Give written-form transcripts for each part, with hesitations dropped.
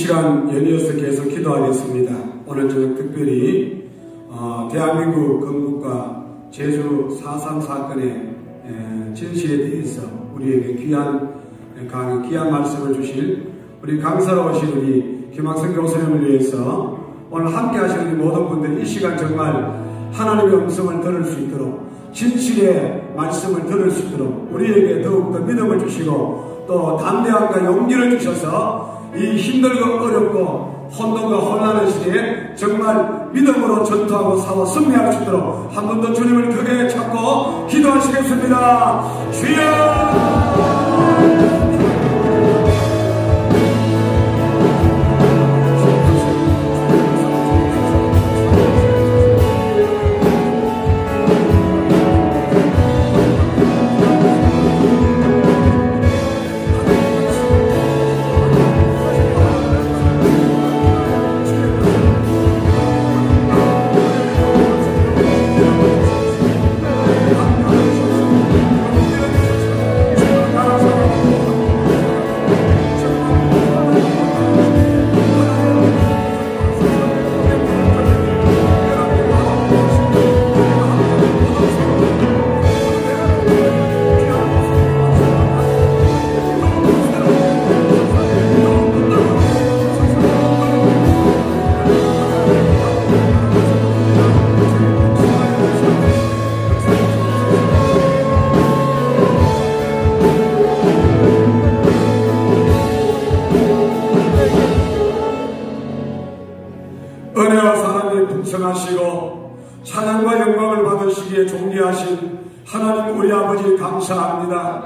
시간 연이어서 계속 기도하겠습니다. 오늘 저녁 특별히 대한민국 건국과 제주 4.3 사건의 진실에 대해서 우리에게 귀한 말씀을 주실 우리 강사로우신 우리 김학성 교수님을 위해서 오늘 함께 하시는 우리 모든 분들이 이 시간 정말 하나님의 음성을 들을 수 있도록 진실의 말씀을 들을 수 있도록 우리에게 더욱더 믿음을 주시고 또 담대함과 용기를 주셔서 이 힘들고 어렵고 혼돈과 혼란의 시대에 정말 믿음으로 전투하고 싸워 승리할 수 있도록 한 번 더 주님을 크게 찾고 기도하시겠습니다. 주여! 찬양과 영광을 받으시기에 존귀하신 하나님 우리 아버지 감사합니다.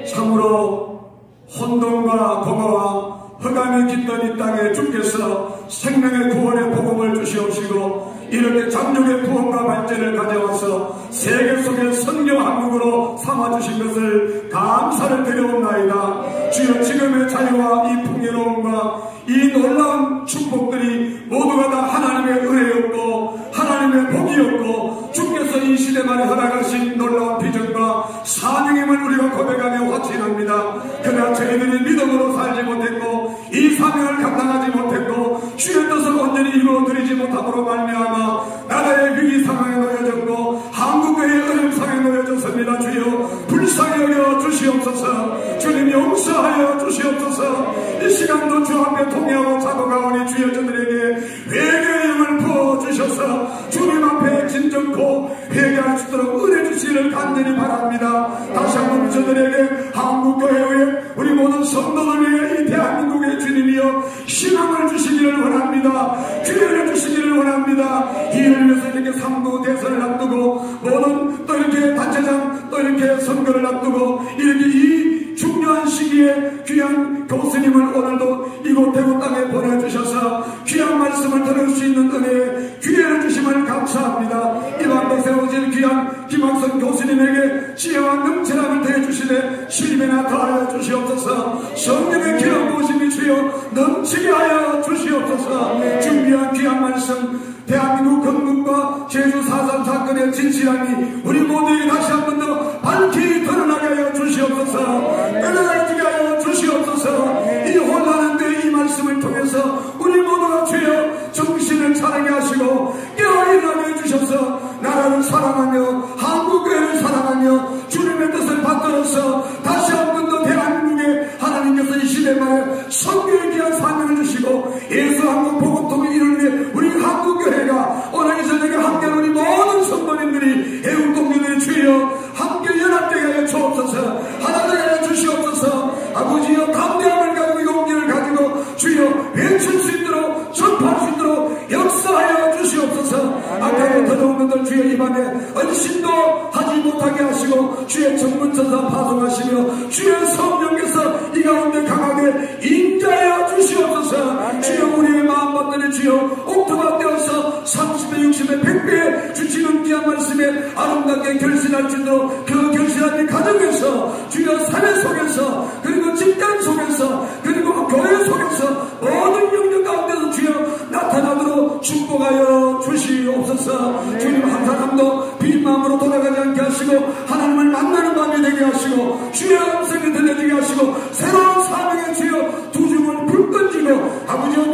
참으로 혼돈과 공허와 흑암이 깃든 이 땅에 주께서 생명의 구원의 복음을 주시옵시고 이렇게 장족의 구원과 발전을 가져와서 세계 속의 선교 한국으로 삼아주신 것을 감사를 드려옵나이다. 주여 지금의 자유와 이 풍요로움과 이 놀라운 축복들이 모두가 다 하나님의 은혜였고 하나님의 복이었고 주께서 이 시대만에 허락하신 놀라운 비전과 사명임을 우리가 고백하며 확신합니다. 그러나 저희들이 믿음으로 살지 못했고 이 사명을 감당하지 못했고 주의 뜻을 온전히 이루어드리지 못함으로 말미암아 나라의 위기 상황에 놓여졌고 한국교회의 어려움 상황에 놓여졌습니다. 주여 불쌍히 여겨 주시옵소서. 주님 용서하여 주시옵소서. 이 시간도 주 앞에 통회하고 자도가오니 주여 저들에게 회개의 영을 부어주셔서 주님 앞에 진정코 회개할 수 있도록 은혜 주시기를 간절히 바랍니다. 다시 한번 저들에게 한국교회의 우리 모든 성도들 위해 이 대한민국의 주님이여 희망을 주시기를 원합니다. 기회를 주시기를 원합니다. 이를 위해서 이렇게 삼부 대선을 앞두고 모든 또 이렇게 단체장 또 이렇게 선거를 앞두고 이렇게 이 중요한 시기에 귀한 교수님을 오늘도 이곳 대구 땅에 보내주셔서 귀한 말씀을 들을 수 있는 은혜에 기회를 주심을 감사합니다. 이 밤에 세워질 귀한 김학성 교수님에게 지혜와 능철함을 더해주시되 10배나 더하여 주시옵소서. 성령의 기름 부으심이 주여 넘치게 하여 주시옵소서. 준비한 귀한 말씀 대한민국 건국과 제주 4.3 사건의 진실함이 우리 모두에게 다시 한 번 더 밝히 드러나게 하여 주시옵소서. 드러나게 하여 주시옵소서. 이 혼란한 때이 말씀을 통해서 우리 모두가 주여 정신을 차리게 하시고 깨어 일어나게 해주셔서 나라를 사랑하며 한국교회를 사랑하며 주님의 뜻을 받들어서 다시 한 번 더 대한민국에 하나님께서 이 시대만에 선교에 귀한 사명을 주시고 예수 한국 복음통을 이루는 데 우리 한국교회가 오늘 이 저녁에 함께 우리 모든 성도님들이 애국 동료들의 주여 함께 연합되게 하여 주옵소서. 하나 되게 하여 주시옵소서. 아버지여 담대함을 가지고 용기를 가지고 주여 외칠 수 있도록 전파할 수 있도록 역사하여 주시옵소서. 아까도 더더운 분들 주여 이 밤에 언신도 하지 못하게 하시고 주의 전문천사 파송하시며 주의 성령께서 이 가운데 강하게 인자하여 주시옵소서. 주여 우리의 마음 받들이 주여 옥토가 떼어서 30배 60배 100배 주시는 귀한 말씀에 아름답게 결실할 수 있도록 그 결실한 이 가정에서 주여 사회 속에서 그리고 직장 속에서 그리고 교회 속에서 모든 영역 가운데서 주여 나타나도록 축복하여 주시옵소서. 주님 한 사람도 빈 마음으로 돌아가지 않게 하시고 하나님을 만나는 마음이 되게 하시고 주의 음성이 들려지게 하시고 새로운 사명의 주여 두 줌을 불 던지고 아버지여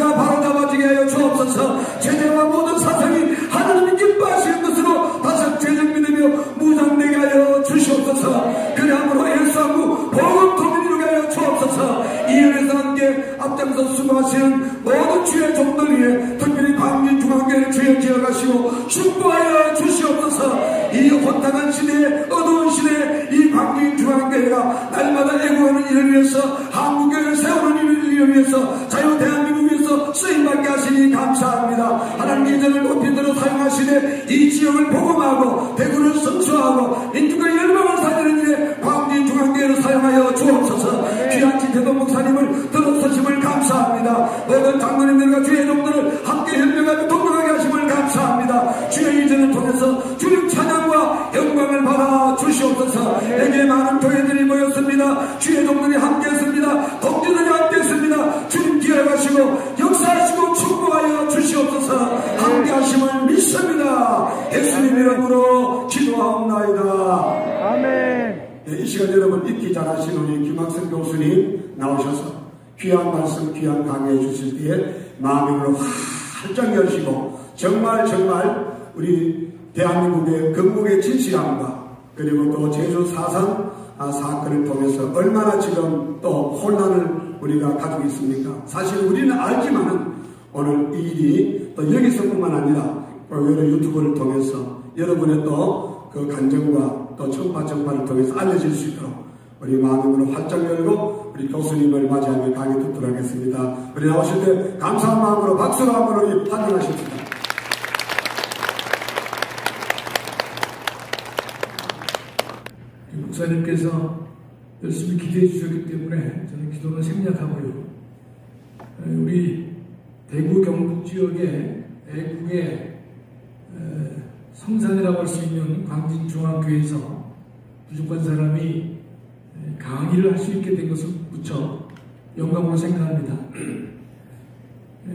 역사가 바로잡아지게 하여 주옵소서. 제재와 모든 사상이 하나님이 기뻐하시는 것으로 다시 재정비되며 무장되게 하여 주시옵소서. 그러므로 예수하고 복음 통일 이루게 하여 주옵소서. 이 일에서 함께 앞장서 수고하시는 모든 주의 종들 위해 특별히 광진중앙교회를 주여 기억하시고 축복하여 주시옵소서. 이 혼탁한 시대에 어두운 시대에 이 광진중앙교회가 날마다 애국하는 일을 위해서 한국교회를 세우는 일을 위해서 자유 대한민국에서 쓰임받게 하시니 감사합니다. 하나님께 이전을 높이 들어 사용하시되 이 지역을 복음하고 대구를 성수하고 민족의 열망을 살리는 일에 광진중앙교회를 사용하여 주옵소서. 귀한 김태동 목사님을 들어서심을 감사합니다. 모든 장로님들과 주의 종들을 함께 협력하며 동력하게 하심을 감사합니다. 주의 이전을 통해서 주님 찬양과 영광을 받아 주시옵소서. 내게 많은 교회들이 모였습니다. 주의 종들이 함께 했습니다. 동지들이 함께 했습니다. 주님 기억하시고 역사하시고 축복하여 주시옵소서. 함께 하심을 믿습니다. 예수님 이름으로 기도하옵나이다. 아멘. 네, 이 시간 여러분 읽기 잘하신 우리 김학선 교수님 나오셔서 귀한 말씀 귀한 강의해 주실 때에 마음을 활짝 여시고 정말 우리 대한민국의 건국의 진실함과 그리고 또 제주 4.3 사건을 통해서 얼마나 지금 또 혼란을 우리가 가지고 있습니까? 사실 우리는 알지만은 오늘 이 일이 또 여기서뿐만 아니라 여러 유튜브를 통해서 여러분의 또 그 간증과 또 청파를 통해서 알려질 수 있도록 우리 마음으로 활짝 열고 우리 교수님을 맞이하며 강의 듣도록 하겠습니다. 우리 나오실 때 감사한 마음으로 박수로 한번 환영하십시다. 목사님께서 열심히 기도해 주셨기 때문에 저는 기도는 생략하고요. 우리 대구 경북 지역의 애국의 성산이라고 할 수 있는 광진중앙교회에서 부족한 사람이 강의를 할 수 있게 된 것을 무척 영광으로 생각합니다.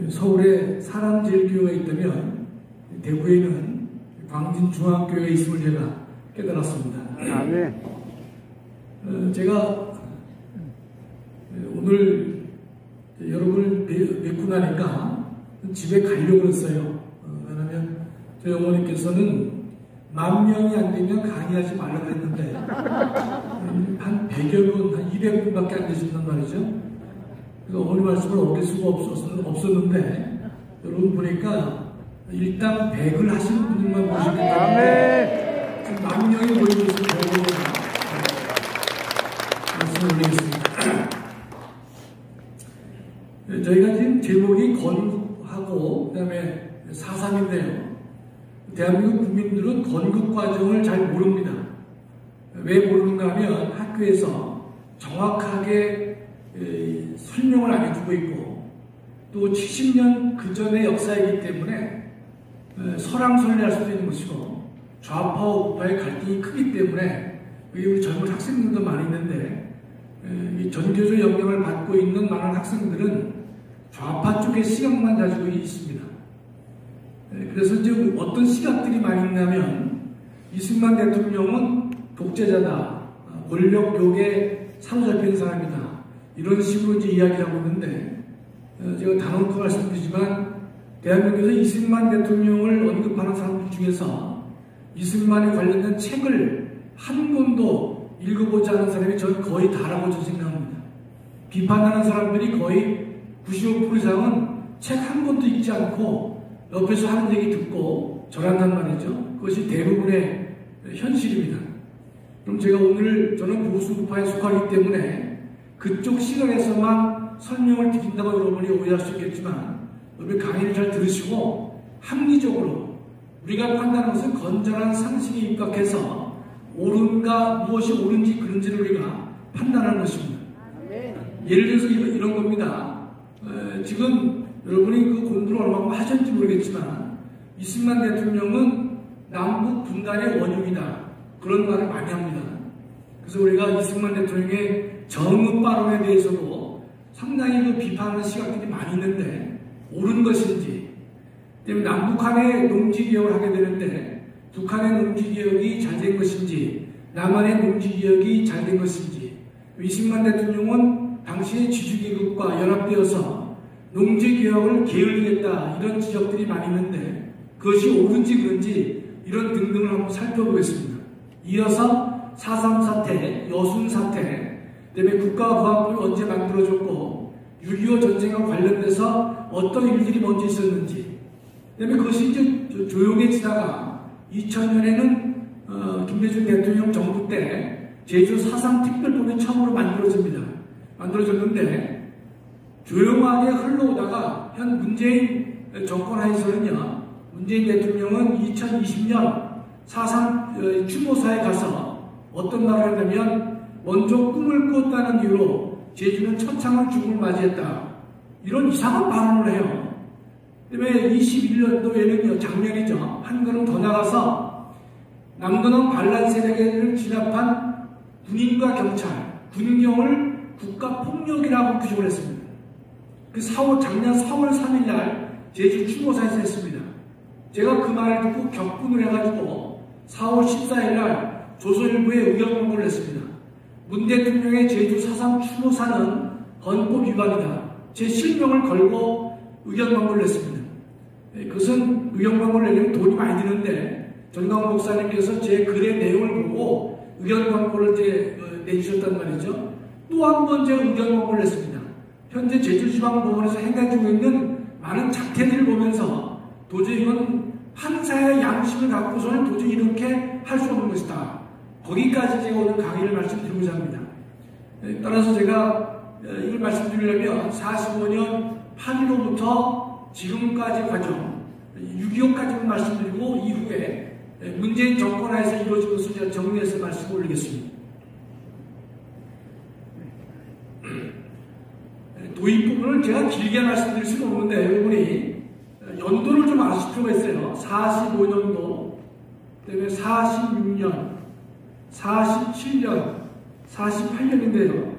서울에 사랑제일교회가 있다면 대구에는 광진중앙교회에 있음을 제가 깨달았습니다. 아멘. 제가 오늘 여러분을 뵙고 나니까 집에 가려고 했어요. 왜냐하면 저희 어머니께서는 10,000명이 안 되면 강의하지 말라고 했는데 한 100여 분, 한 200분밖에 안 되신단 말이죠. 그래서 어머니 말씀을 어길 수가 없었는데 여러분 보니까 일단 100을 하시는 분들만 보시기 때문에 지금 10,000명이 모이고 있어서 말씀을 올리겠습니다. 저희가 지금 제목이 건국하고 그 다음에 4.3인데요. 대한민국 국민들은 건국 과정을 잘 모릅니다. 왜 모르는가 하면 학교에서 정확하게 설명을 안 해주고 있고 또 70년 그 전의 역사이기 때문에 설왕설래할 수도 있는 것이고 좌파와 우파의 갈등이 크기 때문에 우리 젊은 학생들도 많이 있는데 이 전교조 영향을 받고 있는 많은 학생들은 좌파 쪽의 시각만 가지고 있습니다. 그래서 이제 어떤 시각들이 많이 있냐면 이승만 대통령은 독재자다, 권력욕에 사로잡힌 사람이다, 이런 식으로 이제 이야기를 하고 있는데 제가 단언코 말씀드리지만 대한민국에서 이승만 대통령을 언급하는 사람들 중에서 이승만에 관련된 책을 한 권도 읽어보지 않은 사람이 저는 거의 다라고 저는 생각합니다. 비판하는 사람들이 거의 95% 이상은 책 한 권도 읽지 않고 옆에서 하는 얘기 듣고 절한단 말이죠. 그것이 대부분의 현실입니다. 그럼 제가 오늘 저는 보수우파에 속하기 때문에 그쪽 시각에서만 설명을 드린다고 여러분이 오해할 수 있겠지만 여러분 강의를 잘 들으시고 합리적으로 우리가 판단하는 것은 건전한 상식에 입각해서 옳은가 무엇이 옳은지 그런지를 우리가 판단하는 것입니다. 예를 들어서 이런 겁니다. 지금 여러분이 그 공부를 얼마나 하셨는지 모르겠지만 이승만 대통령은 남북 분단의 원흉이다, 그런 말을 많이 합니다. 그래서 우리가 이승만 대통령의 정읍 발언에 대해서도 상당히 그 비판하는 시각들이 많이 있는데 옳은 것인지, 때문에 남북한의 농지개혁을 하게 되는데 북한의 농지개혁이 잘 된 것인지 남한의 농지개혁이 잘 된 것인지, 이승만 대통령은 당시의 지주계급과 연합되어서 농지개혁을 게을리했다 이런 지적들이 많이 있는데 그것이 옳은지 그런지 이런 등등을 한번 살펴보겠습니다. 이어서 4.3 사태, 여순 사태, 그다음에 국가보안법이 언제 만들어졌고 6.25 전쟁과 관련돼서 어떤 일들이 먼저 있었는지, 그다음에 그것이 이제 조용해지다가 2000년에는 김대중 대통령 정부 때 제주 4.3 특별법이 처음으로 만들어졌는데 조용하게 흘러오다가 현 문재인 정권 하에서는요, 문재인 대통령은 2020년 4.3 추모사에 가서 어떤 말을 했냐면 먼저 꿈을 꾸었다는 이유로 제주는 천창을 죽음을 맞이했다. 이런 이상한 발언을 해요. 그다음에 21년도에는요, 작년이죠. 한 걸음 더 나가서 남근원 반란 세력을 진압한 군인과 경찰, 군경을 국가폭력이라고 규정을 했습니다. 그 작년 4월 3일 날 제주 추모사에서 했습니다. 제가 그 말을 듣고 격분을 해가지고 4월 14일 날 조선일보에 의견문고를 했습니다. 문 대통령의 제주 4.3 추모사는 헌법 위반이다. 제 실명을 걸고 의견문고를 했습니다. 그것은 의견문고를 내려면 돈이 많이 드는데 전광훈 목사님께서 제 글의 내용을 보고 의견문고를 내주셨단 말이죠. 또 한 번 제가 의견문고를 했습니다. 현재 제주지방법원에서 행해지고 있는 많은 작태들을 보면서 도저히 이건 판사의 양심을 갖고서는 도저히 이렇게 할 수 없는 것이다. 거기까지 제가 오늘 강의를 말씀드리고자 합니다. 따라서 제가 이걸 말씀드리려면 45년 8.15부터 지금까지 과정, 6.25까지는 말씀드리고 이후에 문재인 정권 하에서 이루어진 것을 제가 정리해서 말씀을 올리겠습니다. 도입 부분을 제가 길게 말씀드릴 수는 없는데 여러분이 연도를 좀 아실 필요가 있어요. 45년도, 그다음에 46년, 47년, 48년인데요.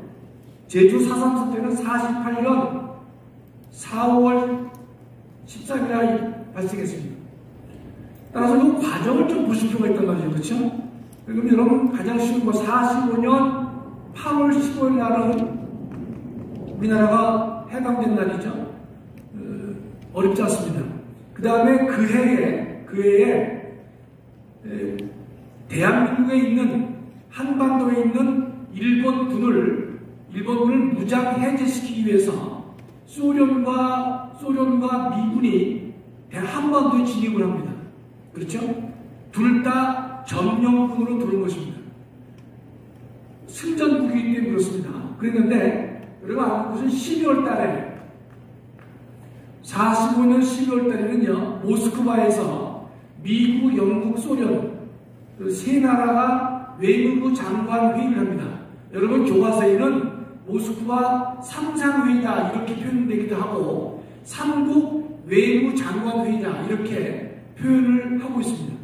제주 4.3 사태는 48년 4월 13일 날 발생했습니다. 따라서 이 과정을 좀 보실 필요가 있단 말이죠. 그렇죠? 그럼 여러분 가장 쉬운 거 45년 8월 15일 날은 우리나라가 해방된 날이죠. 어렵지 않습니다. 그 다음에 그 해에 대한민국에 있는 한반도에 있는 일본군을 무장 해제시키기 위해서 소련과 미군이 한반도에 진입을 합니다. 그렇죠? 둘 다 점령군으로 들어온 것입니다. 승전국이기 때문에 그렇습니다. 그랬는데 여러분 아는 것은 12월 달에 45년 12월 달에는요, 모스크바에서 미국, 영국, 소련 세 나라가 외무부 장관 회의를 합니다. 여러분 교과서에는 모스크바 삼상회의다 이렇게 표현되기도 하고 삼국 외무 장관 회의다 이렇게 표현을 하고 있습니다.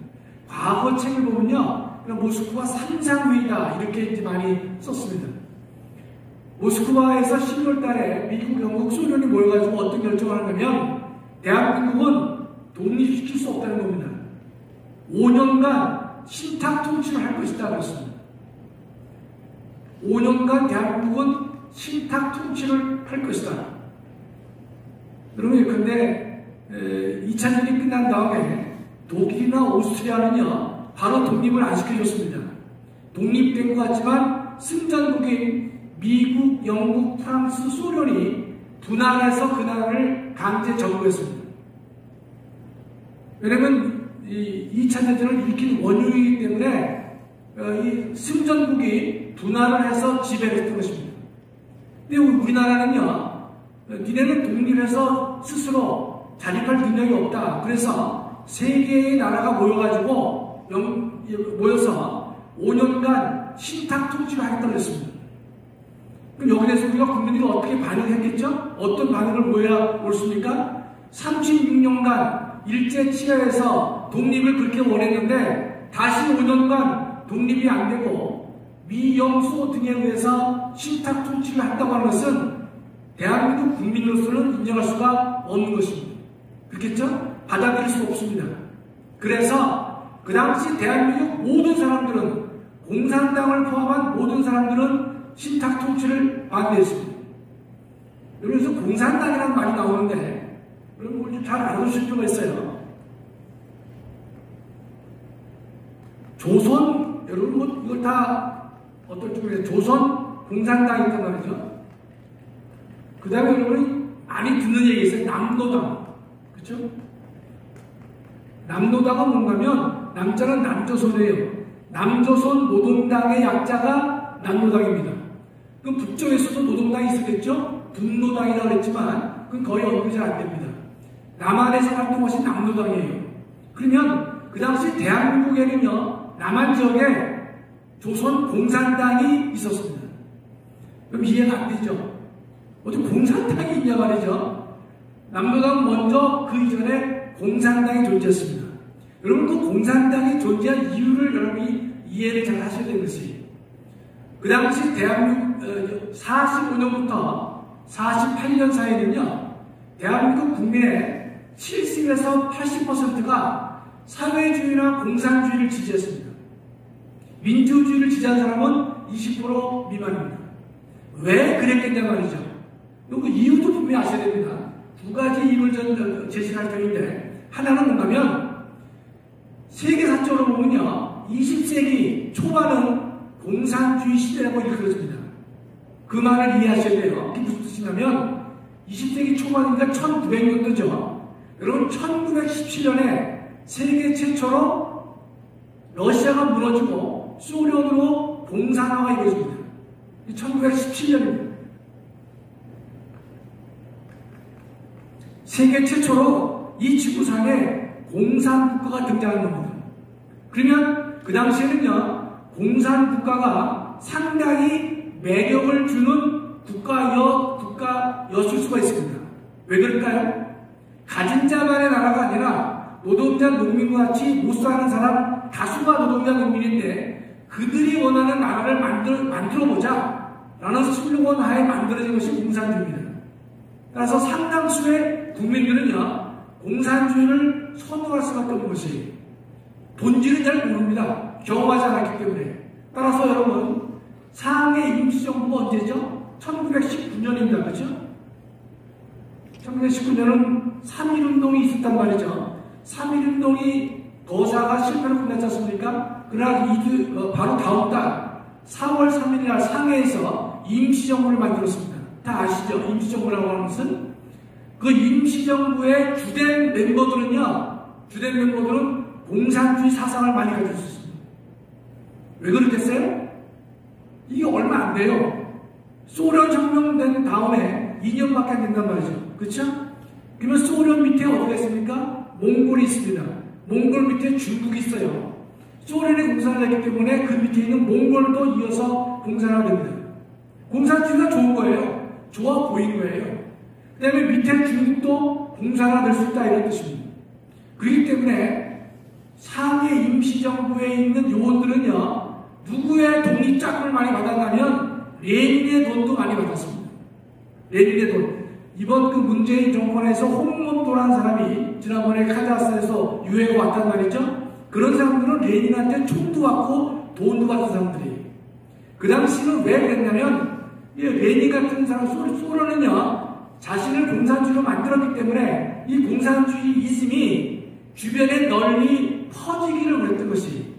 과거 책을 보면요, 모스크바 삼상회의다 이렇게 이제 많이 썼습니다. 모스크바에서 12월 달에 미국, 영국, 소련이 모여가지고 어떤 결정을 하냐면 대한민국은 독립시킬 수 없다는 겁니다. 5년간 신탁 통치를 할 것이다 그랬습니다. 5년간 대한민국은 신탁 통치를 할 것이다. 여러분, 근데 2차전이 끝난 다음에 독일이나 오스트리아는요, 바로 독립을 안 시켜줬습니다. 독립된 것 같지만 승전국인 미국, 영국, 프랑스, 소련이 분할해서 그 나라를 강제 점거했습니다. 왜냐면 이 2차 대전을 일으킨 원흉이기 때문에 이 승전국이 분할을 해서 지배를 했던 것입니다. 근데 우리나라는요, 니네는 독립해서 스스로 자립할 능력이 없다. 그래서 세 개의 나라가 모여서 5년간 신탁 통치를 하겠다고 했습니다. 그럼 여기에 대해서 우리가 국민들이 어떻게 반응했겠죠? 어떤 반응을 보여야 옳습니까? 36년간 일제 치하에서 독립을 그렇게 원했는데 다시 5년간 독립이 안 되고 미영소 등에 의해서 신탁 통치를 한다고 하는 것은 대한민국 국민으로서는 인정할 수가 없는 것입니다. 그렇겠죠? 받아들일 수 없습니다. 그래서 그 당시 대한민국 모든 사람들은, 공산당을 포함한 모든 사람들은 신탁 통치를 반대했습니다. 그러면서 공산당이라는 말이 나오는데, 여러분 잘 알아두실 필요가 있어요. 조선, 여러분 뭐 이걸 다 어떨 쪽에 조선 공산당이란 말이죠. 그 다음에 여러분이 많이 듣는 얘기 있어요. 남노당. 그렇죠? 남노당은 뭔가면 남자는 남조선이에요. 남조선 노동당의 약자가 남노당입니다. 그럼 북쪽에서도 노동당이 있었겠죠? 북노당이라고 했지만 그건 거의 언급이 잘 안 됩니다. 남한에서 활동한 것이 남노당이에요. 그러면 그 당시 대한민국에는요, 남한 지역에 조선 공산당이 있었습니다. 그럼 이해가 안 되죠? 어디 공산당이 있냐 말이죠. 남노당은 먼저 그 이전에 공산당이 존재했습니다. 여러분 그 공산당이 존재한 이유를 여러분이 이해를 잘 하셔야 되는 것이, 그 당시 대한민국 45년부터 48년 사이에는요, 대한민국 국민의 70에서 80%가 사회주의나 공산주의를 지지했습니다. 민주주의를 지지한 사람은 20% 미만입니다. 왜 그랬겠냐 말이죠. 그 이유도 분명히 아셔야 됩니다. 두 가지 이유를 전 제시할 터인데, 하나는 뭔가면 세계사적으로 보면요, 20세기 초반은 공산주의 시대라고 일컬어집니다. 그 말을 이해하셔야 돼요. 그게 무슨 뜻이냐면 20세기 초반이니까 1900년도죠. 여러분 1917년에 세계 최초로 러시아가 무너지고 소련으로 공산화가 이루어집니다. 1917년입니다. 세계 최초로 이 지구상에 공산국가가 등장한 겁니다. 그러면 그 당시에는요, 공산국가가 상당히 매력을 주는 국가였을 수가 있습니다. 왜 그럴까요? 가진 자만의 나라가 아니라 노동자, 농민과 같이 못 사는 사람 다수가 노동자, 농민인데 그들이 원하는 나라를 만들어보자 라는 슬로건 하에 만들어진 것이 공산주의입니다. 따라서 상당수의 국민들은요, 공산주의를 선호할 수밖에 없는 것이, 본질은 잘 모릅니다. 경험하지 않았기 때문에. 따라서 여러분, 상해 임시정부가 언제죠? 1919년입니다. 그렇죠? 1919년은 3.1운동이 있었단 말이죠. 3.1운동이 거사가 실패로 끝났지 않습니까? 그러나 바로 다음 달 4월 3일 날 상해에서 임시정부를 만들었습니다. 다 아시죠? 임시정부라고 하는 것은? 그 임시정부의 주된 멤버들은 공산주의 사상을 많이 가지고 있었습니다. 왜 그렇겠어요? 이게 얼마 안 돼요. 소련 혁명된 다음에 2년밖에 안 된단 말이죠. 그렇죠? 그러면 소련 밑에 어디가 있습니까? 몽골이 있습니다. 몽골 밑에 중국이 있어요. 소련이 공산을 했기 때문에 그 밑에 있는 몽골도 이어서 공산화가 됩니다. 공산주의가 좋은 거예요. 좋아 보이는 거예요. 그 다음에 밑에 중국도 공산화될 수 있다 이런 뜻입니다. 그렇기 때문에 상해 임시정부에 있는 요원들은요, 누구의 독립자금을 많이 받았냐면 레닌의 돈도 많이 받았습니다. 레닌의 돈. 이번 그 문재인 정권에서 홍문도라는 사람이 지난번에 카자흐스탄에서 유해가 왔단 말이죠. 그런 사람들은 레닌한테 총도 받고 돈도 받은 사람들이에요. 그 당시는 왜 그랬냐면 레닌 같은 사람, 소련은요, 자신을 공산주의로 만들었기 때문에 이 공산주의 이즘이 주변에 널리 퍼지기를 원했던 것이,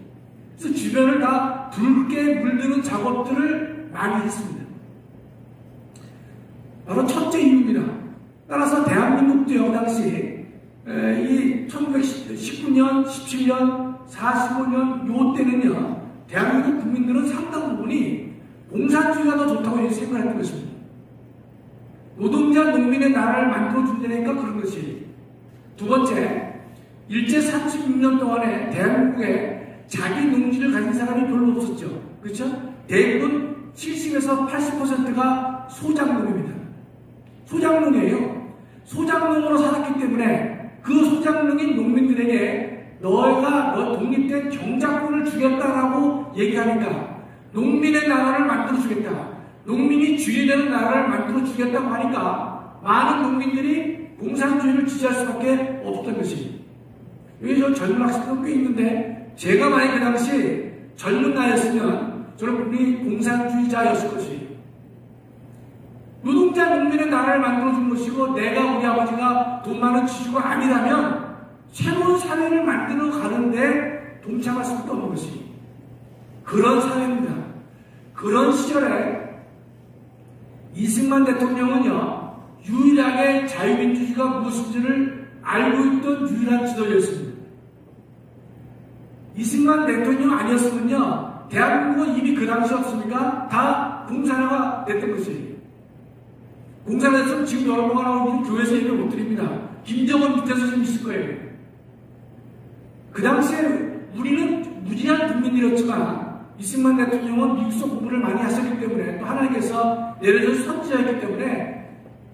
그래서 주변을 다 붉게 물드는 작업들을 많이 했습니다. 바로 첫째 이유입니다. 따라서 대한민국도요, 당시 이 1919년, 17년, 45년 요 때는요, 대한민국 국민들은 상당 부분이 공산주의가 더 좋다고 생각했던 것입니다. 노동자, 농민의 나라를 만들어준다니까 그런 것이. 두 번째, 일제 36년 동안에 대한민국에 자기 농지를 가진 사람이 별로 없었죠. 그렇죠? 대부분 70에서 80%가 소작농입니다. 소작농이에요. 소작농으로 살았기 때문에 그 소작농인 농민들에게 너 독립된 경작권을 주겠다라고 얘기하니까 농민의 나라를 만들어주겠다. 농민이 주의되는 나라를 만들어주겠다고 하니까 많은 농민들이 공산주의를 지지할 수밖에 없었던 것입니다. 여기 저 젊은 학생도 꽤 있는데 제가 만약 그 당시 젊은 나이였으면 저는 분명히 공산주의자였을 것이에요. 노동자 농민의 나라를 만들어준 것이고 내가 우리 아버지가 돈 많은 지주가 아니라면 새로운 사회를 만들어 가는데 동참할 수도 없는 것이 그런 사회입니다. 그런 시절에 이승만 대통령은요 유일하게 자유민주주의가 무엇인지를 알고 있던 유일한 지도자였습니다. 이승만 대통령 아니었으면요 대한민국은 이미 그 당시 없습니까? 다 공산화가 됐던 것이에요. 공산화에서 지금 여러분가 나오고 있는 교회에서 예배 못 드립니다. 김정은 밑에서 좀 있을 거예요. 그 당시에 우리는 무지한 국민이었지만 이승만 대통령은 미국서 공부를 많이 하셨기 때문에 또 하나님께서 내려준 선지자였기 때문에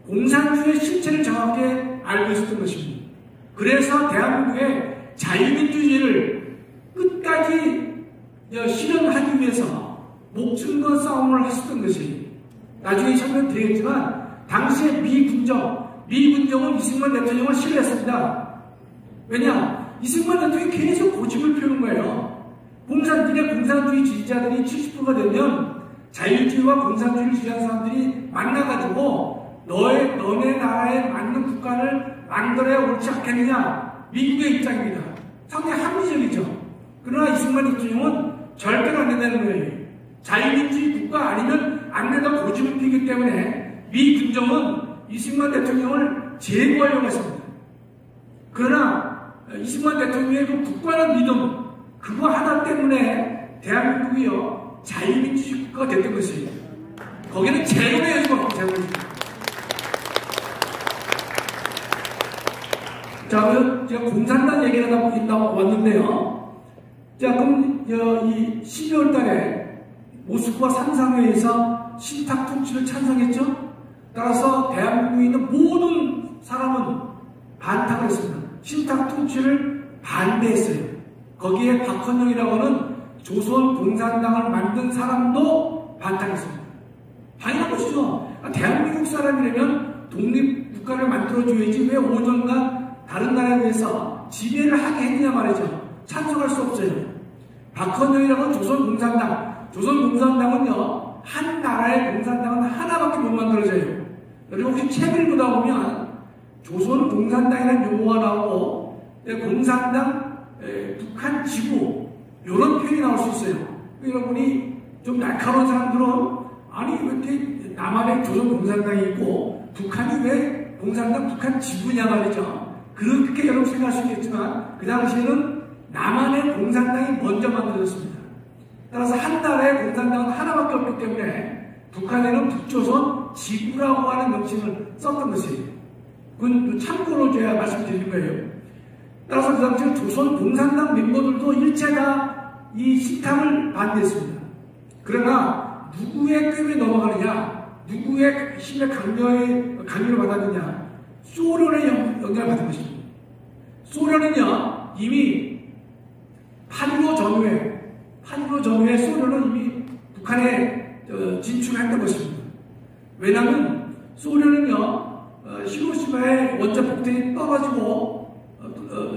공산주의의 실체를 정확히 알고 있었던 것입니다. 그래서 대한민국의 자유민주주의를 끝까지 실현하기 위해서 목숨과 싸움을 했었던 것이 나중에 설명드리겠지만 당시에 미군정은 이승만 대통령을 신뢰했습니다. 왜냐? 이승만 대통령이 계속 고집을 피우는 거예요. 공산주의 지지자들이 70%가 되면 자유주의와 공산주의를 지지하는 사람들이 만나가지고 너네 나라에 맞는 국가를 만들어야 옳지 않겠느냐? 미국의 입장입니다. 상당히 합리적이죠. 그러나 이승만 대통령은 절대로 안 된다는 거예요. 자유민주주의 국가 아니면 안 된다고 고집을 피우기 때문에 미 군정은 이승만 대통령을 제거하려고 했습니다. 그러나 이승만 대통령의 그 굳건한 믿음 그거 하나 때문에 대한민국이요 자유민주주의 국가가 됐던 것이에요. 거기는 제로의 여지가 없고 제로입니다. 자, 제가 공산당 얘기를 하다 왔는데요. 자, 그럼 이 12월 달에 모스크바 상상회의에서 신탁 통치를 찬성했죠? 따라서 대한민국에 있는 모든 사람은 반탁을 했습니다. 신탁 통치를 반대했어요. 거기에 박헌영이라고 하는 조선 공산당을 만든 사람도 반탁했습니다. 당연한 것이죠. 대한민국 사람이라면 독립국가를 만들어줘야지 왜 5년간 다른 나라에 대해서 지배를 하게 했느냐 말이죠. 찬성할 수 없어요. 박헌영이라고 하는 조선 공산당은요 한 나라의 공산당은 하나밖에 못 만들어져요. 여러분 혹시 책을 보다 보면 조선 공산당이라는 용어가 나오고 공산당, 북한 지구 이런 표현이 나올 수 있어요. 여러분이 좀 날카로운 사람들은 아니 왜 이렇게 남한에 조선 공산당이 있고 북한이 왜 공산당 북한 지구냐 말이죠. 그렇게 여러분 생각할 수 있겠지만 그 당시에는 남한의 공산당이 먼저 만들어졌습니다. 따라서 한 나라의 공산당은 하나밖에 없기 때문에 북한에는 북조선 지구라고 하는 명칭을 썼던 것이에요. 그건 참고로 제가 말씀드린 거예요. 따라서 그 당시에 조선 공산당 멤버들도 일체 다 이 신탁을 반대했습니다. 그러나 누구의 꿰에 넘어가느냐, 누구의 힘의 강요를 받았느냐, 소련의 영향을 받은 것입니다. 소련은요 이미 8.15 전후에 소련은 이미 북한에 진출했던 것입니다. 왜냐하면 소련은요 히로시마에 원자 폭탄이 떨어지고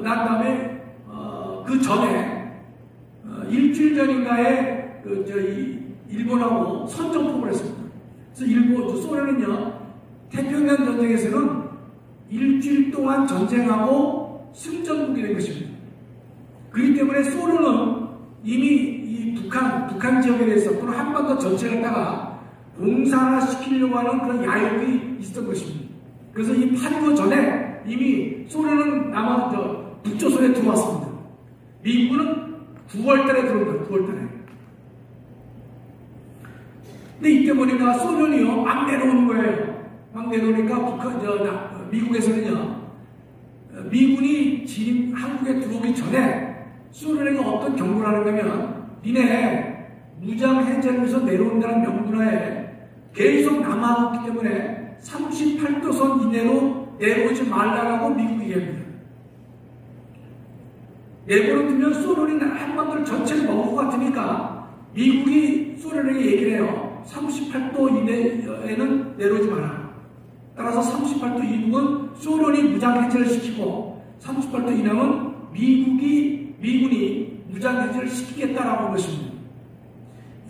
난 다음에 그 전에 일주일 전인가에 일본하고 선전포고를 했습니다. 그래서 소련은요 태평양 전쟁에서는 일주일 동안 전쟁하고 승전국이 된 것입니다. 그렇기 때문에 소련은 이미 이 북한 지역에 대해서 또는 한반도 전체를 갖다가 공산화시키려고 하는 그런 야욕이 있었던 것입니다. 그래서 이 8.15 전에 이미 소련은 북조선에 들어왔습니다. 미국은 9월달에 들어온 거예요. 9월달에. 근데 이때 보니까 소련이요 막 내려오는 거예요. 막 내려오니까 미국에서는요 미군이 한국에 들어오기 전에 소련에게 어떤 경고를 하는 거면 니네 무장 해제하면서 내려온다는 명분하에 계속 남아있기 때문에 38도선 이내로 내려오지 말라고 미국이 얘기합니다. 내버려두면 소련이 한반도를 전체를 먹을 것 같으니까 미국이 소련에게 얘기를 해요. 38도 이내에는 내려오지 마라. 따라서 38도 이북은 소련이 무장 해제를 시키고 38도 이남은 미군이 무장 해제를 시키겠다라고 한 것입니다.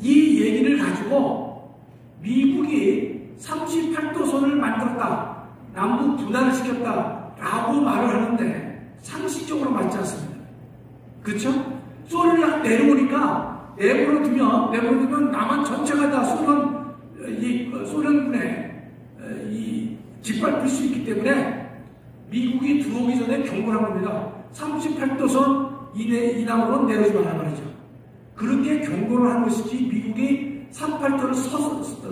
이 얘기를 가지고 미국이 38도선을 만들었다, 남북 분할을 시켰다 라고 말을 하는데 상식적으로 맞지 않습니다. 그렇죠? 소련이 내려오니까 내버려두면 남한 전체가 다 소련군에 짓밟힐 수 있기 때문에 미국이 들어오기 전에 경고를 한 겁니다. 38도선 이남으로 내려오지 말란 말이죠. 그렇게 경고를 한 것이지 미국이 38도를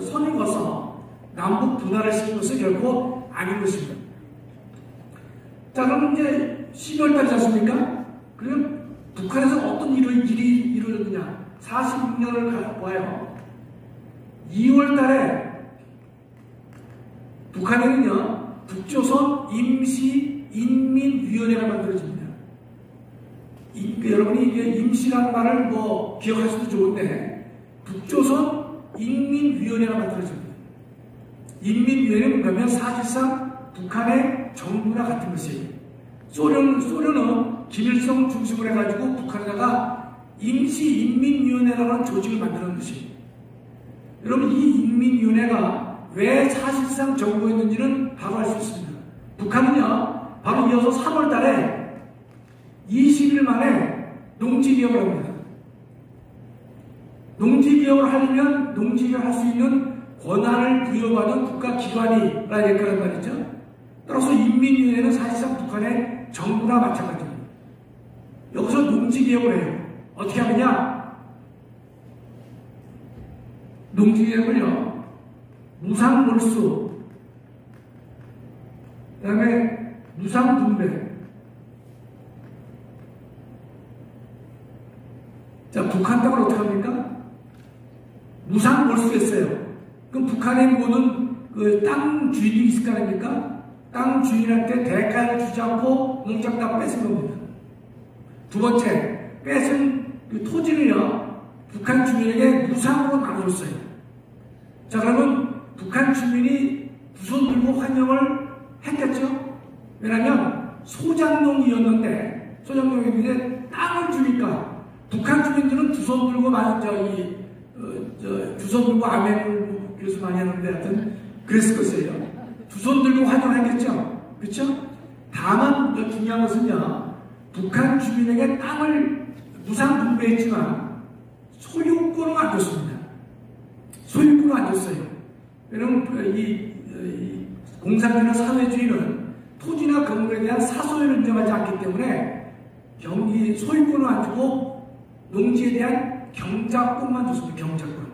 선입어서 남북 분할을 시킨 것은 결코 아닌 것입니다. 자, 그럼 이제 12월달이지 않습니까? 그럼 북한에서 어떤 일이 이루어졌느냐? 46년을 봐요. 2월달에 북한에는요, 북조선 임시인민위원회가 만들어집니다. 여러분이 이게 임시라는 말을 기억할 수도 좋은데, 북조선 인민위원회가 만들어집니다. 인민위원회는 뭐냐면 사실상 북한의 정부나 같은 것이에요. 소련은 김일성 중심으로 해가지고 북한에다가 임시인민위원회라는 하는 조직을 만드는 것이에요. 여러분, 이 인민위원회가 왜 사실상 정부였는지는 바로 알 수 있습니다. 북한은요, 바로 이어서 3월 달에 20일 만에 농지개혁을 합니다. 농지개혁을 하려면 농지개혁을 할 수 있는 권한을 부여받은 국가기관이라 얘기하는 말이죠. 따라서 인민위원회는 사실상 북한의 정부나 마찬가지입니다. 여기서 농지개혁을 해요. 어떻게 하느냐? 농지개혁을요, 무상몰수, 그 다음에 무상분배. 자, 북한 땅을 어떻게 합니까? 무상몰수했어요. 그럼 북한에 모든 땅 주인이 있을 거 아닙니까? 땅 주인한테 대가를 주지 않고 농장 다 뺏은 겁니다. 두 번째, 뺏은 토지를요, 북한 주민에게 무상으로 나눠줬어요. 자, 그러면 북한 주민이 두 손 들고 환영을 했겠죠? 왜냐하면 소장농이었는데 땅을 주니까 북한 주민들은 두 손 들고 두 손 들고 아멘을 그래서 많이 하는데 하여튼 그랬을 것이에요. 두 손 들고 환영했겠죠? 그렇죠? 다만 중요한 것은요, 북한 주민에게 땅을 무상 분배했지만 소유권은 안 줬습니다. 소유권은 안 줬어요. 왜냐하면 이 공산주의나 사회주의는 토지나 건물에 대한 사소유를 인정하지 않기 때문에 소유권은 안 주고 농지에 대한 경작권만 줬습니다. 경작권.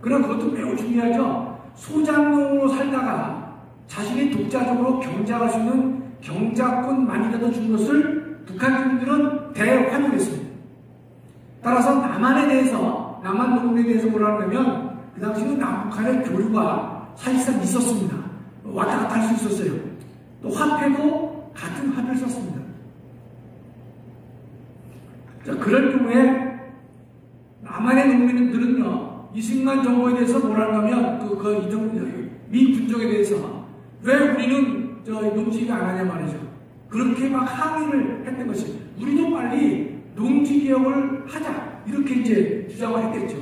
그럼 그것도 매우 중요하죠. 소장농으로 살다가 자신이 독자적으로 경작할 수 있는 경작권만이라도 준 것을 북한 주민들은 대환영했습니다. 따라서 남한 농민에 대해서 뭐라 하냐면 그 당시는 남북한의 교류가 사실상 있었습니다. 왔다 갔다 할 수 있었어요. 또 화폐도 같은 화폐를 썼습니다. 자, 그럴 경우에 남한의 농민들은요, 이승만 정부에 대해서 뭐라 하냐면 미 군정에 대해서 왜 우리는 농지개혁 안 하냐 말이죠. 그렇게 막 항의를 했던 것이, 우리도 빨리 농지개혁을 하자, 이렇게 이제 주장을 했겠죠.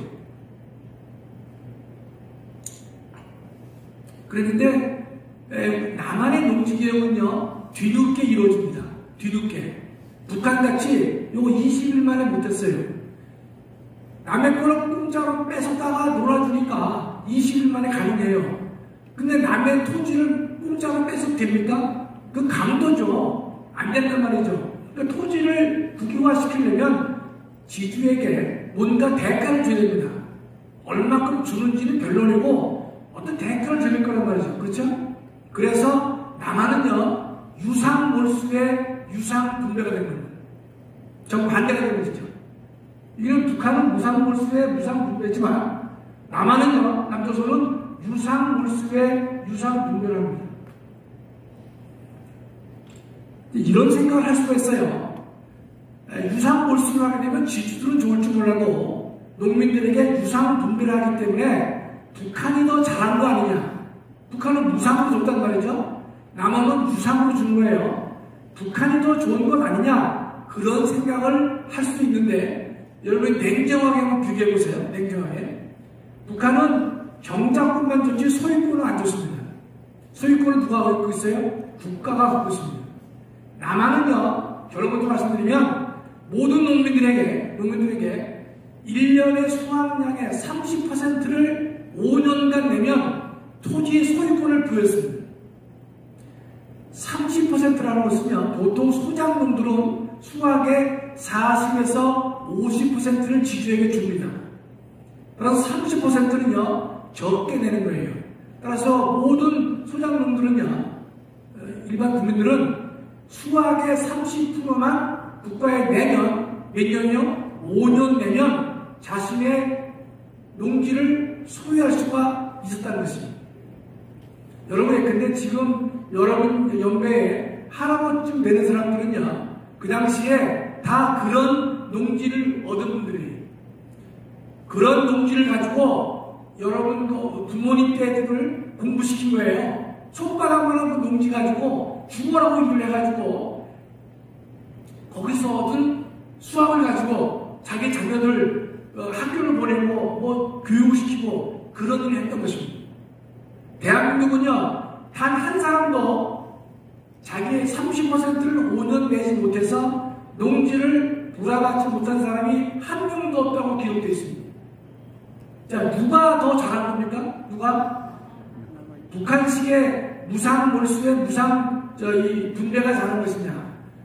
그랬는데 남한의 농지개혁은요, 뒤늦게 이루어집니다. 뒤늦게. 북한같이 요거 20일 만에 못했어요. 남의 거를 공짜로 뺏었다가 놀아주니까 20일 만에 가능해요. 근데 남의 토지를 공짜로 뺏어도 됩니까? 그 강도죠. 안 된단 말이죠. 그러니까 토지를 국유화시키려면 지주에게 뭔가 대가를 줘야 됩니다. 얼마큼 주는지는 별론이고 어떤 대가를 줘야 될 거란 말이죠. 그렇죠? 그래서 남한은요, 유상몰수의 유상분배가 된 겁니다. 정반대가 되는 것이죠. 이건 북한은 무상몰수의 무상분배지만 남한은요, 남조선은 유상몰수의 유상분배를 합니다. 이런 생각을 할 수가 있어요. 유상몰수를 하게 되면 지주들은 좋을 줄 몰라도 농민들에게 유상분배를 하기 때문에 북한이 더 잘한 거 아니냐. 북한은 무상으로 줬단 말이죠. 남한은 유상으로 준 거예요. 북한이 더 좋은 것 아니냐, 그런 생각을 할 수 있는데, 여러분이 냉정하게 한번 비교해 보세요. 냉정하게. 북한은 경작권만 좋지 소유권은 안 좋습니다. 소유권은 누가 갖고 있어요? 국가가 갖고 있습니다. 남한은요, 결론부터 말씀드리면 모든 농민들에게 1년의 수확량의 30%를 5년간 내면 토지의 소유권을 부여했습니다. 30%라는 것은요, 보통 소작농들은 수확의 40에서 50%를 지주에게 줍니다. 따라서 30%는요, 적게 내는 거예요. 따라서 모든 소작농들은요, 일반 국민들은 수확의 30%만 국가에 내면, 몇 년이요? 5년 내면 자신의 농지를 소유할 수가 있었다는 것입니다. 여러분, 근데 지금 여러분 연배에 할아버지쯤 되는 사람들은요, 그 당시에 다 그런 농지를 얻은 분들이에요. 그런 농지를 가지고 여러분 부모님 때를 공부시킨 거예요. 손바닥만한 그 농지 가지고 죽어라고 일을 해가지고 거기서 얻은 수확을 가지고 자기 자녀들 학교를 보내고 뭐 교육시키고 그런 일을 했던 것입니다. 대한민국은요, 단 한 사람도 자기의 30%를 5년 내지 못해서 농지를 돌아가지 못한 사람이 한 명도 없다고 기록되어 있습니다. 자, 누가 더 잘한 겁니까? 누가? 북한식의 무상 몰수의 무상 분배가 잘한 것이냐?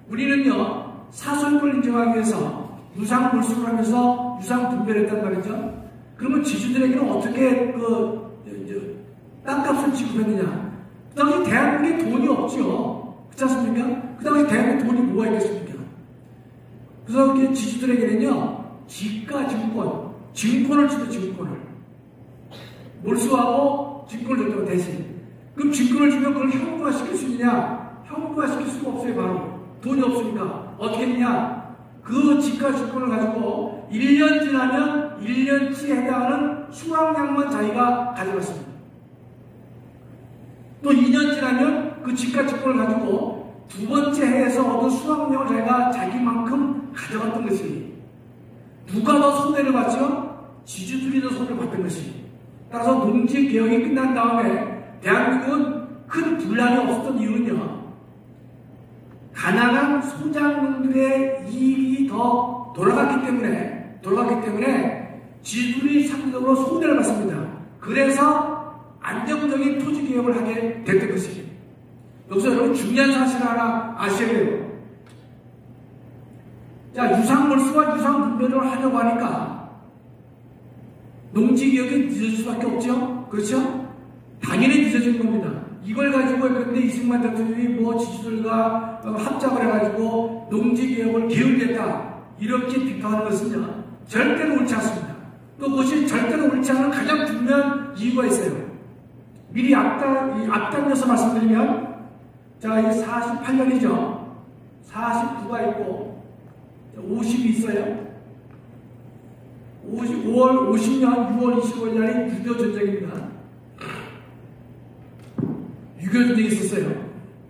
우리는요, 사소유권을 인정하기 위해서 무상 몰수를 하면서 유상 분배를 했단 말이죠. 그러면 지주들에게는 어떻게 땅값을 지급했느냐? 그 당시 대한민국에 돈이 없죠. 그렇지 않습니까? 그 당시 대한민국에 돈이 뭐가 있겠습니까? 그래서 이렇게 지주들에게는요, 지가 증권을 주죠, 증권을. 몰수하고 증권을 줬다고 대신. 그럼 증권을 주면 그걸 현금화시킬 수 있느냐? 현금화시킬 수가 없어요, 바로. 돈이 없으니까. 어떻게 했냐? 그 지가 증권을 가지고 1년 지나면 1년치에 해당하는 수확량만 자기가 가져갔습니다. 또 2년 지나면 그 지가 증권을 가지고 두 번째 해에서 얻은 수확량을 자기가 자기만큼 가져갔던 것이. 누가 더 손해를 봤죠? 지주들이 더 손해를 봤던 것이. 따라서 농지 개혁이 끝난 다음에 대한민국은 큰 분란이 없었던 이유는요, 가난한 소작농들의 이익이 더 돌아갔기 때문에 지주들이 상대적으로 손해를 봤습니다. 그래서 안정적인 토지 개혁을 하게 됐던 것이에요. 여기서 여러분 중요한 사실을 하나 아셔야 돼요. 자, 유상몰수와 유상분배를 하려고 하니까 농지 개혁이 늦어질 수밖에 없죠? 그렇죠? 당연히 늦어진 겁니다. 이걸 가지고 그런데 이승만 대통령이 뭐 지주들과 합작을 해가지고 농지 개혁을 게을리했다 이렇게 비판하는 것은요, 절대로 옳지 않습니다. 또 그것이 절대로 옳지 않은 가장 중요한 이유가 있어요. 미리 앞당겨서 말씀드리면, 자, 이게 48년이죠. 49가 있고 50이 있어요. 50년 6월 25일 날이 6.25 전쟁입니다. 6.25 전쟁이 있었어요.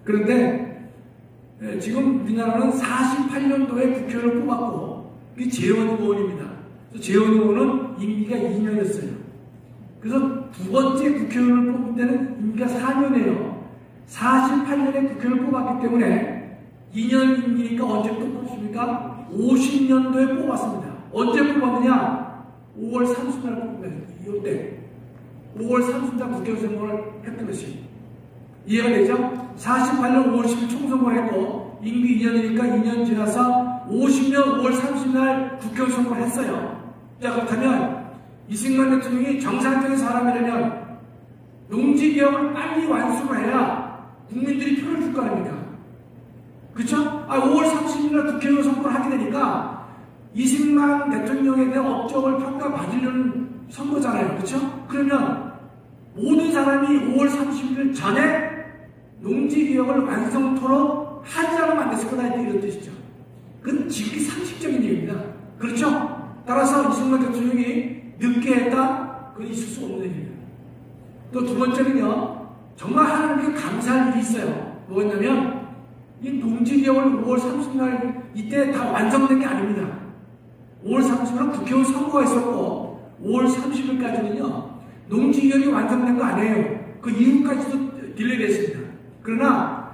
그런데 지금 우리나라는 48년도에 국회의원을 뽑았고, 그게 재원 의원입니다. 재원 의원은 임기가 2년이었어요. 그래서 두 번째 국회의원을 뽑을 때는 임기가 4년이에요. 48년에 국회의원을 뽑았기 때문에 2년 임기니까 언제 또 뽑습니까? 50년도에 뽑았습니다. 언제 뽑았느냐? 5월 30일 뽑았습니다. 이때 5월 30일 국회의원 선거를 했던 것이 이해가 되죠? 48년 5월 10일 총선거를 했고 임기 2년이니까 2년 지나서 50년 5월 30일 국회의원 선거를 했어요. 자, 그렇다면 이승만 대통령이 정상적인 사람이라면 농지개혁을 빨리 완수를 해야 국민들이 표를 줄 거 아닙니까? 그쵸? 5월 30일 국회의원 선거를 하게 되니까 이승만 대통령에 대한 업적을 평가받으려는 선거잖아요. 그쵸? 그러면 모든 사람이 5월 30일 전에 농지개혁을 완성토록 하지 않으면 안 됐을 거다 이런 뜻이죠. 그건 지극히 상식적인 얘기입니다. 그렇죠? 따라서 이승만 대통령이 늦게 했다? 그건 있을 수 없는 얘기입니다. 또 두 번째는요, 정말 하나님께 감사할 일이 있어요. 뭐였냐면, 이 농지개혁을 5월 30일 이때 다 완성된 게 아닙니다. 5월 30일은 국회의원 선거가 있었고, 5월 30일까지는요, 농지개혁이 완성된 거 아니에요. 그 이후까지도 딜레이됐습니다. 그러나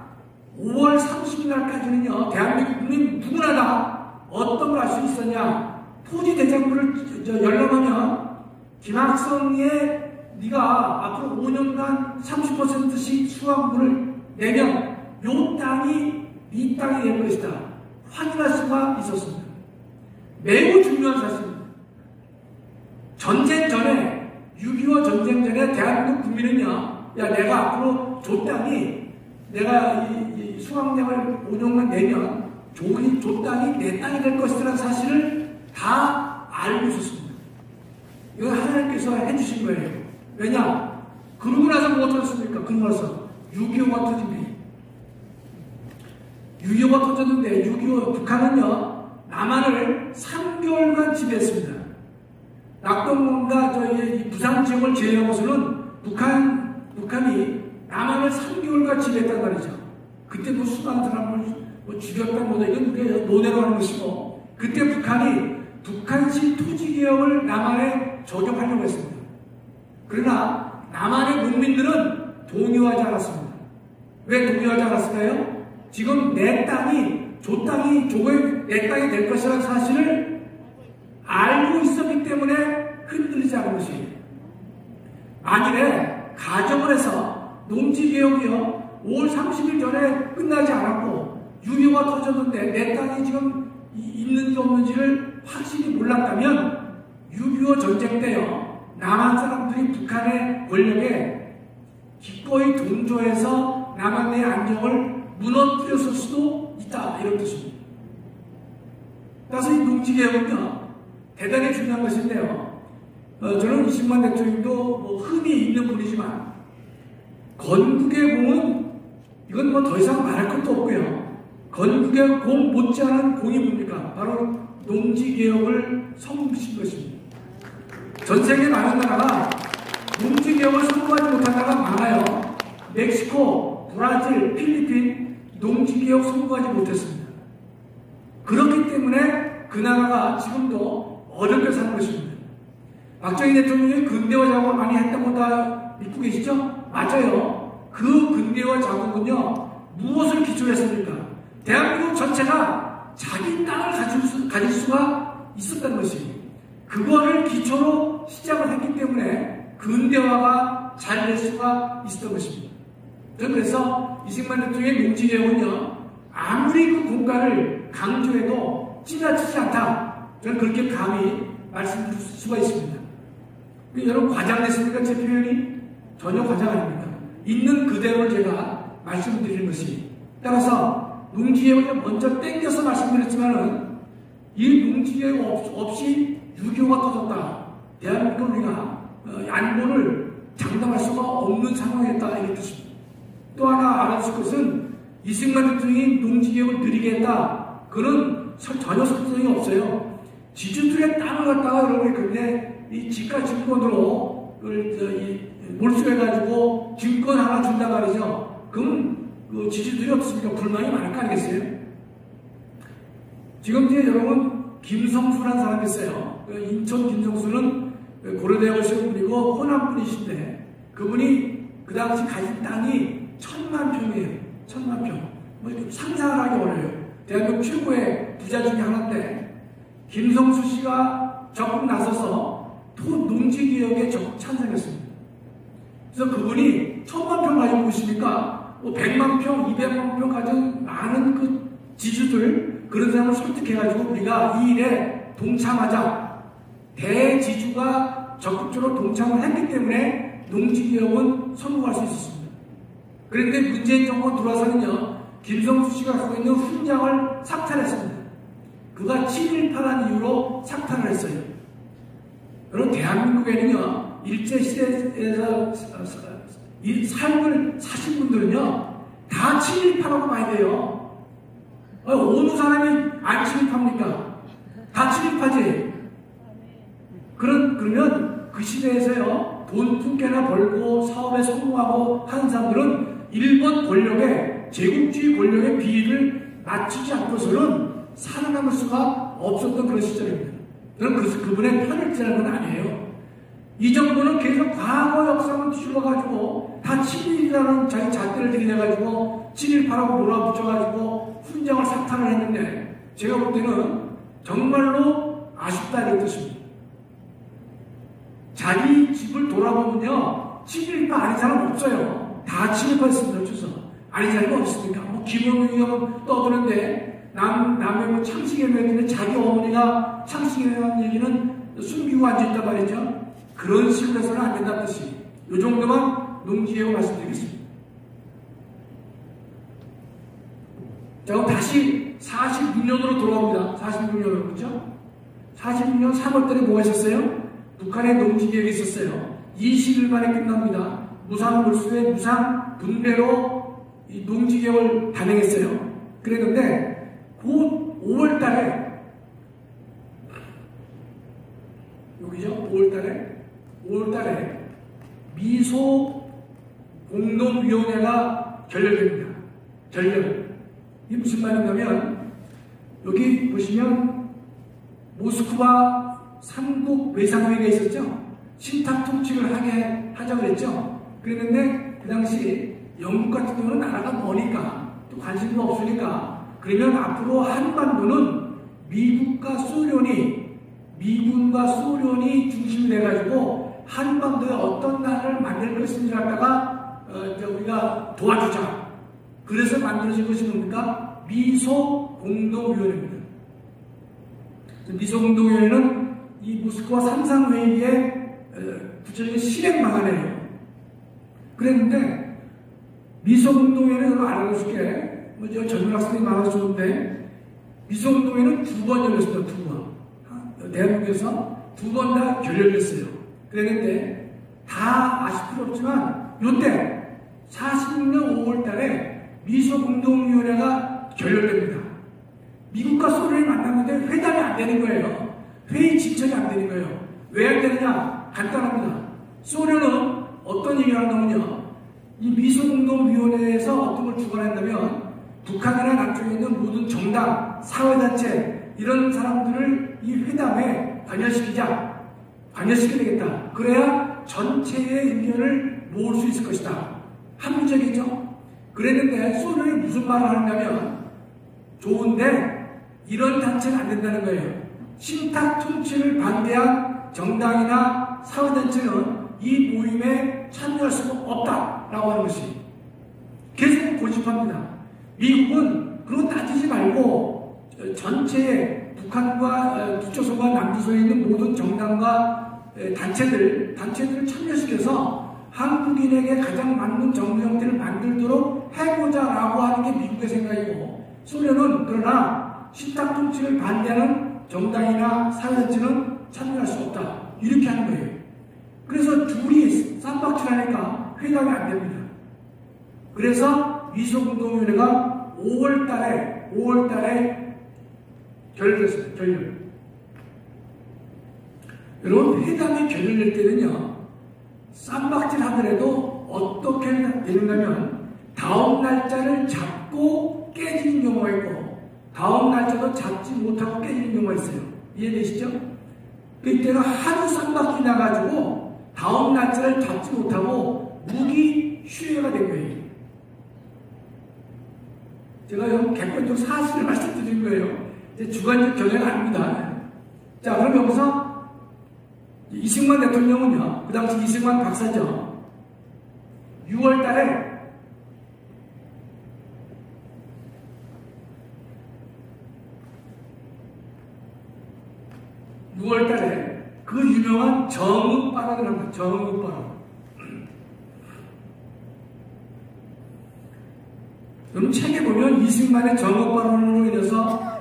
5월 30일 날까지는요, 대한민국 국민 누구나 다 어떤 걸 할 수 있었냐. 토지 대장부를 열람하면 김학성의 네가 앞으로 5년간 30%씩 수확물을 내면 요 땅이 네 땅이 될 것이다. 확인할 수가 있었습니다. 매우 중요한 사실입니다. 전쟁 전에 6.25 전쟁 전에 대한민국 국민은요, 야 내가 앞으로 저 땅이 내가 이 수확량을 5년간 내면 저 땅이 내 땅이 될 것이라는 사실을 다 알고 있었습니다. 이건 하나님께서 해주신 거예요. 왜냐? 그러고 나서 뭐 터졌습니까? 그러고 나서 6.25가 터집니다. 6.25가 터졌는데 6.25 북한은요 남한을 3개월간 지배했습니다. 낙동강과 저희 부산 지역을 제외하고서는 북한이 남한을 3개월간 지배했단 말이죠. 그때 뭐 수많은 사람을 죽였다 뭐다 이건 논외로 하는 것이고, 그때 북한이 북한식 토지개혁을 남한에 적용하려고 했습니다. 그러나 남한의 농민들은 동요하지 않았습니다. 왜 동요하지 않았을까요? 지금 내 땅이 조금 내 땅이 될 것이라는 사실을 알고 있었기 때문에 흔들리지 않은 것이에요. 만일에 가정을 해서 농지개혁이요 5월 30일 전에 끝나지 않았고 6.25가 터졌는데 내 땅이 지금 있는지 없는지를 확실히 몰랐다면 6.25 전쟁 때요 남한 사람들이 북한의 권력에 기꺼이 동조해서 남한 내 안정을 무너뜨렸을 수도 있다, 이런 뜻입니다. 따라서 이 농지개혁은요 대단히 중요한 것인데요, 저는 이승만 대통령도 흔히 있는 분이지만 건국의 공은 이건 더 이상 말할 것도 없고요. 건국의 공 못지않은 공이 뭡니까? 바로 농지개혁을 성공시킨 것입니다. 전 세계 많은 나라가 농지개혁을 성공하지 못한 나라가 많아요. 멕시코, 브라질, 필리핀 농지개혁 성공하지 못했습니다. 그렇기 때문에 그 나라가 지금도 어렵게 사는 것입니다. 박정희 대통령이 근대화 작업을 많이 했다고 다 믿고 계시죠? 맞아요. 그 근대화 작업은요 무엇을 기초로 했습니까? 대한민국 전체가 자기 땅을 가질 수가 있었다는 것이에요. 그거를 기초로 시작을 했기 때문에 근대화가 잘 될 수가 있었던 것입니다. 저는 그래서 이승만 대통령의 농지개혁은요 아무리 그 공간을 강조해도 지나치지 않다, 저는 그렇게 감히 말씀드릴 수가 있습니다. 여러분 과장됐습니까? 제 표현이? 전혀 과장 아닙니다. 있는 그대로를 제가 말씀드리는 것이, 따라서 농지개혁을 먼저 땡겨서 말씀드렸지만은 이 농지개혁 없이 6.25가 터졌다. 대한민국은 우리가 안보를 장담할 수가 없는 상황이었다, 이런 뜻입니다. 또 하나 알아주실 것은 이승만 대통령이 농지개혁을 느리게 했다. 그는 전혀 설득이 없어요. 지주들의 땅을 갖다가 여러분이 근데 이 지가 증권으로 몰수해가지고 증권 하나 준단 말이죠. 그럼 그 지주들이 없으니까 불만이 많을 거 아니겠어요? 지금 이제 여러분 김성수라는 사람이 있어요. 인천 김성수는 고려대학을 세운 분이고 호남 분이신데, 그분이 그 당시 가진 땅이 1000만 평이에요. 1000만 평. 뭐 상상을 하기 어려워요. 대한민국 최고의 부자 중에 하나인데, 김성수 씨가 적극 나서서 농지개혁에 적극 찬성했습니다. 그래서 그분이 1000만 평 가지고 있으니까 100만 평, 200만 평 가진 많은 그 지주들, 그런 사람을 설득해가지고 우리가 이 일에 동참하자. 대지주가 적극적으로 동참을 했기 때문에 농지개혁은 성공할 수 있었습니다. 그런데 문재인 정부 들어와서는요, 김성수 씨가 갖고 있는 훈장을 삭탈했습니다. 그가 7.18한 이유로 삭탈을 했어요. 여러분, 대한민국에는요, 일제시대에서 삶을 사신 분들은요, 다 7.18하고 봐야 돼요. 어느 사람이 안 7.18합니까? 다 7.18지. 그러면 그 시대에서요, 돈 푼개나 벌고 사업에 성공하고 하는 사람들은 일본 권력의, 제국주의 권력의 비위를 맞추지 않고서는 살아남을 수가 없었던 그런 시절입니다. 저는 그분의 편을 지는 건 아니에요. 이 정부는 계속 과거 역사만 뒤집어가지고 다 7.1이라는 자기 잣대를 들이대가지고 7.18하고 몰아붙여가지고 훈장을 삭탈을 했는데 제가 볼 때는 정말로 아쉽다 이런 뜻입니다. 자기 집을 돌아보면요 7.18 아닌 사람 없어요. 다 7.18 했습니다. 주서 아닌 사람이 없습니까? 뭐 김영웅이 떠드는데 남의 뭐 창식에 매기는 자기 어머니가 창식에 대한 얘기는 숨기고 앉아있단 말이죠. 그런 식으로 해서는 안 된다는 뜻이. 이 정도만 농지개혁 말씀드리겠습니다. 자, 그럼 다시 46년으로 돌아옵니다. 46년으로, 그렇죠? 46년 3월달에 뭐가 있었어요? 북한의 농지개혁이 있었어요. 20일 만에 끝납니다. 무상 몰수의 무상 분배로 이 농지개혁을 단행했어요. 그랬는데 곧 5월달에 여기죠? 5월달에 미소 공동위원회가 결렬됩니다. 결렬. 이게 무슨 말인가면 여기 보시면 모스크바 삼국 외상회의가 있었죠. 신탁 통치를 하자고 그랬죠. 그랬는데 그 당시 영국 같은 경우는 나라가 머니까 또 관심도 없으니까 그러면 앞으로 한반도는 미군과 소련이 중심이 돼가지고 한반도에 어떤 나라를 만들 것인지 갖다가 우리가 도와주자. 그래서 만들어진 것이 뭡니까? 미소공동위원회입니다. 미소공동위원회는 이 모스크바 삼상회의의 구체적인 실행 방안이에요. 그랬는데 미소공동회의는 여러분 알아보실게 젊은 학생이 많아서 좋은데 미소공동회의는 2번 열렸습니다. 2번. 대한민국에서 2번 다 결렬됐어요. 그랬는데 다 아실 필요 없지만 이때 46년 5월달에 미소공동위원회가 결렬됩니다. 미국과 소련이 만났는데 회담이 안 되는 거예요. 회의 진척이 안 되는 거예요. 왜 안 되느냐? 간단합니다. 소련은 어떤 얘기를 하냐면요. 이 미소공동위원회에서 어떤 걸 주관한다면 북한이나 남쪽에 있는 모든 정당, 사회단체 이런 사람들을 이 회담에 관여시키자. 관여시켜야 되겠다. 그래야 전체의 의견을 모을 수 있을 것이다. 합리적이죠? 그랬는데 소련이 무슨 말을 하냐면 좋은데 이런 단체는 안 된다는 거예요. 신탁 통치를 반대한 정당이나 사회단체는 이 모임에 참여할 수가 없다라고 하는 것이 계속 고집합니다. 미국은 그런 거 따지지 말고 전체의 북한과 북조선과 남조선에 있는 모든 정당과 단체들을 참여시켜서 한국인에게 가장 맞는 정부 형태를 만들도록 해보자라고 하는 게 미국의 생각이고 소련은 그러나 신탁 통치를 반대하는 정당이나 사회단체는 참여할 수 없다. 이렇게 하는 거예요. 그래서 둘이 쌈박질하니까 회담이 안 됩니다. 그래서 미소공동위원회가 5월달에 결렬됐습니다. 결렬. 여러분 회담이 결렬될 때는요. 쌈박질 하더라도 어떻게 되는가면 다음 날짜를 잡고 깨지는 경우가 있고 다음 날짜도 잡지 못하고 깨지는 경우가 있어요. 이해되시죠? 그때는 하루 쌈박이 나가지고 다음 날짜를 잡지 못하고 무기 휴회가 된 거예요. 제가 여러분 객관적 사실을 말씀드린 거예요. 이제 주관적 견해가 아닙니다. 자, 그럼 여기서 이승만 대통령은요, 그 당시 이승만 박사죠. 6월달에 그 유명한 정읍 발언을 합니다. 정읍 발언. 여러분 책에 보면 이승만의 정읍 발언으로 인해서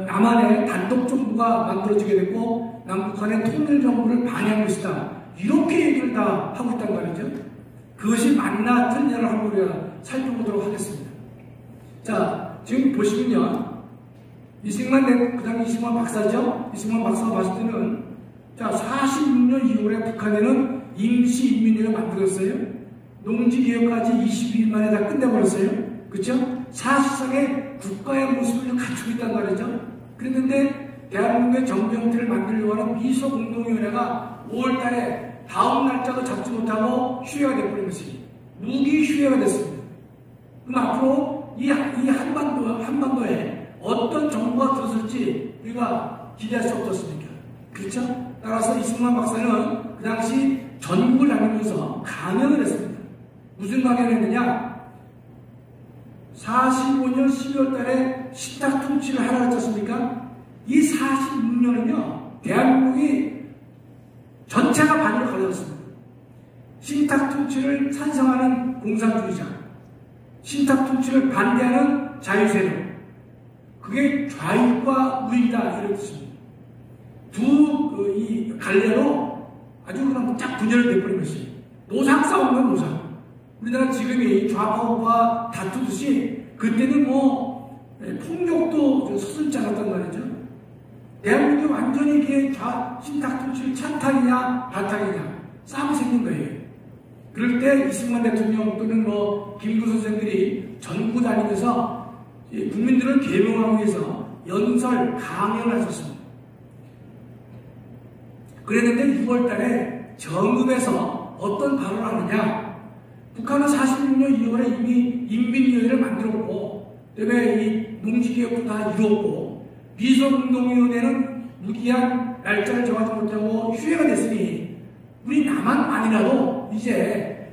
남한의 단독 정부가 만들어지게 됐고 남북한의 통일 정부를 반영한 것이다. 이렇게 얘기를 다 하고 있단 말이죠. 그것이 맞나 틀리냐를 한번 우리가 살펴보도록 하겠습니다. 자, 지금 보시면요. 그 다음에 이승만 박사죠. 이승만 박사가 봤을 때는 자, 46년 2월에 북한에는 임시인민회를 만들었어요. 농지개혁까지 22일 만에 다 끝내버렸어요. 그렇죠? 사실상의 국가의 모습을 갖추고 있단 말이죠. 그랬는데 대한민국의 정부 형태를 만들려고 하는 미소공동위원회가 5월달에 다음 날짜도 잡지 못하고 휴회가 되어버린 것이 무기 휴회가 됐습니다. 그럼 앞으로 이 한반도에 어떤 정부가 들어설지 우리가 기대할 수 없었습니까? 그렇죠? 따라서 이승만 박사는 그 당시 전국을 다니면서 강연을 했습니다. 무슨 강연을 했느냐? 45년 12월 달에 신탁 통치를 하라 했지 않습니까? 이 46년은요, 대한민국이 전체가 반으로 갈라졌습니다. 신탁 통치를 찬성하는 공산주의자, 신탁 통치를 반대하는 자유세력, 그게 좌익과 우익이다 이런 뜻입니다. 이 갈래로 아주 그냥 쫙 분열이 돼버린 것이 노상 싸움은 노상. 우리나라 지금이 좌파우파 다투듯이 그때는 폭력도 서슴지 않았단 말이죠. 대한민국이 완전히 이게 신탁 통치를 찬탕이냐 반탕이냐 싸움이 생긴 거예요. 그럴 때 이승만 대통령 또는 김구 선생들이 전국 다니면서 국민들을 계명하기 위해서 연설, 강연을 하셨습니다. 그랬는데 6월 달에 정읍에서 어떤 발언을 하느냐? 북한은 46년 2월에 이미 인민위원회를 만들었고, 그다음에 이 농지개혁도 다 이루었고, 비서운동위원회는 무기한 날짜를 정하지 못하고 휴회가 됐으니, 우리 남한 아니라도 이제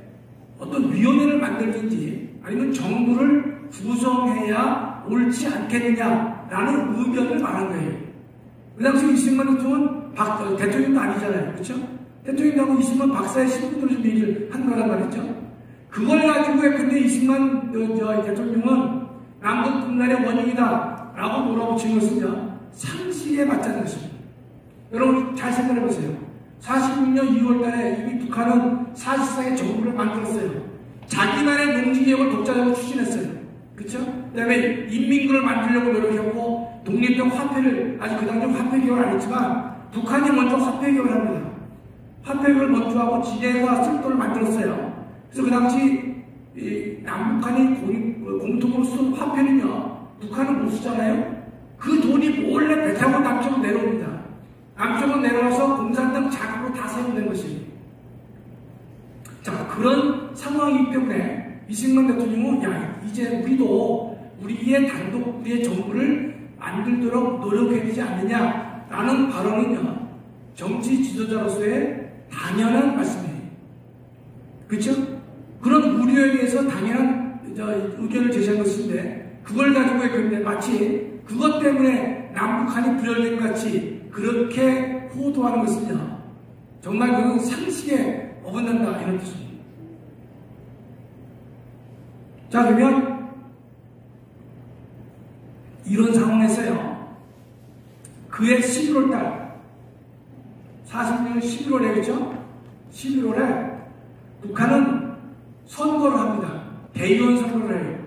어떤 위원회를 만들든지 아니면 정부를 구성해야 옳지 않겠느냐라는 의견을 말한 거예요. 그 당시 이승만 대통령도 아니잖아요. 그렇죠? 대통령하고 이승만 박사의 신분으로 좀 얘기를 한 거란 말이죠. 그걸 가지고 근데 이승만 대통령은 남북 분단의 원인이다 라고 몰아붙인 것은요, 상식에 맞지 않는 것입니다. 여러분 잘 생각해 보세요. 46년 2월 달에 이미 북한은 사실상의 정부를 만들었어요. 자기만의 농지개혁을 독자적으로 추진했어요. 그렇죠? 그 다음에 인민군을 만들려고 노력했고, 독립적 화폐를, 아직 그 당시 화폐 개혁을 안 했지만 북한이 먼저 화폐 개혁을 합니다. 화폐 개혁을 먼저 하고 지대와 쓸도를 만들었어요. 그래서 그 당시 남북한이 공통으로 쓴 화폐는요, 북한은 못 쓰잖아요. 그 돈이 몰래 배 타고 남쪽으로 내려옵니다. 남쪽으로 내려와서 공산당 자금으로 다 사용된 것입니다. 자, 그런 상황이기 때문에 이승만 대통령은 이제 우리도 우리의 정부를 만들도록 노력해야 되지 않느냐라는 발언은요, 정치 지도자로서의 당연한 말씀이에요. 그렇죠? 그런 우려에 대해서 당연한 의견을 제시한 것인데, 그걸 가지고 했는데 마치 그것 때문에 남북한이 분열된 것 같이 그렇게 호도하는 것은요, 정말 그건 상식에 어긋난다 이런 뜻입니다. 자, 그러면 이런 상황에서요, 그해 11월달 40년 11월에 그죠? 11월에 북한은 선거를 합니다. 대의원 선거를 해요.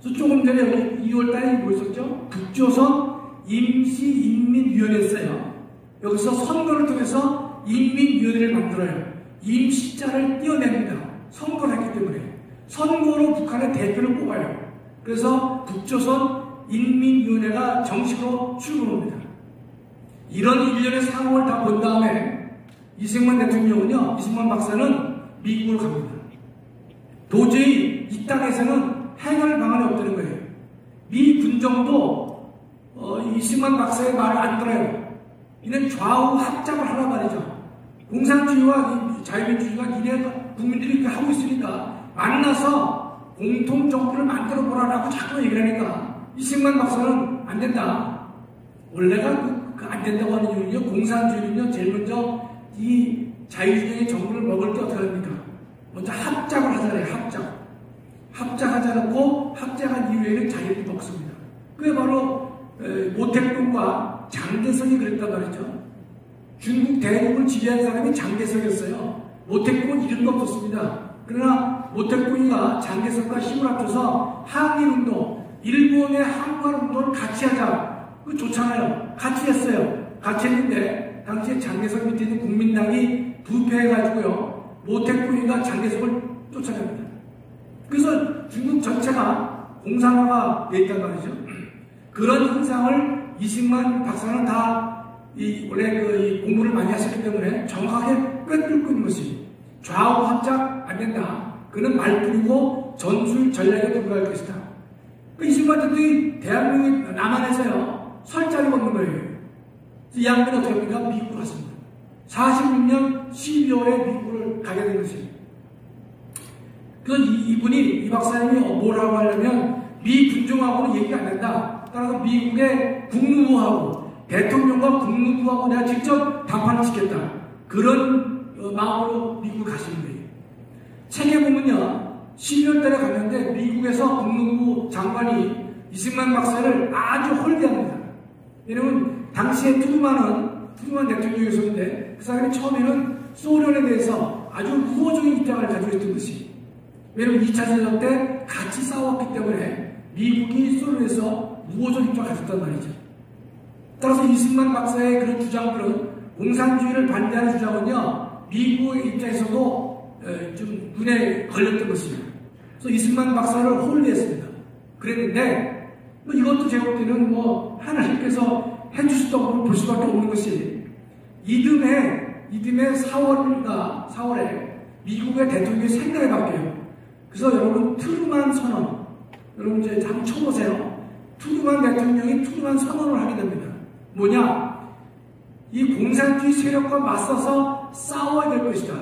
그래서 조금 전에 우리 2월달에 뭐 있었죠? 북조선 임시인민위원회 있어요. 여기서 선거를 통해서 인민위원회를 만들어요. 임시자를 띄어냅니다. 선거를 했기 때문에. 선거로 북한의 대표를 뽑아요. 그래서 북조선 인민위원회가 정식으로 출범합니다. 이런 일련의 상황을 다 본 다음에 이승만 대통령은요, 이승만 박사는 미국을 갑니다. 도저히 이 땅에서는 해결 방안이 없다는 거예요. 미 군정도 이승만 박사의 말을 안 들어요. 이는 좌우 합작을 하란 말이죠. 공산주의와 자유민주주의가 니네 국민들이 이렇게 하고 있으니까 만나서 공통정부를 만들어 보라라고 자꾸 얘기를 하니까 이승만 박사는 안 된다. 원래가 안 된다고 하는 이유는요, 공산주의는요, 제일 먼저 이 자유주의의 정부를 먹을 때 어떻게 합니까? 먼저 합작을 하잖아요. 합작하지 않고 합작한 이후에는 자유를 먹습니다. 그게 바로 모택동과 장개성이 그랬단 말이죠. 중국 대륙을 지배한 사람이 장개성이었어요. 모택동은 이름도 없었습니다. 그러나 모택동이가 장개성과 힘을 합쳐서 항일운동, 일본의 한국화운동을 같이 하자. 그거 좋잖아요. 같이 했어요. 같이 했는데 당시에 장개성 밑에 있는 국민당이 부패해가지고요, 모택동이가 장개성을 쫓아갑니다. 그래서 중국 전체가 공산화가 되어 있단 말이죠. 그런 현상을 이승만 박사는 다 원래 공부를 많이 하셨기 때문에 정확하게 꿰뚫고 있는 것이 좌우 합작 안 된다. 그는 말뿐이고 전술 전략에 불과할 것이다. 이승만 대통령이 대한민국 남한에서요 설 자리가 없는 거예요. 이 양반이 어떻게 합니까? 미국으로 갔습니다. 46년 12월에 미국을 가게 된 것이에요. 그래서 이 박사님이 뭐라고 하려면 미 군종하고는 얘기가 안 된다. 따라서 미국의 국무부하고 대통령과 국무부하고 내가 직접談판을 시켰다. 그런 마음으로 미국을 가시는 거예요. 책에 보면요 12월 달에 갔는데 미국에서 국무부 장관이 이승만 박사를 아주 홀대합니다. 왜냐면 당시에 트루만 대통령이었는데 그 사람이 처음에는 소련에 대해서 아주 우호적인 입장을 가지고 있던 것이, 왜냐면 2차 대전 때 같이 싸웠기 때문에 미국이 소련에서 우호적 입장을 가졌단 말이죠. 따라서 이승만 박사의 그런 주장들은 공산주의를 반대하는 주장은요 미국의 입장에서도 좀 눈에 걸렸던 것이에요. 그래서 이승만 박사를 홀리했습니다. 그랬는데 이것도 제가 볼 때는 하나님께서 해주셨다고 볼 수밖에 없는 것이, 이듬해 4월에 미국의 대통령이 생각이 바뀌어요. 그래서 여러분 트루만 선언, 여러분 이제 한번 쳐보세요. 트루만 대통령이 트루만 선언을 하게 됩니다. 뭐냐? 이 공산주의 세력과 맞서서 싸워야 될 것이다.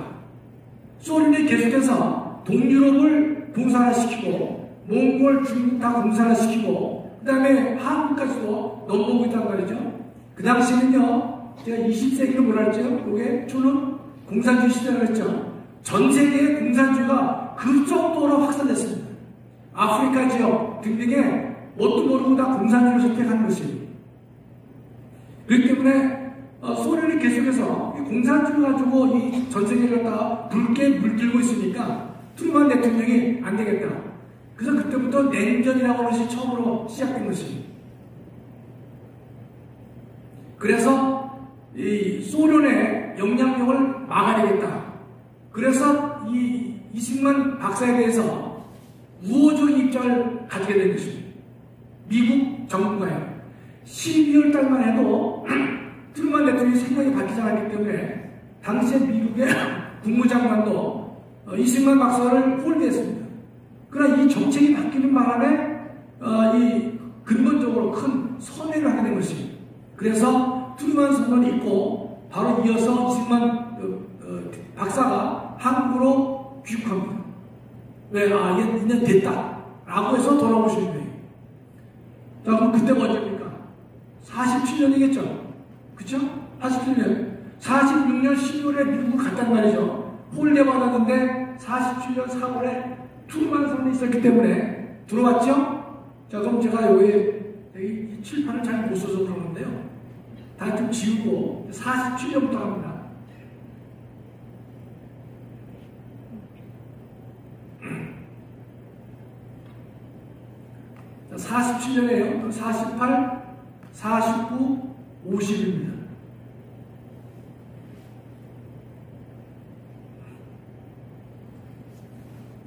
소련이 계속해서 동유럽을 공산화시키고 몽골, 중국 다 공산화시키고 그 다음에 한국까지도 넘보고 있단 말이죠. 그 당시에는요 제가 20세기를 뭐라 했죠? 그게 초는 공산주의 시대라고 했죠. 전 세계의 공산주의가 급속도로 확산됐습니다. 아프리카 지역 등등에 뭣도 모르고 다 공산주의를 선택하는 것입니다. 그렇기 때문에 소련이 계속해서 공산주의 가지고 이 전 세계를 다 붉게 물들고 있으니까 트루만 대통령이 안 되겠다. 그래서 그때부터 냉전이라고 하는 것이 처음으로 시작된 것입니다. 그래서 이 소련의 영향력을 막아야 되겠다. 그래서 이 이승만 박사에 대해서 우호적인 입장을 가지게 된 것입니다. 미국 정부가요. 12월 달만 해도 트루만 대통령이 생각이 바뀌지 않았기 때문에 당시에 미국의 국무장관도 이승만 박사를 홀대했습니다. 그러나 이 정책이 바뀌는 바람에 이 근본적으로 큰 선회를 하게 된 것입니다. 그래서 트루만 선언이 있고 바로 이어서 이승만 박사가 한국으로 귀국합니다. 왜? 이제 됐다 라고 해서 돌아오시는 거예요. 자, 그럼 그때가 언제입니까? 47년이겠죠? 그쵸? 47년. 46년 12월에 미국을 갔단 말이죠. 홀대 받았는데 47년 4월에 트루만 선언이 있었기 때문에 들어왔죠? 자, 그럼 제가 여기 칠판을 잘 못 써서 그러는데요. 다 좀 지우고 47년부터 합니다. 자, 47년에요. 48, 49, 50입니다.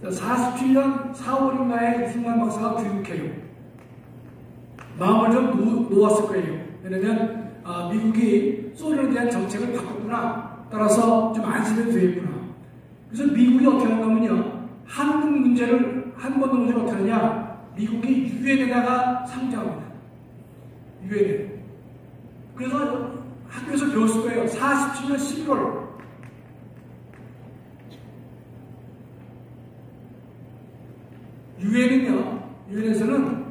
자, 47년 4월인가에 이승만 박사가 귀국해요. 마음을 좀 놓았을 거예요. 왜냐면 미국이 소련에 대한 정책을 바꿨구나. 따라서 좀 안심해도 되겠구나. 그래서 미국이 어떻게 하냐면요. 한국 문제를 어떻게 하냐. 미국이 유엔에다가 상정합니다. 유엔에. 그래서 학교에서 배웠을 거예요. 47년 11월. 유엔에서는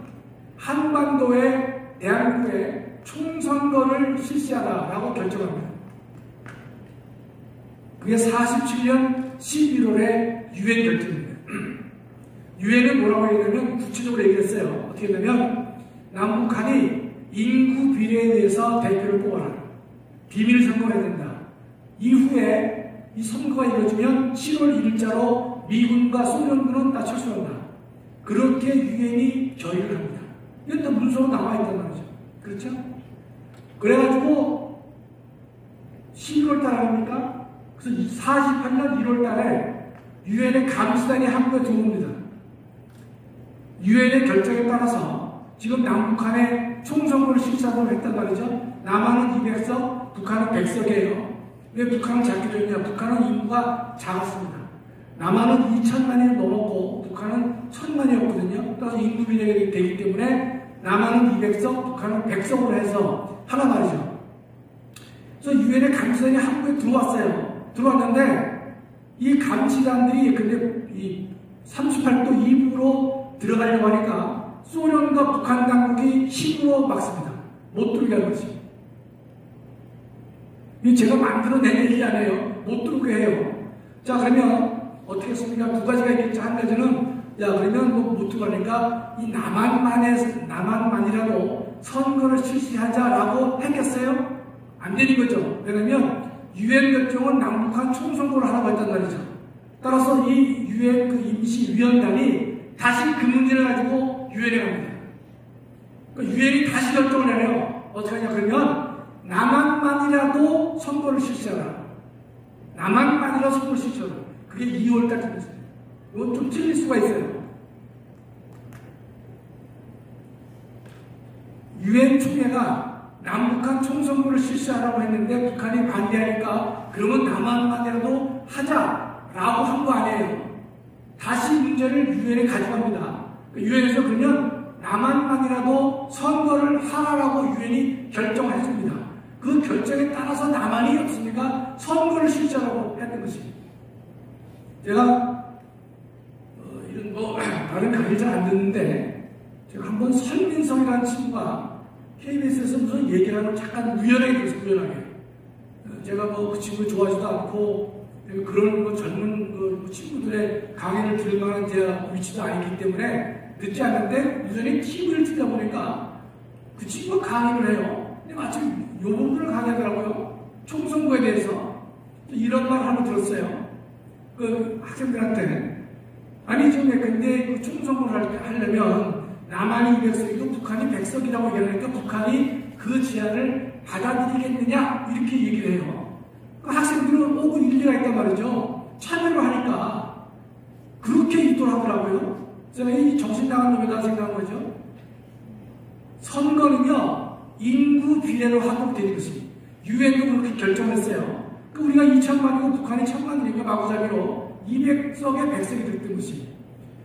한반도에 대한민국에 총선거를 실시하다라고 결정합니다. 그게 47년 11월에 유엔 결정입니다. 유엔은 뭐라고 얘기하냐면 구체적으로 얘기했어요. 어떻게 했냐면 남북한이 인구 비례에 대해서 대표를 뽑아라. 비밀 선거를 해야 된다. 이후에 이 선거가 이루어지면 7월 1일자로 미군과 소련군은 다 철수한다. 그렇게 유엔이 결의를 합니다. 이건 다 문서로 남아있단 말이죠. 그렇죠? 그래가지고 11월 달 아닙니까? 그래서 48년 1월 달에 유엔의 감시단이 한국에 들어옵니다. 유엔의 결정에 따라서 지금 남북한에 총선거를 실시하도록 했단 말이죠. 남한은 200석, 북한은 100석이에요. 왜 북한은 작게 되었냐? 북한은 인구가 작았습니다. 남한은 2천만이 넘었고 북한은 1,000만이었거든요. 따라서 인구 비례가 되기 때문에 남한은 200석, 북한은 100석으로 해서 하나 말이죠. 그래서 유엔의 감시단이 한국에 들어왔어요. 들어왔는데 이 감시단들이 근데 이 38도 이북으로 들어가려고 하니까 소련과 북한 당국이 힘으로 막습니다. 못 들어오게 하는 거지. 이 제가 만들어낸 얘기 아니에요. 못 들어오게 해요. 자, 그러면 어떻게 했습니까? 두 가지가 있겠죠. 한 가지는, 야, 그러면 뭐 못 들어가니까 이 남한만이라도 선거를 실시하자라고 했겠어요? 안 되는 거죠. 왜냐면, 유엔 결정은 남북한 총선거를 하라고 했단 말이죠. 따라서 이 유엔 그 임시위원단이 다시 그 문제를 가지고 유엔에 갑니다. 그러니까 유엔이 다시 결정을 해요. 어떻게 하냐, 그러면, 남한만이라도 선거를 실시하라. 남한만이라도 선거를 실시하라. 그게 2월달 됐어요. 이건 좀 틀릴 수가 있어요. 유엔 총회가 남북한 총선거를 실시하라고 했는데 북한이 반대하니까 그러면 남한만이라도 하자라고 한 거 아니에요. 다시 문제를 유엔에 가져갑니다. 유엔에서 그러면 남한만이라도 선거를 하라라고 유엔이 결정을 했습니다. 그 결정에 따라서 남한이 없으니까 선거를 실시하라고 했던 것입니다. 제가 이런 다른 강의를 잘 안 듣는데 제가 한번 설민성이라는 친구가 KBS에서 무슨 얘기를 하는 잠깐 우연하게 들었어요. 우연하게. 제가 그 친구 좋아하지도 않고 그런 젊은 친구들의 강의를 들을 만한 제 위치도 아니기 때문에 듣지 않는데 우연히 TV를 틀다 보니까 그 친구가 강의를 해요. 근데 마침 요 부분을 강의하더라고요. 총선거에 대해서. 이런 말 하나 들었어요. 그 학생들한테. 아니, 근데 그 총선거를 하려면 남한이 200석이고 북한이 100석이라고 얘기하니까 북한이 그 제안을 받아들이겠느냐? 이렇게 얘기를 해요. 그 학생들은 오고 일리가 있단 말이죠. 참여를 하니까. 그렇게 이도하더라고요. 그래서 이 정신나간 놈이다 생각한 거죠. 선거는요, 인구 비례로 하도록 되는 것입니다. 유엔도 그렇게 결정했어요. 그 우리가 2천만이고 북한이 1,000만이니까 마구잡이로 200석에 100석이 됐던 것입니다.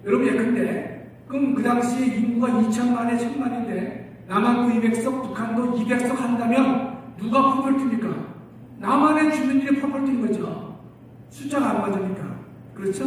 여러분, 예컨대, 그럼 그 당시에 인구가 2천만에 1,000만인데, 남한도 200석, 북한도 200석 한다면, 누가 펄펄 튑니까? 남한의 주민들이 펄펄 튀는 거죠. 숫자가 안 맞으니까. 그렇죠?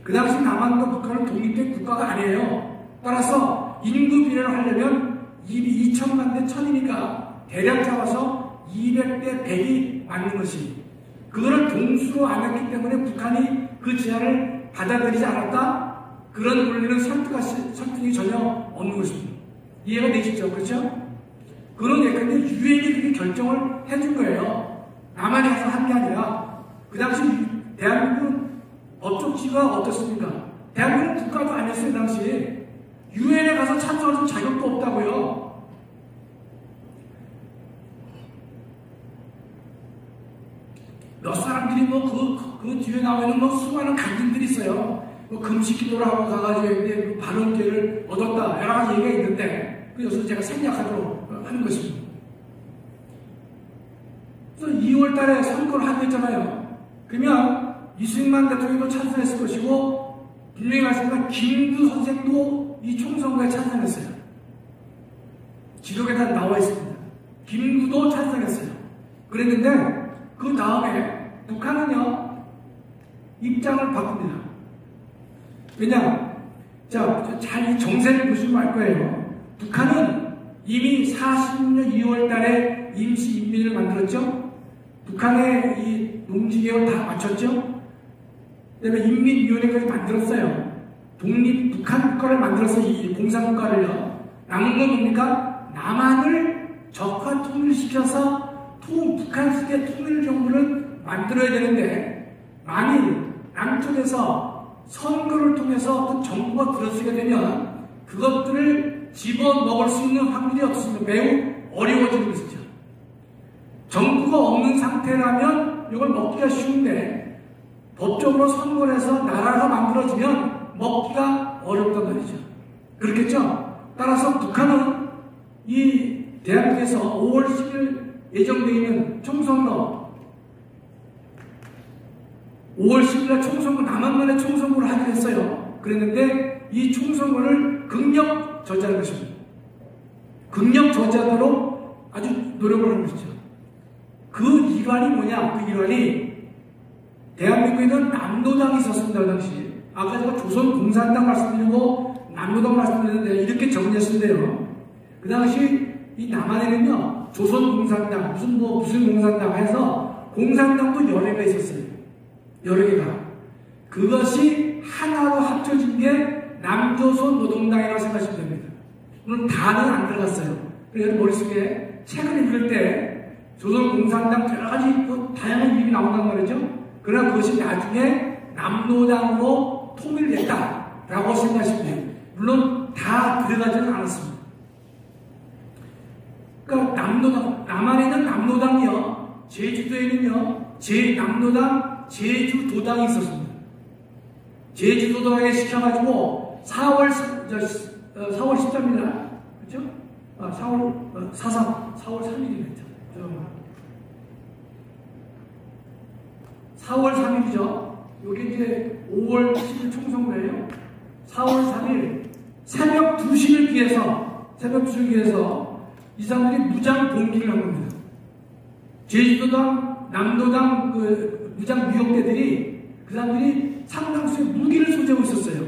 그 당시 남한과 북한은 독립된 국가가 아니에요. 따라서 인구 비례를 하려면 2천만 대 1,000이니까 대략 잡아서 200대 100이 맞는 것이. 그거를 동수로 안 했기 때문에 북한이 그 제안을 받아들이지 않았다? 그런 논리는 설득이 전혀 없는 것입니다. 이해가 되시죠? 그렇죠? 그런 예컨대 유엔이 그렇게 결정을 해준 거예요. 남한이 가서 한 게 아니라 그 당시 대한민국은 법적지가 어떻습니까? 대한민국은 국가도 아니었어요. 당시에 유엔에 가서 참석할 자격도 없다고요. 몇 사람들이 그 뒤에 나오는 수많은 간증들이 있어요. 금식 기도를 하고 가가지고 발언기를 얻었다. 여러 가지 얘기가 있는데, 그래서 제가 생략하도록 하는 것입니다. 그래서 2월 달에 선거를 하게 했잖아요. 그러면 이승만 대통령도 찬성했을 것이고, 분명히 말씀드리면 김구 선생도 이 총선거에 찬성했어요. 기록에 다 나와 있습니다. 김구도 찬성했어요. 그랬는데, 그 다음에 북한은요, 입장을 바꿉니다. 왜냐? 자, 잘 이 정세를 보시면 알 거예요. 북한은 이미 40년 2월 달에 임시인민을 만들었죠? 북한의 이 농지개혁을 다 마쳤죠? 그 다음에 인민위원회까지 만들었어요. 독립 북한 국가를 만들어서 이 공산국가를요. 남은 건 뭡니까? 남한을 적화 통일시켜서 북한식의 통일 정부를 만들어야 되는데, 만일 남쪽에서 선거를 통해서 그 정부가 들어서게 되면 그것들을 집어먹을 수 있는 확률이 없습니다. 매우 어려워지는 것이죠. 정부가 없는 상태라면 이걸 먹기가 쉬운데 법적으로 선거를 해서 나라가 만들어지면 먹기가 어렵단 말이죠. 그렇겠죠? 따라서 북한은 이 대한민국에서 5월 10일 예정되어 있는 총선거, 5월 10일 총선거, 남한만에 총선거를 하기로 했어요. 그랬는데 이 총선거를 극력 저지하는 것입니다. 극력 저지하도록 아주 노력을 하는 것이죠. 그 일환이 뭐냐? 그 일환이 대한민국에는 남노당이 있었습니다. 그 당시. 아까 제가 조선공산당 말씀드리고 남노당 말씀드렸는데 이렇게 정리했는데요. 그 당시 이 남한에는요, 조선공산당, 무슨 공산당 해서 공산당도 여러 개가 있었어요. 여러 개가. 그것이 하나로 합쳐진 게 남조선 노동당이라고 생각하시면 됩니다. 물론 다는 안 들어갔어요. 그래서 머릿속에 책을 읽을 때 조선공산당 여러 가지 다양한 이름이 나온단 말이죠. 그러나 그것이 나중에 남노당으로 통일됐다라고 생각하시면 돼요. 물론 다 들어가지는 않았습니다. 그러니까 남한에는 남노당이요, 제주도에는요, 남노당, 제주도당이 있었습니다. 제주도당에 시켜가지고 4월 14일입니다. 그렇죠? 4월 3일이겠죠. 4월 3일이죠. 여기 이제 5월 10일 총선거예요. 4월 3일 새벽 2시를 기해서 이 사람들이 무장 봉기를 한 겁니다. 제주도당, 남도당 그 무장 무역대들이 그 사람들이 상당수의 무기를 소지하고 있었어요.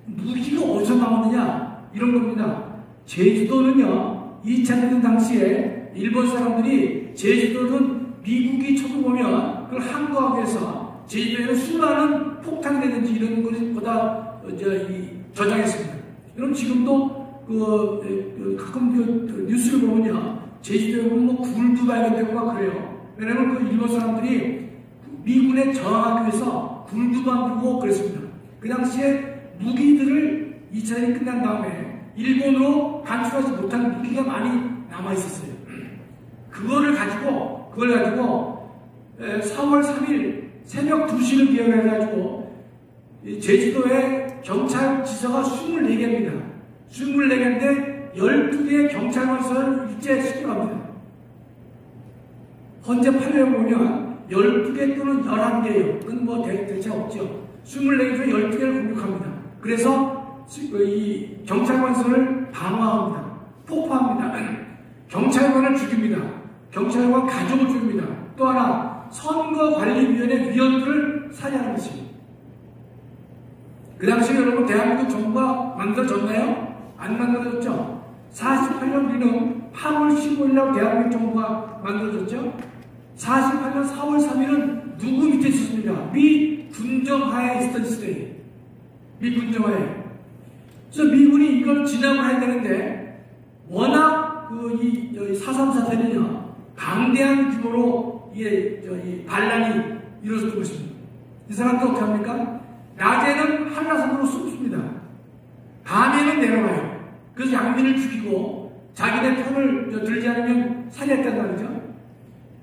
무기가 어디서 나오느냐? 이런 겁니다. 제주도는요, 2차 대전 당시에 일본 사람들이 제주도는 미국이 쳐들어오면 그걸 항거하기 위해서 제주도에는 수많은 폭탄이라든지 이런 것보다 저장했습니다. 여러분 지금도 가끔 뉴스를 보면요, 제주도에 보면 뭐 굴도 발견되고 막 그래요. 왜냐면 그 일본 사람들이 미군에 저항하기 위해서 굴도 만들고 그랬습니다. 그 당시에 무기들을 2차 대전이 끝난 다음에 일본으로 반출하지 못한 무기가 많이 남아 있었어요. 그걸 가지고 4월 3일 새벽 2시를 기억해가지고 제주도에 경찰 지서가 24개입니다. 24개인데 12개의 경찰관서를 일제시키고 합니다. 현재 판례를 보면 12개 또는 11개예요. 그건 뭐 대체 없죠. 24개 중에 12개를 공격합니다. 그래서 이 경찰관서를 방어합니다. 폭파합니다. 경찰관을 죽입니다. 경찰관 가족을 죽입니다. 또 하나 선거관리위원회 위원들을 살해하는 것입니다. 그 당시에 여러분 대한민국 정부가 만들어졌나요? 안 만들어졌죠. 48년 뒤는 8월 15일날 대한민국 정부가 만들어졌죠. 48년 4월 3일은 누구 밑에 있었습니까? 미 군정하에 있었던 시대예요. 미 군정하에. 그래서 미군이 이걸 진압을 해야 되는데 워낙 이 4.3 사태는요, 방대한 규모로 이 반란이 이루어졌던 것입니다. 이 사람들 어떻게 합니까? 낮에는 한라산으로 숨습니다. 밤에는 내려가요. 그래서 양민을 죽이고 자기네 편을 들지 않으면 살해했단 말이죠.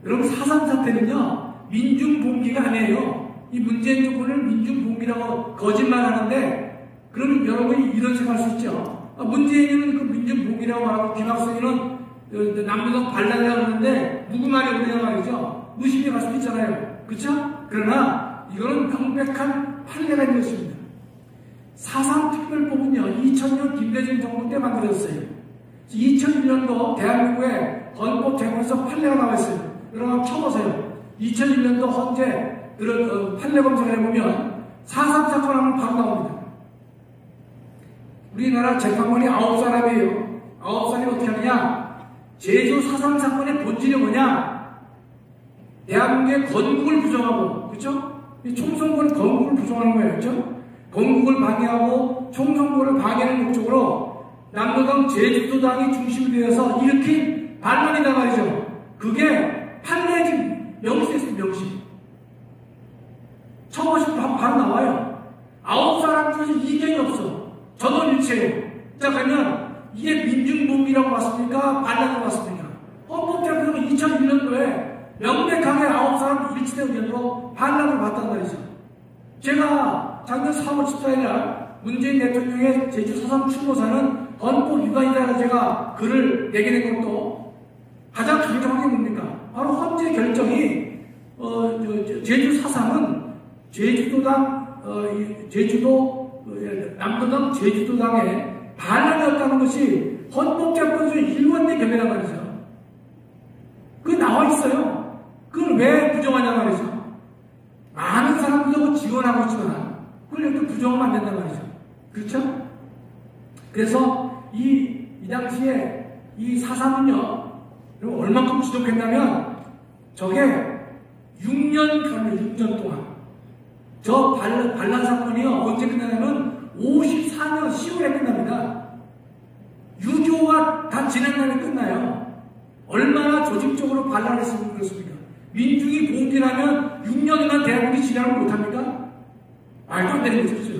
여러분 4.3 사태는요, 민중봉기가 아니에요. 이 문재인 정부는 민중봉기라고 거짓말하는데, 그러면 여러분이 이런 생각할 수 있죠. 문재인은 그 민중봉기라고 하고 김학성이는 남노당 반란이라고 하는데 누구 말이 옳냐 말이죠. 무심히 갈 수도 있잖아요. 그렇죠? 그러나 이거는 명백한 판례가 있는 것입니다. 4.3 특별법은요, 2000년 김대중 정부 때 만들어졌어요. 2001년도 대한민국의 헌법재판소 판례가 나와 있어요. 여러분 쳐보세요. 2001년도 헌재 판례 검색을 해보면 4.3 사건 하면 바로 나옵니다. 우리나라 재판관이 9사람이에요. 9사람이 어떻게 하느냐? 제주 4.3 사건의 본질이 뭐냐? 대한민국의 건국을 부정하고, 그렇죠? 이 총선거는 건국을 부정하는 거예요, 그렇죠? 건국을 방해하고 총선거를 방해하는 목적으로 남노당 제주도당이 중심이 되어서 일으킨 반란이다 말이죠. 그게 판례지 명시했습니다. 명시. 쳐보시면 바로 나와요. 9사람 중에서 이견이 없어. 전원일체예요. 자, 그러면 이게 민중봉기라고 봤습니까? 반란이라고 봤습니까? 헌법재판소는 2001년도에 명백하게 9사람 일치된 의견으로 반란을 봤단 말이죠. 제가 작년 4월 14일 문재인 대통령의 제주 4.3 추모사는 헌법 위반이다 제가 글을 내게 된 것도 가장 강력한 게 뭡니까? 바로 헌재 결정이 제주 4.3은 남도당 제주도당의 반란이었다는 것이 헌법재판소의 일원의 결례란 말이죠. 그게 나와 있어요. 그걸 왜 부정하냐 말이죠. 많은 사람들도 지원하고 있지만 그걸 또 부정하면 안 된단 말이죠. 그렇죠? 그래서 이 당시에 이 4.3은요, 얼만큼 지속했냐면 저게 6년 동안 저 반란 사건이요, 언제 끝나냐면 54년 10월에 끝납니다. 6.25가 다 지난 날에 끝나요. 얼마나 조직적으로 반란했으면 그렇습니까? 민중이 봉기하면 6년간 대한민국이 진행을 못합니까? 말도 안 되는 거죠.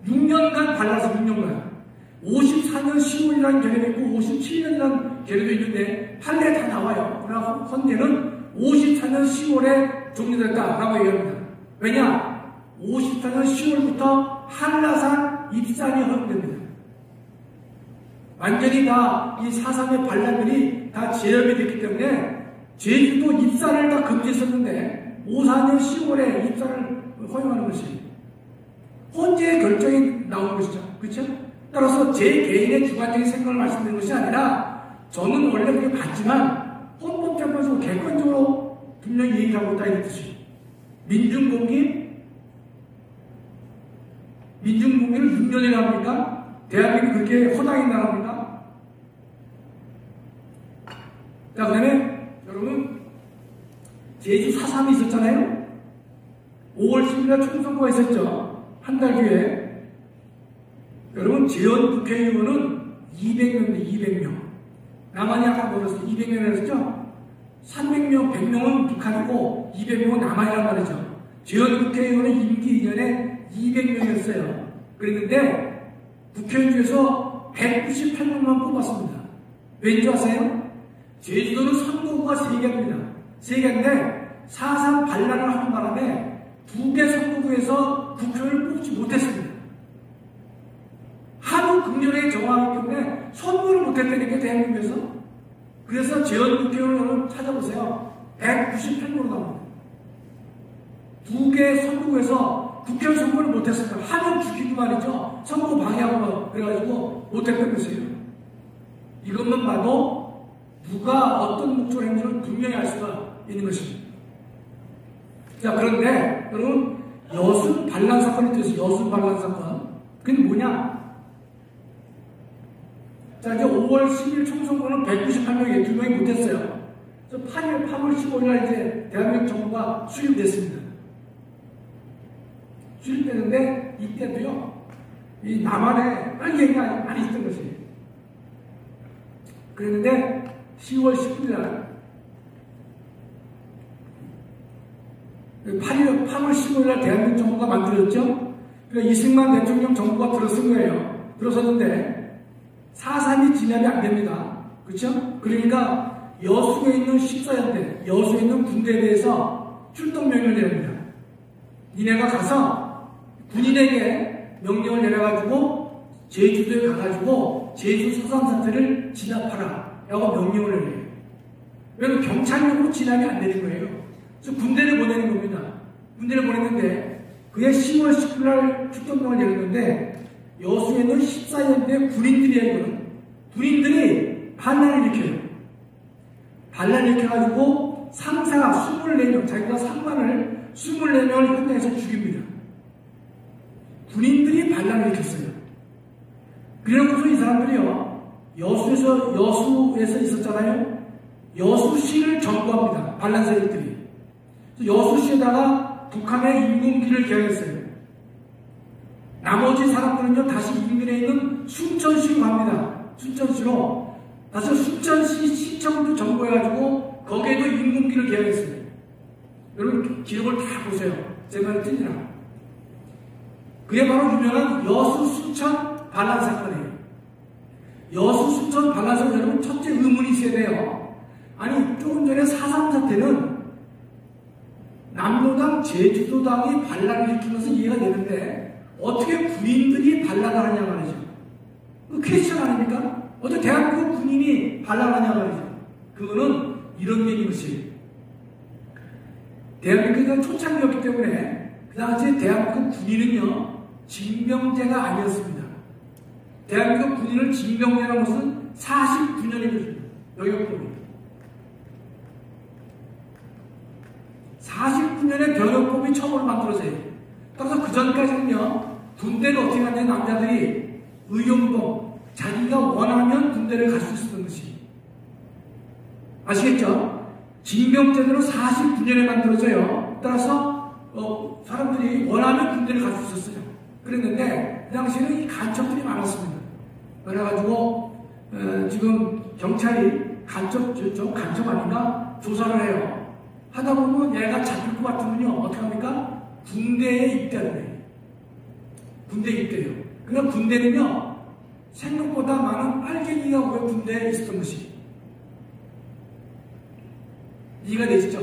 6년간 반란해서 6년간. 54년 10월이라는 계례도 있고 57년이라는 계례도 있는데 판례 다 나와요. 그러나 헌재는 54년 10월에 종료됐다라고 얘기합니다. 왜냐? 54년 10월부터 한라산 입산이 허용됩니다. 완전히 다 이 4.3의 반란들이 다 제압이 됐기 때문에 제주도 입산을 다 금지했었는데 54년 10월에 입산을 허용하는 것이 헌재의 결정이 나온 것이죠. 그렇죠? 따라서 제 개인의 주관적인 생각을 말씀드리는 것이 아니라 저는 원래 그렇게 봤지만 헌법재판소 객관적으로 분명히 얘기하고 있다 이 뜻이. 민중봉기를 6년이나 합니까? 대한민국이 그렇게 허당인 나라입니까? 자, 그 다음에 여러분 제주 4.3이 있었잖아요. 5월 10일날 총선거가 있었죠. 한 달 뒤에. 여러분 재원 국회의원은 200명인데 200명. 남한이 아까 뭐랬어요? 200명이라고 했죠? 300명, 100명은 북한이고 200명은 남한이란 말이죠. 재원 국회의원은 임기 2년에 200명이었어요. 그랬는데 국회의원 중에서 198명만 뽑았습니다. 왠지 아세요? 제주도는 선거구가 3개입니다. 3개인데 4.3 반란을 하는 바람에 2개 선거구에서 국회의원을 뽑지 못했습니다. 하도 극렬하게 정하기 때문에 선거를 못했다니까 대한민국에서. 그래서 재원 국회의원을 찾아보세요. 198명으로 나옵니다. 2개 선거구에서 국회의원 선거를 못했습니다. 하면 죽이고 말이죠. 선거 방해하고 그래가지고 못했던 것이에요. 이것만 봐도 누가 어떤 목적을 했는지를 분명히 알 수가 있는 것입니다. 자, 그런데 여러분 여순 반란 사건이 있어요. 여순 반란 사건. 그게 뭐냐? 자, 이제 5월 10일 총선거는 198명에 2명이 못했어요. 그래서 8월 15일날 이제 대한민국 정부가 수립됐습니다. 수립되는데 이때도요, 이 남한에 빨갱이가 많이 있던 것이에요. 그랬는데 10월 19일날 8월 15일날 대한민국 정부가 만들어졌죠. 그러니까 이승만 대통령 정부가 들어선 거예요. 들어섰는데 4.3이 진압이 안 됩니다. 그렇죠? 그러니까 여수에 있는 14연대, 여수에 있는 군대에 대해서 출동 명령을 내립니다. 니네가 가서 군인에게 명령을 내려가지고 제주도에 가가지고 제주 4.3 사태를 진압하라 라고 명령을 내려요. 왜냐면 경찰력으로 진압이 안 되는 거예요. 그래서 군대를 보내는 겁니다. 군대를 보냈는데 그게 10월 19일 출동명을 내렸는데 여수에 있는 14연대 군인들이에요. 군인들이 반란을 일으켜요. 반란을 일으켜가지고 상사가 24명, 자기가 상관을 24명을 현장에서 죽입니다. 군인들이 반란을 일으켰어요. 그래놓고서 이 사람들이요, 여수에서 있었잖아요. 여수시를 점거합니다. 반란 세력들이. 여수시에다가 북한의 인공기를 개혁했어요. 나머지 사람들은요, 다시 인근에 있는 순천시로 갑니다. 순천시로. 다시 순천시 시청도 점거해가지고 거기에도 인공기를 개혁했어요. 여러분 기록을 다 보세요. 제 말이 틀리나. 그게 바로 유명한 여수 순천 반란 사건이에요. 여수 순천 반란 사건, 여러분 첫째 의문이 있어야 돼요. 아니 조금 전에 4.3 사태는 남로당 제주도당이 반란을 일으키면서 이해가 되는데 어떻게 군인들이 반란을 하냐 말이죠. 그 퀘스천 아닙니까? 어떻게 대한민국 군인이 반란하냐 말이죠. 그거는 이런 얘기인 것이 대한민국은 초창기였기 때문에 그 당시에 대한민국 군인은요 징병제가 아니었습니다. 대한민국 군인을 징병제라는 것은 49년이 걸립니다. 병역법이 49년에 병역법이 처음으로 만들어져요. 따라서 그 전까지는요 군대를 어떻게 하냐면 남자들이 의용봉 자기가 원하면 군대를 갈 수 있었던 것이 아시겠죠? 징병제도로 49년에 만들어져요. 따라서 사람들이 원하면 군대를 갈 수 있었어요. 그랬는데 그 당시에는 이 간첩들이 많았습니다. 그래가지고 지금 경찰이 간첩 아닌가 조사를 해요. 하다 보면 얘가 잡힐 것 같으면요 어떻게 합니까? 군대에 입대를 해요. 군대에 입대해요. 그러니까 군대는요 생각보다 많은 빨갱이가 왜 군대에 있었던 것이 이해가 되시죠?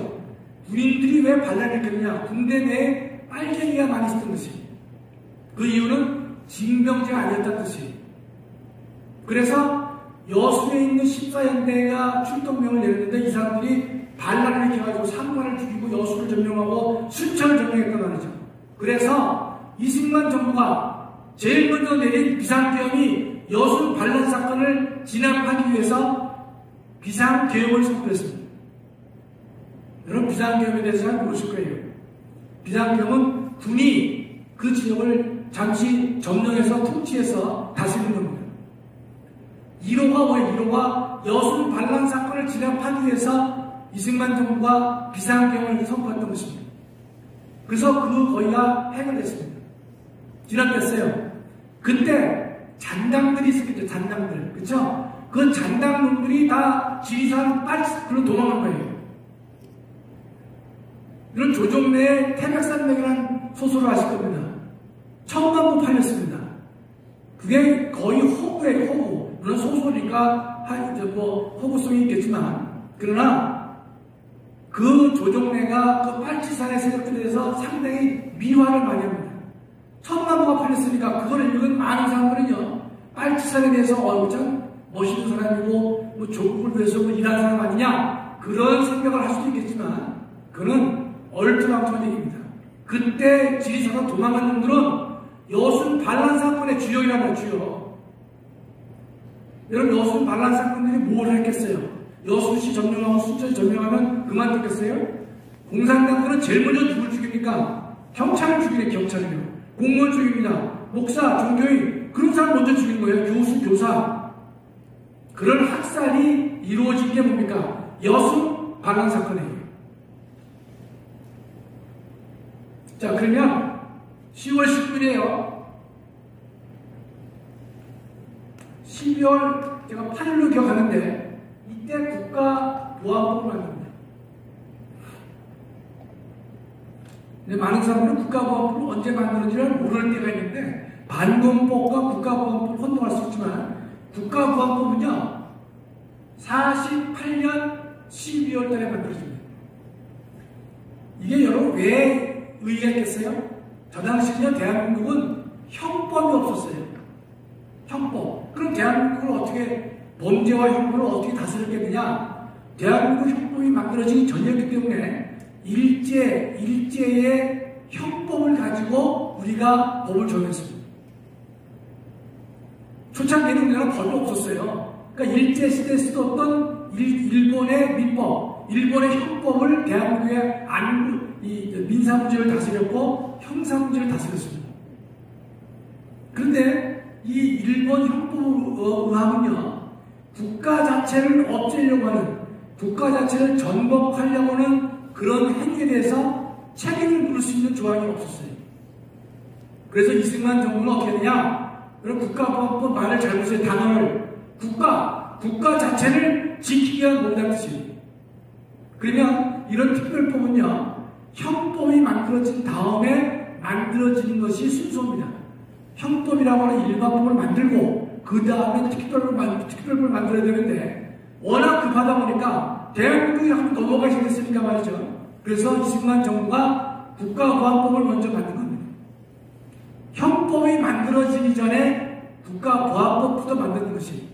군인들이 왜 반란을 일으켰느냐? 군대 내에 빨갱이가 많이 있었던 것이 그 이유는 징병제가 아니었다는 뜻이. 그래서 여수에 있는 14연대가 출동명을 내렸는데 이 사람들이 반란을 일으켜가지고 상관을 죽이고 여수를 점령하고 순천을 점령했단 말이죠. 그래서 이승만 정부가 제일 먼저 내린 비상계엄이 여수 반란 사건을 진압하기 위해서 비상계엄을 선포했습니다. 여러분 비상계엄에 대해서 잘 모르실 거예요. 비상계엄은 군이 그 지역을 잠시 점령해서 통치해서 다스리는 겁니다. 1호가 뭐예요? 1호가 여수 반란 사건을 진압하기 위해서 이승만 정부가 비상계엄을 선포했던 것입니다. 그래서 그 거의가 해결됐습니다. 진압됐어요. 그때 잔당들이 있었겠죠. 잔당들. 그쵸? 그 잔당놈들이 다 지리산 빨치로 도망간 거예요. 이런 조정래의 태백산맥이라는 소설을 아실 겁니다. 1000만 부 팔렸습니다. 그게 거의 허구예요, 허구. 물론 소설이니까 허구성이 있겠지만, 그러나 그 조정래가 그 빨치산의 세력들에 대해서 상당히 미화를 많이 합니다. 1000만 부가 팔렸으니까 그걸 읽은 많은 사람들은요, 빨치산에 대해서 참 멋있는 사람이고 조국을 위해서 일하는 사람 아니냐 그런 생각을 할 수도 있겠지만 그는 얼토당토한 얘기입니다. 그때 지리산으로 도망간 놈들은 여순 반란 사건의 주역이란 말이에요. 주역. 여러분 여순 반란 사건들이 뭘 했겠어요? 여수시 점령하고 순천시 점령하면 그만뒀겠어요? 공산당들은 제일 먼저 누굴 죽입니까? 경찰을 죽이네. 경찰을요. 공무원 죽입니다. 목사, 종교인 그런 사람 먼저 죽인 거예요. 교수, 교사. 그런 학살이 이루어진 게 뭡니까? 여순 반란 사건이에요. 자, 그러면 10월 10일이에요. 12월 제가 8일로 기억하는데 이때 국가보안법을 만듭니다. 근데 많은 사람들은 국가보안법을 언제 만드는지를 모를 때가 있는데 반공법과 국가보안법을 혼동할 수 있지만 국가보안법은요 48년 12월 달에 만들어집니다. 이게 여러분 왜 의의가 있겠어요? 저 당시는요 대한민국은 형법이 없었어요. 형법. 그럼 대한민국을 어떻게 범죄와 형법을 어떻게 다스렸겠느냐? 대한민국 형법이 만들어지기 전이었기 때문에 일제의 형법을 가지고 우리가 법을 정했습니다. 초창기에는 우리나라 법이 없었어요. 그러니까 일제 시대에 쓰던 일본의 민법, 일본의 형법을 대한민국의 민사 문제를 다스렸고 형사 문제를 다스렸습니다. 그런데 이 일본 형법에 의하면요 국가 자체를 없애려고 하는, 국가 자체를 전복하려고 하는 그런 행위에 대해서 책임을 물을 수 있는 조항이 없었어요. 그래서 이승만 정부는 어떻게 했느냐? 그럼 국가보안법 말을 잘못해서 단어를 국가 자체를 지키기 위한 노력의 뜻이. 그러면 이런 특별법은요 형법이 만들어진 다음에 만들어지는 것이 순서입니다. 형법이라고 하는 일반법을 만들고 그 다음에 특별법을 만들어야 되는데 워낙 급하다 보니까 대한민국이 한번 넘어가시 됐으니까 말이죠. 그래서 이승만 정부가 국가보안법을 먼저 만든 겁니다. 형법이 만들어지기 전에 국가보안법부터 만드는 것이.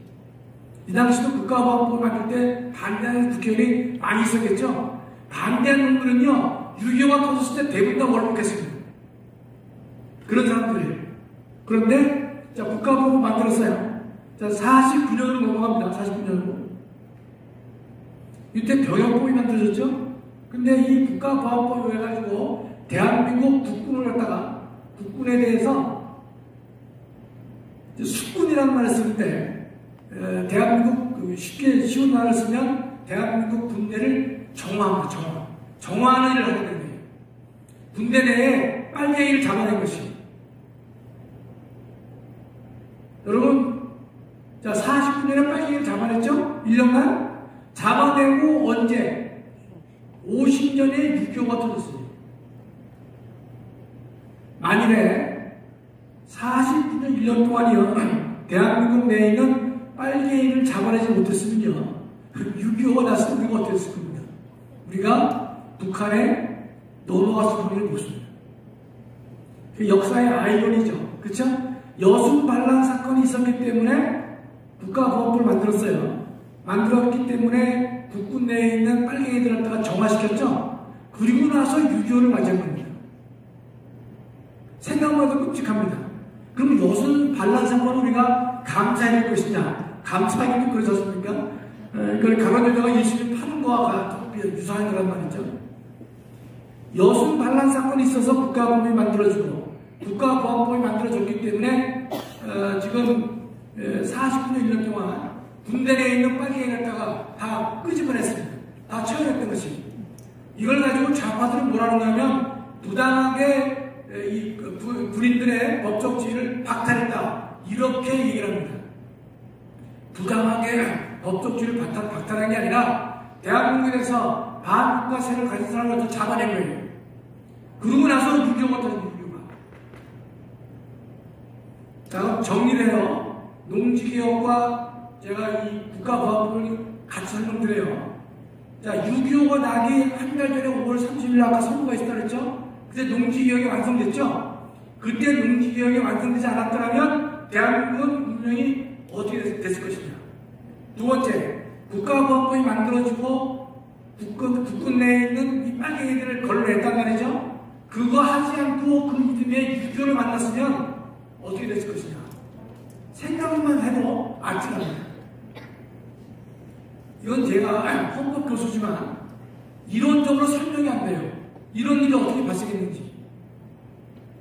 이 당시도 국가보안법을 만들 때 반대하는 국회의원이 많이 있었겠죠. 반대하는 놈들은요 6.25가 터졌을 때 대부분 다 월북했습니다. 그런 사람들이에요. 그런데 자, 국가법을 만들었어요. 자, 49년으로 넘어갑니다. 49년으로. 이때 병역법이 만들어졌죠. 근데 이 국가보안법을 해가지고 대한민국 국군을 갖다가 국군에 대해서 숙군이라는 말을 쓸 때 대한민국 쉽게 쉬운 말을 쓰면 대한민국 군대를 정화합니다. 정화하는 일을 하게 됩니다. 군대 내에 빨갱이를 잡아낸 것이. 여러분, 자, 49년에 빨갱이를 잡아냈죠? 1년간 잡아내고 언제? 50년에 6.25가 터졌습니다. 만일에 49년 1년 동안이요 대한민국 내에 있는 빨갱이를 잡아내지 못했으면요 6.25가 났을 때 우리가 어땠을 겁니다. 우리가 북한에 넘어갔을 확률을 보십니다. 그 역사의 아이러니죠. 그렇죠? 여순 반란 사건이 있었기 때문에 국가보안법을 만들었어요. 만들었기 때문에 국군 내에 있는 빨갱이들을 갖다가 정화시켰죠. 그리고 나서 6.25를 맞이한 겁니다. 생각만 해도 끔찍합니다. 그럼 여순 반란 사건을 우리가 감사해야 될 것이냐? 감사하기도 그러지 않습니까? 이걸 가론 여자가 예수님 파는 거와 유사한 거란 말이죠. 여순 반란 사건이 있어서 국가보안법이 만들어지고 국가보안법이 만들어졌기 때문에 지금 49년 1년 동안 군대 내에 있는 빨갱이를 갖다가 다 끄집어냈습니다. 다 처형했던 것이. 이걸 가지고 좌파들은 뭐라고 하냐면 부당하게 이 군인들의 법적 지위를 박탈했다. 이렇게 얘기를 합니다. 부당하게 법적 지위를 박탈한 게 아니라 대한민국에서 반국가 세력을 가진 사람을 잡아낸 거예요. 그러고 나서 6.25가 터진 6.25가. 자, 정리를 해요. 농지개혁과 제가 이 국가보안법을 같이 설명드려요. 자, 6.25가 나기 한 달 전에 5월 30일 아까 선거가 있었다 그랬죠? 그때 농지개혁이 완성됐죠? 그때 농지개혁이 완성되지 않았더라면 대한민국은 분명히 어떻게 됐을 것이냐. 두 번째, 국가보안법이 만들어지고 국군 내에 있는 이 빨갱이들을 걸러냈단 말이죠? 그거 하지 않고 그 이듬해 6.25를 만났으면 어떻게 됐을 것이냐. 생각만 해도 아찔합니다. 이건 제가 헌법 교수지만 이론적으로 설명이 안 돼요. 이런 일이 어떻게 발생했는지.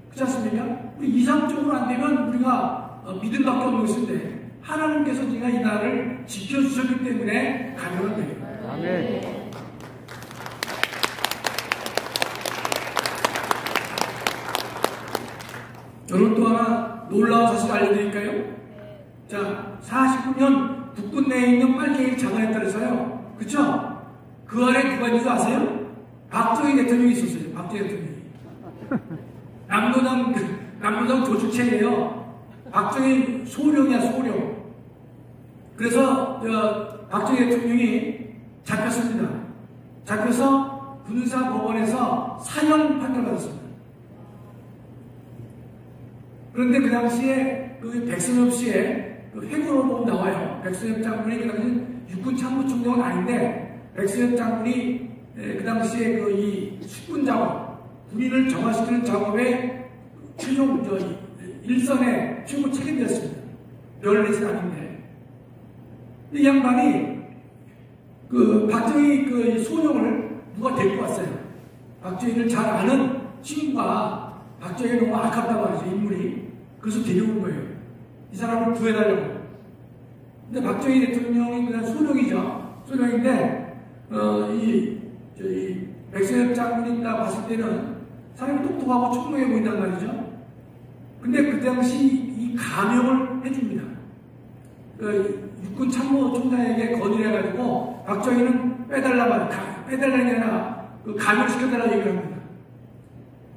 그렇지 않습니까? 이상적으로 안 되면 우리가 믿을 밖에 없는 것인데 하나님께서 네가 이 나라를 지켜주셨기 때문에 가능한 거예요. 아멘. 여러분 또 하나 놀라운 사실 알려드릴까요? 자, 49년 국군 내에 있는 빨갱이를 잡아냈다 그래서요. 그쵸? 그 안에 누가 있는지 아세요? 박정희 대통령이 있었어요. 박정희 대통령이. 남로당 조직체예요. 박정희 소령이야, 소령. 그래서 박정희 대통령이 잡혔습니다. 잡혀서 군사법원에서 사형 판결받았습니다. 그런데 그 당시에 그 백선엽 씨의 그 회고록으로 나와요. 백선엽 장군이 그 당시 육군 참모총장은 아닌데 백선엽 장군이 그 당시에 그 이 숙군 작업, 군인을 정화시키는 작업에 최종 일선에 최고 책임졌습니다. 별내진 아닌데. 이 양반이 그 박정희 그 소령을 누가 데리고 왔어요. 박정희를 잘 아는 친구가 박정희가 너무 아깝다고 하죠, 인물이. 그래서 데려온 거예요. 이 사람을 구해달라고. 근데 박정희 대통령이 그냥 소령이죠. 소령인데, 백선엽 장군이다 봤을 때는 사람이 똑똑하고 총명해 보인단 말이죠. 근데 그 당시 이 감형을 해줍니다. 육군 참모총장에게 건의를 해가지고 박정희는 빼달라는 게 아니라 감형시켜달라고 얘기를 합니다.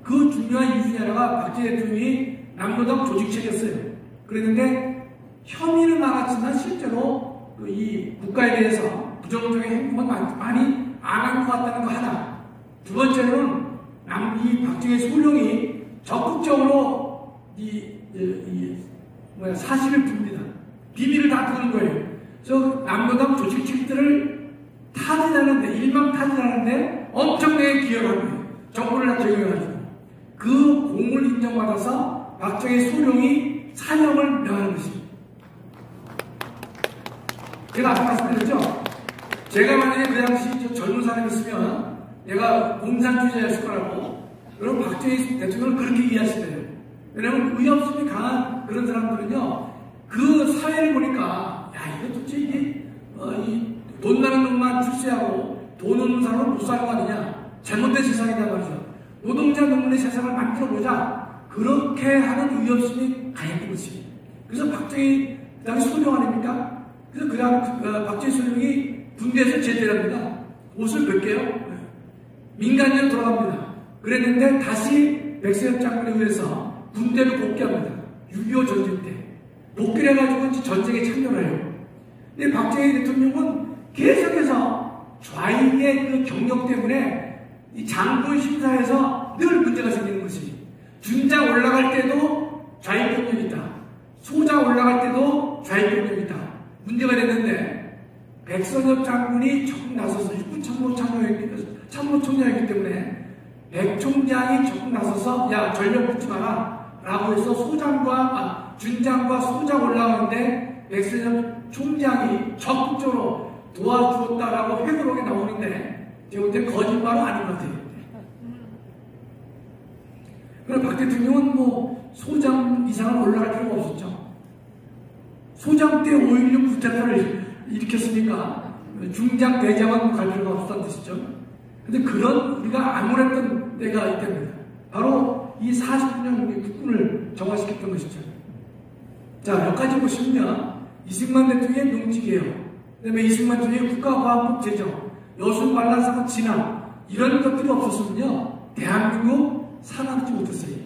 그 중요한 이유 중에 하나가 박정희 대통령이 남로당 조직책이었어요. 그랬는데 혐의는 많았지만 실제로 이 국가에 대해서 부정적인 행동은 많이 안 한 것 같다는 거 하나. 두 번째로는 이 박정희 소령이 적극적으로 사실을 둡니다. 비밀을 다 두는 거예요. 그래서 남로당 조직책들을 타진하는데, 일망타진하는데 엄청나게 기여를 합니다. 정부를 다 적용해가지고 그 공을 인정받아서 박정희 소령이 사형을 명하는 것입니다. 제가 아까 말씀드렸죠? 제가 만약에 그 당시 젊은 사람이 있으면 내가 공산주의자였을 거라고, 그럼 박정희 대통령을 그렇게 이해하실 거예요. 왜냐하면 의협심이 강한 그런 사람들은요, 그 사회를 보니까, 야, 이거 도대체 이게, 돈 나는 놈만 출세하고 돈 없는 사람은 못 사는 거 아니냐. 잘못된 세상이다 말이죠. 노동자 농민의 세상을 만들어보자. 그렇게 하는 의협심이 강했던 것입니다. 그래서 박정희, 그 당시 소령 아닙니까? 그래서 그 다음, 박정희 소령이 군대에서 제대를 합니다. 옷을 벗겨요. 민간인으로 돌아갑니다. 그랬는데 다시 백세엽 장군에 의해서 군대로 복귀합니다. 6.25 전쟁 때. 복귀를 해가지고 전쟁에 참여를 해요. 근데 박정희 대통령은 계속해서 좌익의 그 경력 때문에 이 장군 심사에서 늘 문제가 생기는 것입니다. 준장 올라갈 때도 좌익 경력이 있다. 소장 올라갈 때도 좌익 경력이 있다. 문제가 됐는데 백선엽 장군이 적극 나서서 육군 참모총장이기 때문에 백 총장이 적극 나서서 야 전력 붙지 마라 라고 해서 준장과 소장 올라가는데 백선엽 총장이 적극적으로 도와주었다라고 회고록에 나오는데 제가 볼 때 거짓말은 아닌 것 같아요. 그럼 박 대통령은 뭐 소장 이상은 올라갈 필요가 없었죠. 소장 때 5.16 쿠데타를 일으켰으니까 중장, 대장은 갈 필요가 없었다는 뜻이죠. 근데 그런 우리가 암울했던 때가 있답니다. 바로 이 40년 우리 국군을 정화시켰던 것이죠. 자, 여기까지 보시면 이승만 대통령의 명직이에요. 그 다음에 이승만 대통령의 국가보안법 제정, 여수 관람사건 진압, 이런 것들이 없었으면요, 대한민국 살아남지 못했어요.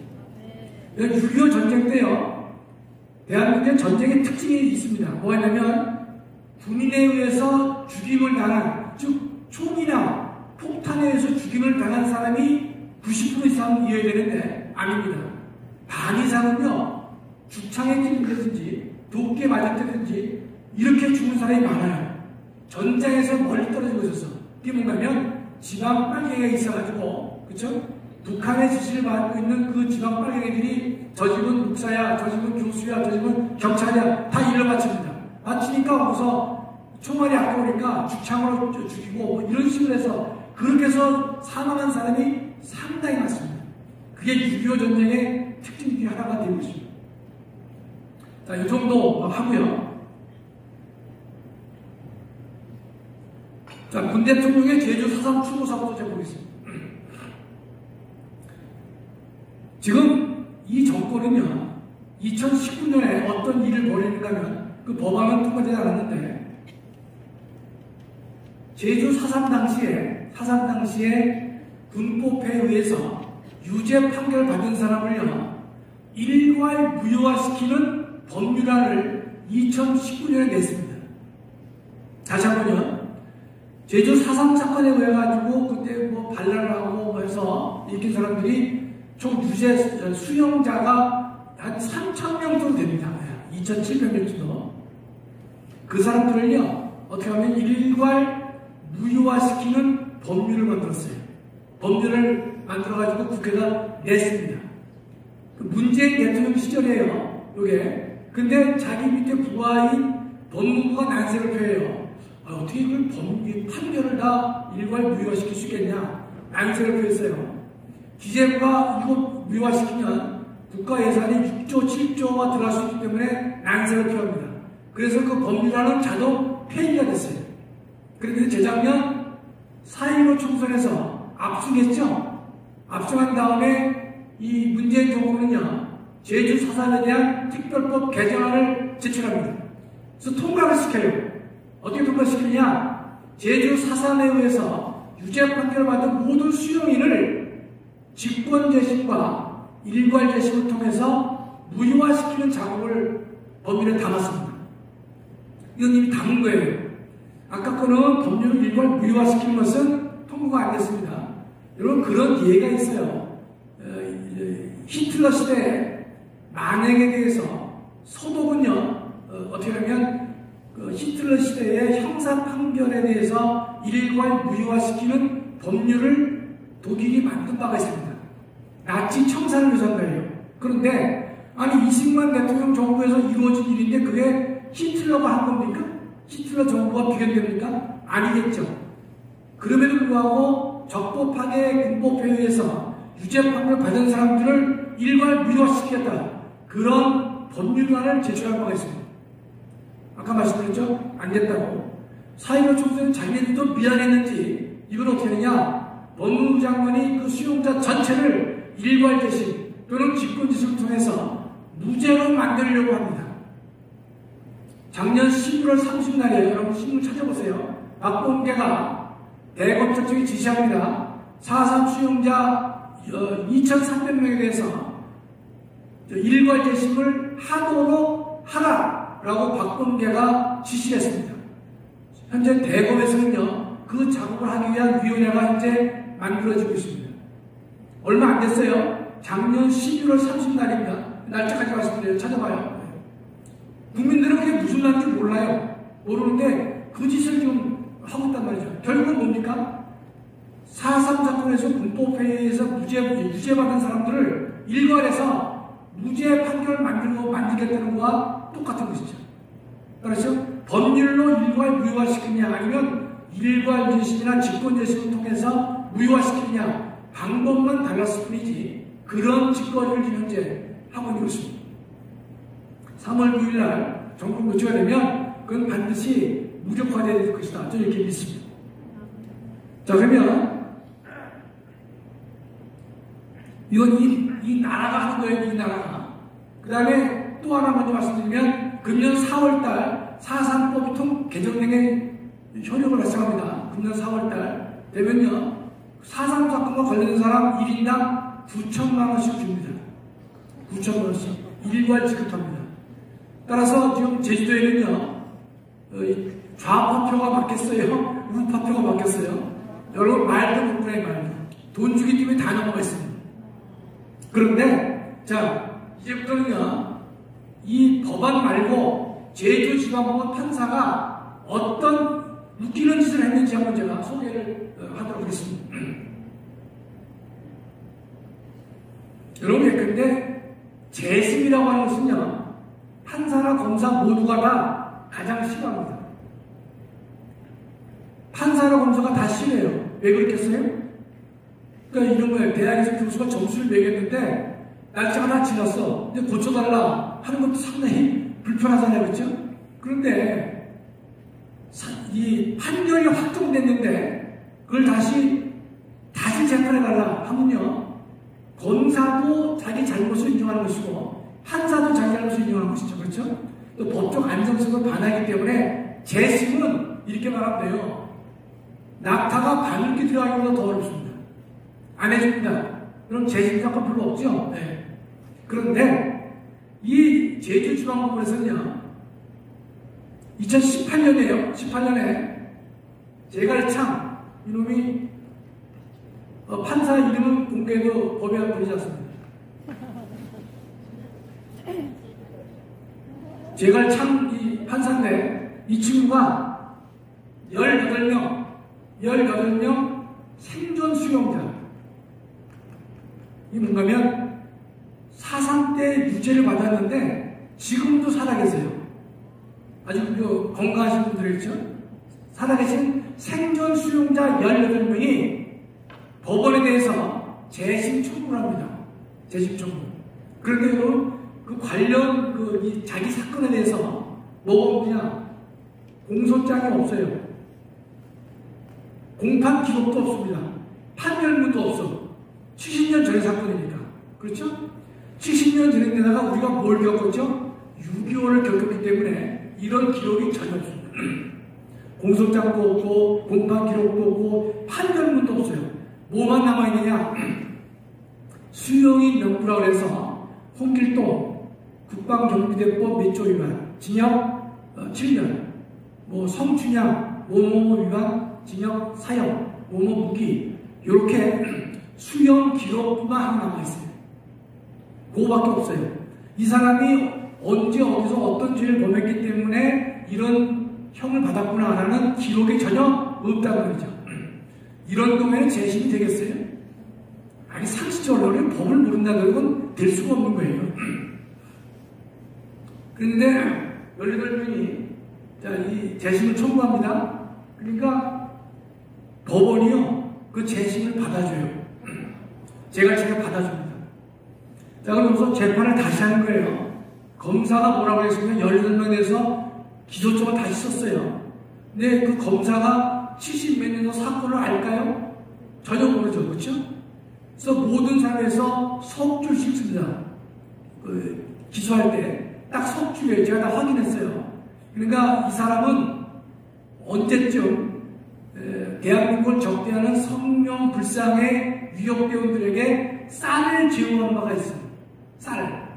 6.25 전쟁 때요, 대한민국의 전쟁의 특징이 있습니다. 뭐냐면, 군인에 의해서 죽임을 당한, 즉, 총이나 폭탄에 의해서 죽임을 당한 사람이 90% 이상 이해되는데, 아닙니다. 반 이상은요, 주창에 찔린다든지, 도끼에 맞았다든지, 이렇게 죽은 사람이 많아요. 전장에서 멀리 떨어지고 있어서. 이게 뭔가면, 지방 빨갱이가 있어가지고, 그쵸? 북한의 지시를 받고 있는 그 지방 빨갱이들이 저 집은 육사야, 저 집은 교수야, 저 집은 경찰이야, 다 일러 바칩니다. 바치니까 거기서 총알이 아까우니까 주창으로 죽이고 뭐 이런 식으로 해서 그렇게 해서 사망한 사람이 상당히 많습니다. 그게 6.25 전쟁의 특징 중에 하나가 되고 있습니다. 자, 이 정도 하고요. 자, 문 대통령의 제주 4.3 추모 사고도 제가 보겠습니다. 지금 이 정권은요, 2019년에 어떤 일을 벌이는가 하면 그 법안은 통과되지 않았는데 제주 4.3 당시에 군법회에 의해서 유죄 판결을 받은 사람을요, 일괄 무효화시키는 법률안을 2019년에 냈습니다. 다시 한번요, 제주 4.3 사건에 의해 가지고 그때 뭐 반란을 하고 뭐 해서 이긴 사람들이 총 유죄 수용자가 한 3,000명 정도 됩니다. 2,700명 정도. 그 사람들을요, 어떻게 하면 일괄 무효화시키는 법률을 만들었어요. 법률을 만들어가지고 국회가 냈습니다. 그 문재인 대통령 시절이에요, 요게. 근데 자기 밑에 부하인 법무부가 난색을 표해요. 어떻게 이걸 판결을 다 일괄 무효화시킬 수 있겠냐? 난색을 표했어요. 기재부가 이거 무효화시키면 국가 예산이 6조, 7조가 들어갈 수 있기 때문에 난색을 표합니다. 그래서 그 법률안은 자동 폐기가 됐어요. 그런데 재작년 4.15 총선에서 압승했죠? 압승한 다음에 이 문재인 정부는요, 제주 4.3에 대한 특별법 개정안을 제출합니다. 그래서 통과를 시켜요. 어떻게 통과시키느냐? 제주 4.3에 의해서 유죄 판결을 받은 모든 수용인을 직권재심과 일괄재심을 통해서 무효화시키는 작업을 법률에 담았습니다. 이건 이미 담은 거예요. 아까 거는 법률을 일괄 무효화시키는 것은 통과가 안 됐습니다. 여러분, 그런 예가 있어요. 히틀러 시대에 만행에 대해서 소독은요, 어떻게 하면 그 히틀러 시대의 형사 판결에 대해서 일괄 무효화시키는 법률을 독일이 만든 바가 있습니다. 나치 청산을 위해서 한 거예요. 그런데 아니 이승만 대통령 정부에서 이루어진 일인데 그게 히틀러가 한 겁니까? 히틀러 정부가 비견됩니까? 아니겠죠. 그럼에도 불구하고 적법하게 군법회의에서 유죄 판결을 받은 사람들을 일괄 무효화시키겠다. 그런 법률안을 제출한 바가 있습니다. 아까 말씀드렸죠? 안 됐다고. 4.15 총선은 자기네들도 미안했는지 이걸 어떻게 하느냐? 법무부 장관이 그 수용자 전체를 일괄 재심 또는 직권재심을 통해서 무죄로 만들려고 합니다. 작년 11월 30일에 여러분 신문 찾아보세요. 박범계가 대검찰청이 지시합니다. 4.3 수용자 2,300명에 대해서 일괄 재심을 하도록 하라라고 박범계가 지시했습니다. 현재 대검에서는요, 그 작업을 하기 위한 위원회가 현재 만들어지고 있습니다. 얼마 안 됐어요. 작년 11월 30일입니다. 날짜까지 말씀드려요. 찾아봐요. 국민들은 그게 무슨 날인지 몰라요. 모르는데 그 짓을 좀 하고 있단 말이죠. 결국은 뭡니까? 4.3 사건에서 군법회의에서 유죄받은 사람들을 일괄해서 무죄 판결을 만들겠다는 거와 똑같은 것이죠. 그렇죠? 법률로 일괄 무효화시키냐 아니면 일괄 재심이나 직권 재심을 통해서 무효화시키냐 방법만 달랐을 뿐이지 그런 짓거리를 지금 현재 하고 있는 것입니다. 3월 9일 날 정권 교체가 되면 그건 반드시 무력화되어야 될 것이다. 저는 이렇게 믿습니다. 자, 그러면 이건 이 나라가 하는 거예요. 이 나라가. 그 다음에 또 하나 먼저 말씀드리면 금년 4월달 4.3법이 개정령에 효력을 발생합니다. 금년 4월달 되면요 4.3 사건과 관련된 사람 1인당 9천만 원씩 줍니다. 9천만 원씩 일괄 지급합니다. 따라서 지금 제주도에는요 좌파표가 바뀌었어요. 우파표가 바뀌었어요. 여러분 말도 못 그래 말도. 돈 주기 때문에 다 넘어가 있습니다. 그런데 자 이제부터는요 이 법안 말고 제주지방법원 판사가 어떤 웃기는 짓을 했는지 한번 제가 소개를 하도록 하겠습니다. 여러분 예컨대 재심이라고 하는 것은요 판사나 검사 모두가 다 가장 싫어합니다. 판사나 검사가 다 싫어해요. 왜 그렇겠어요? 그러니까 이런 거예요. 대학에서 교수가 점수를 매겼는데 날짜가 다 지났어. 근데 고쳐달라 하는 것도 상당히 불편하잖아요. 그렇죠? 그런데 이 판결이 확정됐는데 그걸 다시 재판해달라 하면요 검사도 자기 잘못을 인정하는 것이고 판사도 자기 잘못을 인정하는 것이죠. 그렇죠? 또 법적 안정성을 반하기 때문에 재심은 이렇게 말하면 돼요. 낙타가 바늘기 들어가기보다 더 어렵습니다. 안 해줍니다. 그럼 재심 사건 별로 없죠? 네. 그런데 이 제주지방법원에서는요 2018년에요. 18년에 제갈창 이놈이 판사 이름은 공개해도 법에 걸리지 않습니다. 제갈창 이 판사인데 이 친구가 18명 생존 수용자. 이 뭔가면 4.3 때 유죄를 받았는데 지금도 살아계세요. 아주 건강하신 분들이죠. 살아계신 생존 수용자 18명이 법원에 대해서 재심 청구를 합니다. 재심 청구. 그런데 그 관련 이 자기 사건에 대해서 뭐가 없냐? 공소장이 없어요. 공판 기록도 없습니다. 판결문도 없어. 70년 전의 사건이니까. 그렇죠? 70년 전인데다가 우리가 뭘 겪었죠? 6.25를 겪었기 때문에 이런 기록이 전혀 없습니다. 공소장도 없고 공판 기록도 없고 판결문도 없어요. 뭐만 남아있느냐? 수용인 명부라고 해서 홍길동 국방경비대법 몇 조 위반 징역 7년 성춘향 뭐뭐 위반 징역 4년 뭐뭐 무기 이렇게 수용 기록만 하나 남아있어요. 그거밖에 없어요. 이 사람이 언제 어디서 어떤 죄를 범했기 때문에 이런 형을 받았구나라는 기록이 전혀 없다는 거죠. 이런 경우에는 재심이 되겠어요? 아니, 상식적으로 법을 모른다는 건 될 수가 없는 거예요. 그런데 18명이 이 재심을 청구합니다. 그러니까 법원이요, 그 재심을 받아줘요. 제가 받아줍니다. 자, 그러면서 재판을 다시 하는 거예요. 검사가 뭐라고 했으면 18명에서 기소점을 다시 썼어요. 근데 그 검사가 70몇 년도 사건을 알까요? 전혀 모르죠. 그렇죠? 그래서 모든 사람에서 석줄씩 씁니다. 기소할 때 딱 석줄이에요. 제가 다 확인했어요. 그러니까 이 사람은 언제쯤 대한민국을 적대하는 성명불상의 위협대원들에게 쌀을 제공한 바가 있습니다. 쌀.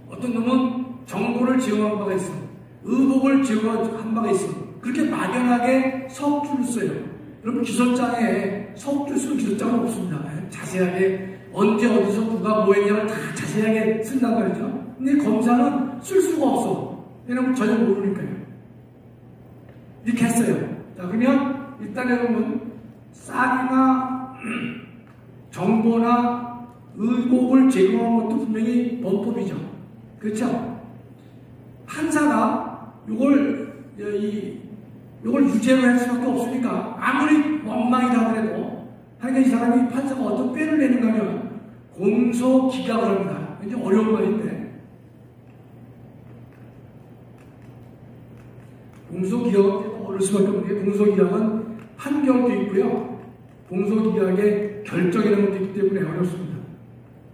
어떤 놈은 정보를 제공한 바가 있습니다. 의복을 제공한 바가 있습니다. 그렇게 막연하게 석줄을 써요. 여러분, 기소장에 석줄 쓰는 기소장은 없습니다. 자세하게 언제 어디서 누가 뭐 했냐를 다 자세하게 쓴단 말이죠. 근데 검사는 쓸 수가 없어. 왜냐면 전혀 모르니까요. 이렇게 했어요. 자, 그러면 일단 여러분, 쌀이나 정보나 의복을 제공한 것도 분명히 범법이죠. 그렇죠? 판사가 요걸 유죄로 할 수밖에 없으니까 아무리 원망이라 하더라도 하니까 이 사람이 판사가 어떤 꾀를 내는가 하면 공소 기각을 합니다. 굉장히 어려운 말인데 공소 기각은 어려울 수밖에 없는 게 공소 기각은 판결도 있고요. 공소 기각의 결정이라는 것도 있기 때문에 어렵습니다.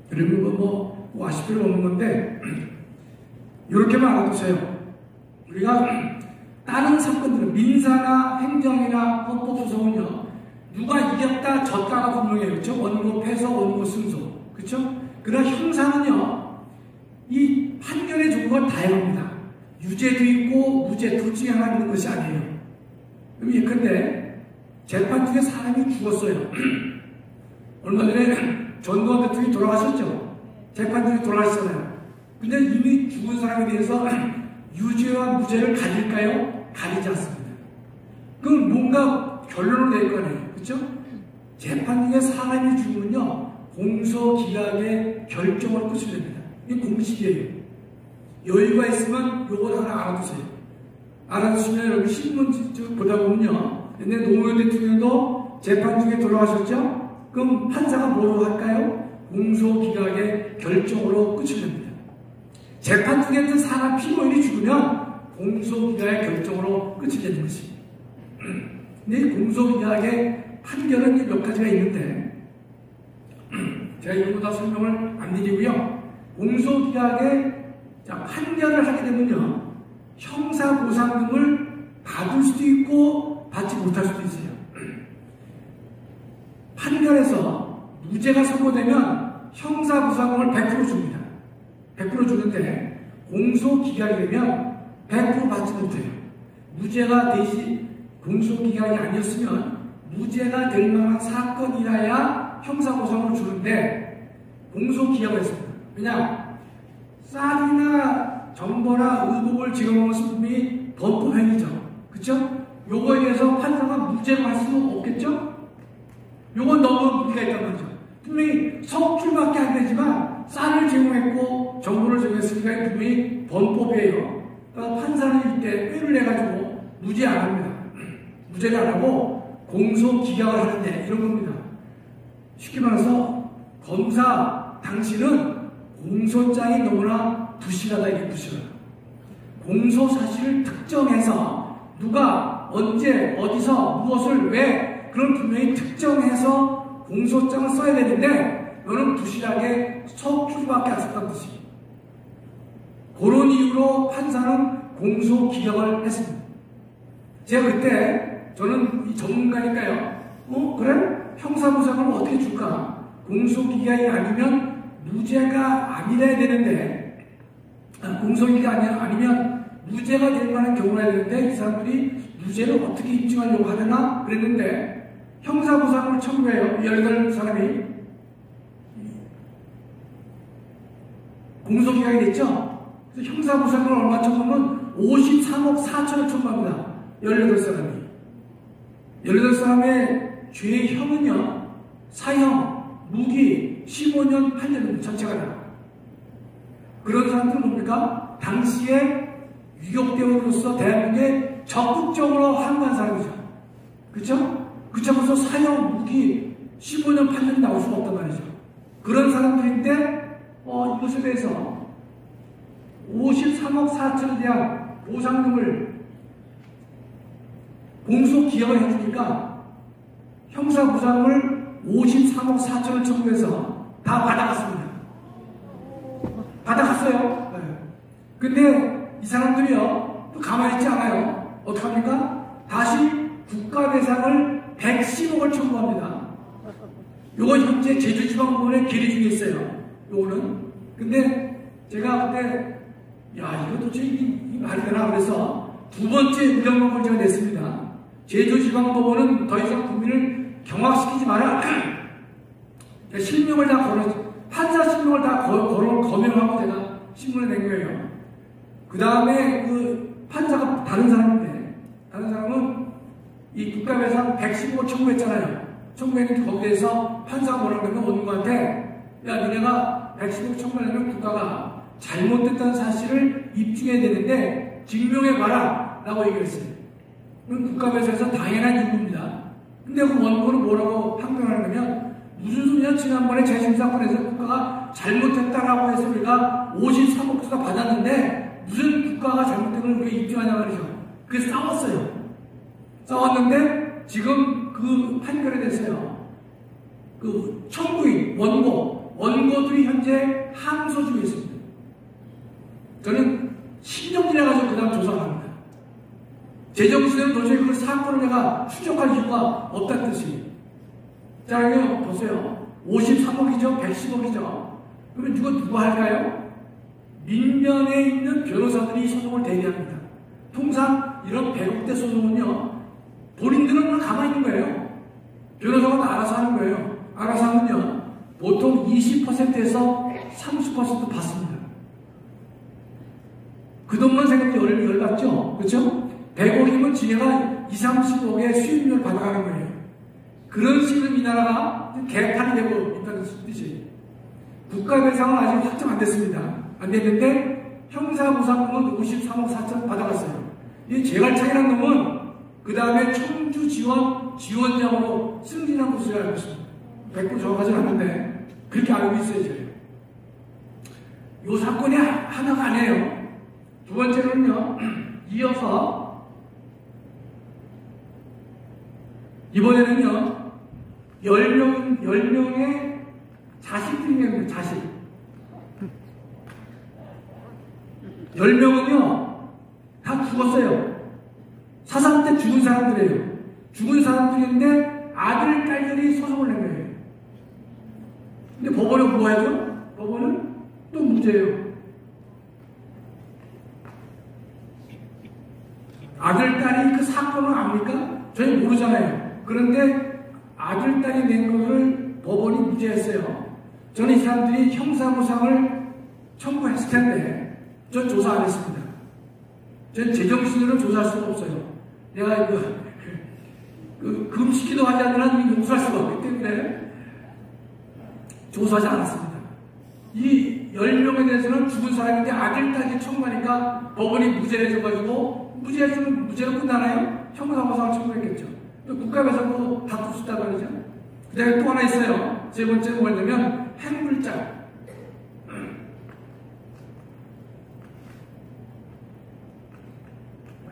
그러면 뭐 아실 필요 없는 건데 이렇게만 알아두세요. 우리가 다른 사건들은 민사나 행정이나 헌법소송은요, 누가 이겼다 졌다가 분명해요. 그렇죠? 원고 패소, 원고 승소. 그렇죠? 그러나 형사는요, 이 판결의 종류가 다양합니다. 유죄도 있고 무죄 둘 중에 하나 있는 것이 아니에요. 그럼 예컨대 재판 중에 사람이 죽었어요. 얼마 전에 전두환 대통령이 돌아가셨죠? 재판 중에 돌아가셨잖아요. 근데 이미 죽은 사람에 대해서 유죄와 무죄를 가릴까요? 가리지 않습니다. 그건 뭔가 결론을 낼 거 아니에요. 그렇죠? 재판 중에 사람이 죽으면요, 공소기각의 결정을 끝이 됩니다. 이게 공식이에요. 여유가 있으면 요거 하나 알아두세요. 알아두시면 여러분 신문 보다 보면요, 옛날에 노무현 대통령도 재판 중에 돌아가셨죠? 그럼 판사가 뭐로 할까요? 공소기각의 결정으로 끝이 됩니다. 재판 중에 사람 피고인이 죽으면 공소기각의 결정으로 끝이 되는 것입니다. 근데 공소기각의 판결은 몇 가지가 있는데 제가 이거보다 설명을 안 드리고요. 공소기각의 판결을 하게 되면요, 형사보상 등을 받을 수도 있고 받지 못할 수도 있어요. 판결에서 무죄가 선고되면 형사보상금을 100% 줍니다. 100% 주는데 공소기각이 되면 100% 받지 못해요. 무죄가 되지, 공소기각이 아니었으면 무죄가 될 만한 사건이라야 형사보상을 주는데 공소기각을 했습니다. 왜냐? 쌀이나 정보나 의복을 제공한 것은 분명히 범법행위죠. 그쵸? 요거에 대해서 판사가 무죄로 할 수는 없겠죠? 요건 너무 무리가 있단 말이죠. 분명히 석줄밖에 안 되지만 쌀을 제공했고 정보를 제공했으니까 분명히 범법이에요. 그러니까 판사는 이때 꾀를 내가지고 무죄 안 합니다. 무죄를 안 하고 공소기각을 하는데 이런 겁니다. 쉽게 말해서 검사 당신은 공소장이 너무나 부실하다. 이게 부실하다. 공소 사실을 특정해서 누가 언제 어디서 무엇을 왜 그런 분명히 특정해서 공소장을 써야 되는데 너는 부실하게 석줄밖에 안 썼다는 뜻입니다. 그런 이유로 판사는 공소기각을 했습니다. 제가 그때 저는 전문가니까요. 그래? 형사보상을 어떻게 줄까? 공소기각이 아니면 무죄가 아니라야 되는데, 공소기각이 아니면 무죄가 될 만한 경우가 되는데 이 사람들이 무죄를 어떻게 입증하려고 하려나 그랬는데 형사보상을 청구해요. 18사람이 공소기각이 됐죠. 그래서 형사보상을 얼마 청구하면 53억 4천을 청구합니다. 18사람이. 18사람의 죄의 형은요, 사형, 무기, 15년, 8년입니다. 전체가 다. 그런 사람들은 뭡니까? 당시에 유격대원으로서 대한민국에 적극적으로 항거한 사람이죠. 그렇죠? 그렇다고서 사형, 무기 15년, 8년이 나올 수가 없단 말이죠. 그런 사람들인데 이것에 대해서 53억 4천에 대한 보상금을 공소 기각을 해주니까 형사보상을 53억 4천을 청구해서 다 받아갔습니다. 받아갔어요. 네. 근데 이 사람들이요, 또 가만히 있지 않아요. 어떡합니까? 다시 국가배상을 110억을 청구합니다. 요거 현재 제주지방법원에 계류 중에 있어요. 요거는. 근데 제가 그때, 야, 이거 도대체 이 말이 되나? 그래서 두 번째 의견문을 제가 냈습니다. 제주지방법원은 더 이상 국민을 경악시키지 마라. 실명을 다 판사 실명을 다 검열하고 제가 신문을 낸 거예요. 그 다음에 그 판사가 다른 사람인데, 다른 사람은 이 국가배상 115억 청구했잖아요. 청구했는데 거기에서 판사가 뭐라고 하면 원고한테, 야, 니네가 115억 청구하려면 국가가 잘못됐다는 사실을 입증해야 되는데 증명해봐라 라고 얘기를 했어요. 그럼 국가배상에서 당연한 이유입니다. 근데 그 원고는 뭐라고 판명하냐면, 무슨 소리냐, 지난번에 재심사건에서 국가가 잘못했다라고 해서 우리가 53억 수가 받았는데 무슨 국가가 잘못된 걸 우리가 입증하냐 말이죠. 그래서 싸웠어요. 싸웠는데 지금 그 판결에 대해서요, 그 청구인, 원고들이 현재 항소 중에 있습니다. 저는 10년 지나가서 그 다음 조사를 합니다. 제정신은 도저히 그 사건을 내가 추적할 이유가 없다는 뜻이. 자, 그러면 보세요. 53억이죠? 110억이죠? 그러면 누가 할까요? 민변에 있는 변호사들이 소송을 대리합니다. 통상 이런 100억대 소송은요, 본인들은 가만히 있는 거예요. 변호사가 다 알아서 하는 거예요. 알아서 하면요, 보통 20%에서 30% 받습니다. 그 돈만 생각해 열받죠? 그렇죠? 100억이면 지네가 20, 30억의 수익률을 받아가는 거예요. 그런 식으로 이 나라가 개판이 되고 있다는 뜻이에요. 국가배상은 아직 확정 안 됐습니다. 안 됐는데 형사보상금은 53억 4천 받아갔어요. 이 제갈창이라는 놈은 그 다음에 청주 지원장으로 승진한 것으로 알고 있습니다. 100% 정확하지는 않는데 그렇게 알고 있어요. 이 사건이 하나가 아니에요. 두 번째로는요, 이어서 이번에는요, 10명의 자식들이 있는 자식. 10명은요, 다 죽었어요. 사상 때 죽은 사람들이에요. 죽은 사람들인데 아들, 딸들이 소송을 낸 거예요. 근데 법원은 뭐 하죠? 법원은 또 무죄예요. 아들, 딸이 그 사건을 압니까? 저희 모르잖아요. 그런데 아들, 딸이 낸 것을 법원이 무죄했어요. 저는 이 사람들이 형사보상을 청구했을 텐데 전 조사 안 했습니다. 전 제정신으로 조사할 수가 없어요. 내가 금시키도 하지 않는 한 용서할 수가 없기 때문에 조사하지 않았습니다. 이 10명에 대해서는 죽은 사람인데 아들, 딸이 청구하니까 법원이 무죄를 해줘가지고 무죄했으면 무죄로 끝나나요? 형사보상을 청구했겠죠. 국가배상도 다툴 수 있다고 말이죠. 그 다음에 또 하나 있어요. 세 번째는 뭐냐면 핵물장.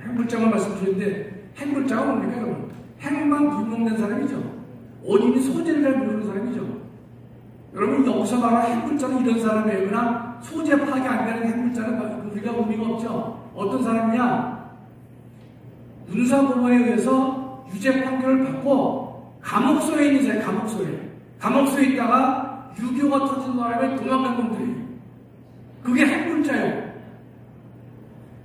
핵물장을 말씀드렸는데 핵물장은 뭡니까? 여러분? 핵만 불먹는 사람이죠. 원인이 소재를 잘 모르는 사람이죠. 여러분, 여기서 말하는 핵물장은 이런 사람이에요. 그러나 소재 파악이 안 되는 핵물장은 우리가 의미가 없죠. 어떤 사람이냐? 문사법원에 의해서 유죄 판결을 받고 감옥소에 있는 사람, 감옥소에 있다가 유교가 터진 바람에 도망간 놈들이. 그게 핵물자예요.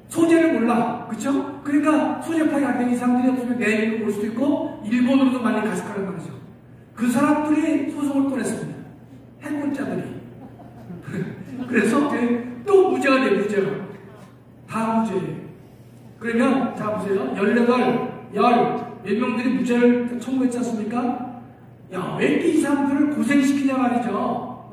소재를 몰라. 그쵸? 그러니까 소재 파악이 안 되는 이상들이 없으면 내일로 올 수도 있고 일본으로도 많이 갔을 거란 말이죠. 그 사람들이 소송을 꺼냈습니다. 핵물자들이. 그래서 또 무죄가 돼, 무죄가. 다 무죄예요. 그러면 자 보세요. 18, 몇 명들이 무죄를 청구했지 않습니까? 야, 왜 이렇게 이 사람들을 고생시키냐 말이죠.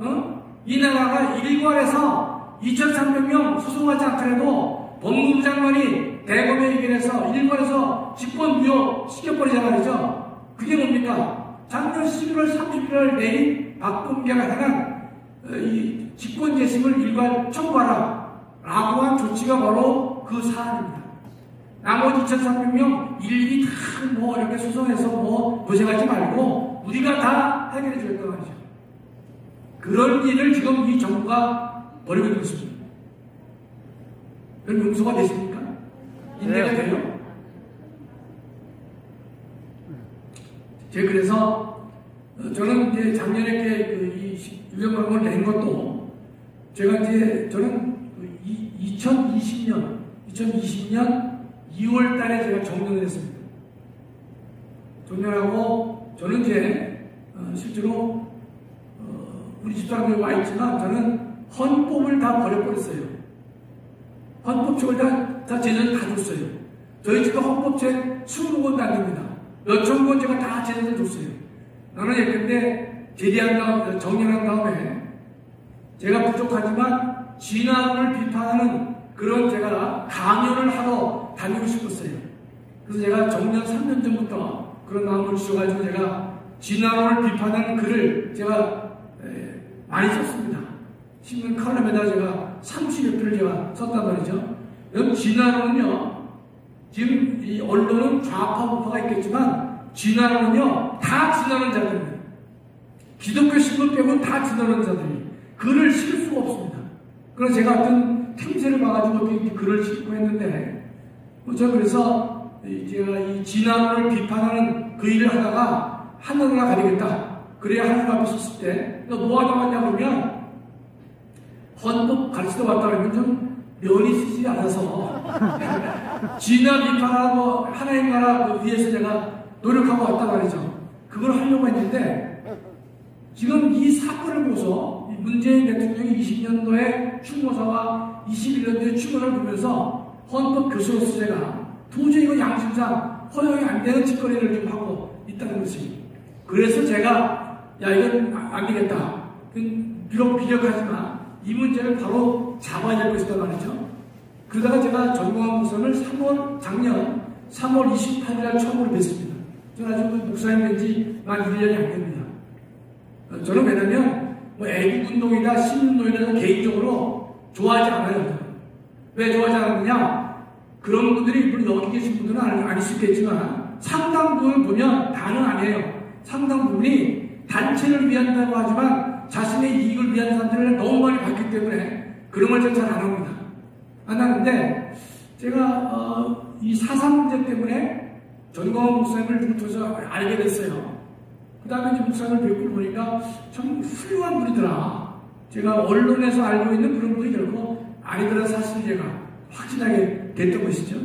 이 나라가 일괄해서 2,300명 수송하지 않더라도 법무부 장관이 대검에 의견해서 일괄해서 직권무효 시켜버리자 말이죠. 그게 뭡니까? 작년 11월 31일 내린 박범계가 향한 이 직권재심을 일괄 청구하라 라고 한 조치가 바로 그 사안입니다. 나머지 2,300명 일일이 다 이렇게 수송해서 고생하지 말고 우리가 다 해결해 주겠다 말이죠. 그런 일을 지금 이 정부가 벌이고 있는 것입니다. 여러분 용서가 되십니까? 인내가 돼요? 제가 그래서 저는 이제 작년에 이 유형방법을 낸 것도 제가 이제 저는 2020년 2월 달에 제가 정년을 했습니다. 정년하고 저는 이제 실제로 우리 집사람들이 와 있지만 저는 헌법을 다 버려버렸어요. 헌법책을 다 제자들 다 줬어요. 저희 집에 헌법책 20권도 안 됩니다. 몇천 권 제가 다 제자들 줬어요. 나는 예컨대 제대한 다음에 정년한 다음에 제가 부족하지만 진화론을 비판하는 그런 제가 강연을 하러 다니고 싶었어요. 그래서 제가 정년 3년 전부터 그런 마음을 주셔가지고 제가 진화론을 비판하는 글을 제가 많이 썼습니다. 신문 칼럼에다 제가 30여 표를 제가 썼단 말이죠. 여러분 진화론은요, 지금 이 언론은 좌파 우파가 있겠지만 진화론은요 다 진화론자들입니다. 기독교 신문 빼고는 다 진화론자들이 글을 실 수가 없습니다. 그래서 제가 어떤 틈새를 봐가지고 글을 싣고 했는데 저 그래서 제가 이 진화론을 비판하는 그 일을 하다가 하늘나라 가야겠다. 그래야 하늘 앞에 섰을 때 너 뭐 하다 왔냐 그러면 헌법 가르치다 왔다 그러면 좀 면이 쓰지 않아서 진화 비판하고 하나님 나라 위해서 제가 노력하고 왔다 말이죠. 그걸 하려고 했는데 지금 이 사건을 보고서 문재인 대통령이 20년도에 추모사와 21년도에 추모를 보면서 헌법 교수로서 제가 도저히 이거 양심상 허용이 안 되는 짓거리를 좀 하고 있다는 것이. 그래서 제가 야 이건 안 되겠다. 비록 비력하지만 이 문제를 바로 잡아야 될 것이다 말이죠. 그러다가 제가 전공한 목사를 작년 3월 28일 처음으로 뵀습니다. 저는 아직 목사님 된지 만 1년이 안 됩니다. 저는 왜냐면 애국운동이나 시민운동이나 개인적으로 좋아하지 않아요. 왜 좋아하지 않느냐? 그런 분들이 물론 여기 계신 분들은 아닐 수 있겠지만 상당 부분 보면 다는 아니에요. 상당 부분이 단체를 위한다고 하지만 자신의 이익을 위한 사람들을 너무 많이 봤기 때문에 그런 걸 잘 안 합니다. 안 하는데 제가 이 사상 문제 때문에 전광훈 목사님을 통해서 알게 됐어요. 그 다음에 이제 목사님을 뵙고 보니까 참 훌륭한 분이더라. 제가 언론에서 알고 있는 그런 분이 결코 아니더라 사실 제가 확신하게 됐던 것이죠.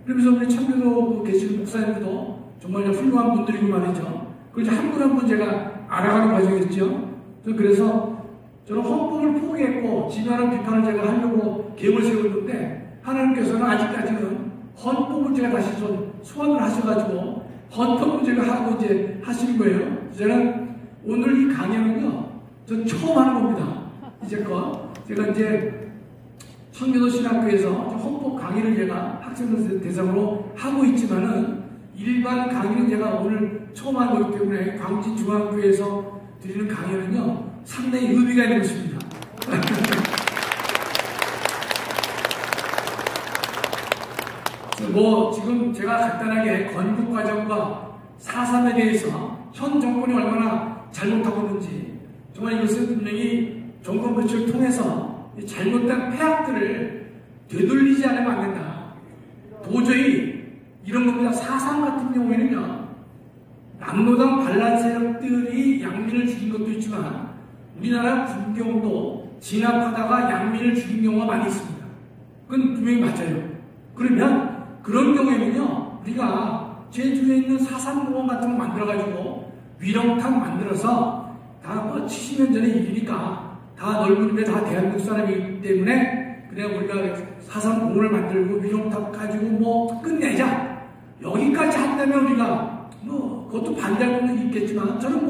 그러면서 우리 참교도 계시는 목사님들도 정말 훌륭한 분들이고 말이죠. 그래서 한 분 한 분 제가 알아가는 과정이었죠. 그래서 저는 헌법을 포기했고 진화론 비판을 제가 하려고 계획을 세웠는데 하나님께서는 아직까지는 헌법을 제가 다시 소환을 하셔가지고 헌법 문제를 하고 이제 하시는 거예요. 저는 오늘 이 강연은요, 전 처음 하는 겁니다. 이제껏 제가 이제 청교도 신학교에서 헌법 강의를 제가 학생들 대상으로 하고 있지만은 일반 강의는 제가 오늘 처음 하는 거기 때문에 광진중앙교회에서 드리는 강연은요 상당히 의미가 있는 것입니다. 지금 제가 간단하게 건국과정과 4.3에 대해서 현 정권이 얼마나 잘못하고 있는지 정말 이것은 분명히 정권 교체를 통해서 잘못된 폐악들을 되돌리지 않으면 안 된다. 도저히 이런 겁니다. 4.3 같은 경우에는요 남노당 반란 세력들이 양민을 죽인 것도 있지만 우리나라 군경도 진압하다가 양민을 죽인 경우가 많이 있습니다. 그건 분명히 맞아요. 그러면 그런 경우에는요 우리가 제주에 있는 4.3공원 같은 거 만들어가지고 위령탑 만들어서 다 70년 전에 일이니까 다 넓은데 다 대한민국 사람이기 때문에 그냥 우리가 4.3공원을 만들고 위령탑 가지고 끝내자. 여기까지 한다면 우리가 그것도 반대하는 분이 있겠지만 저는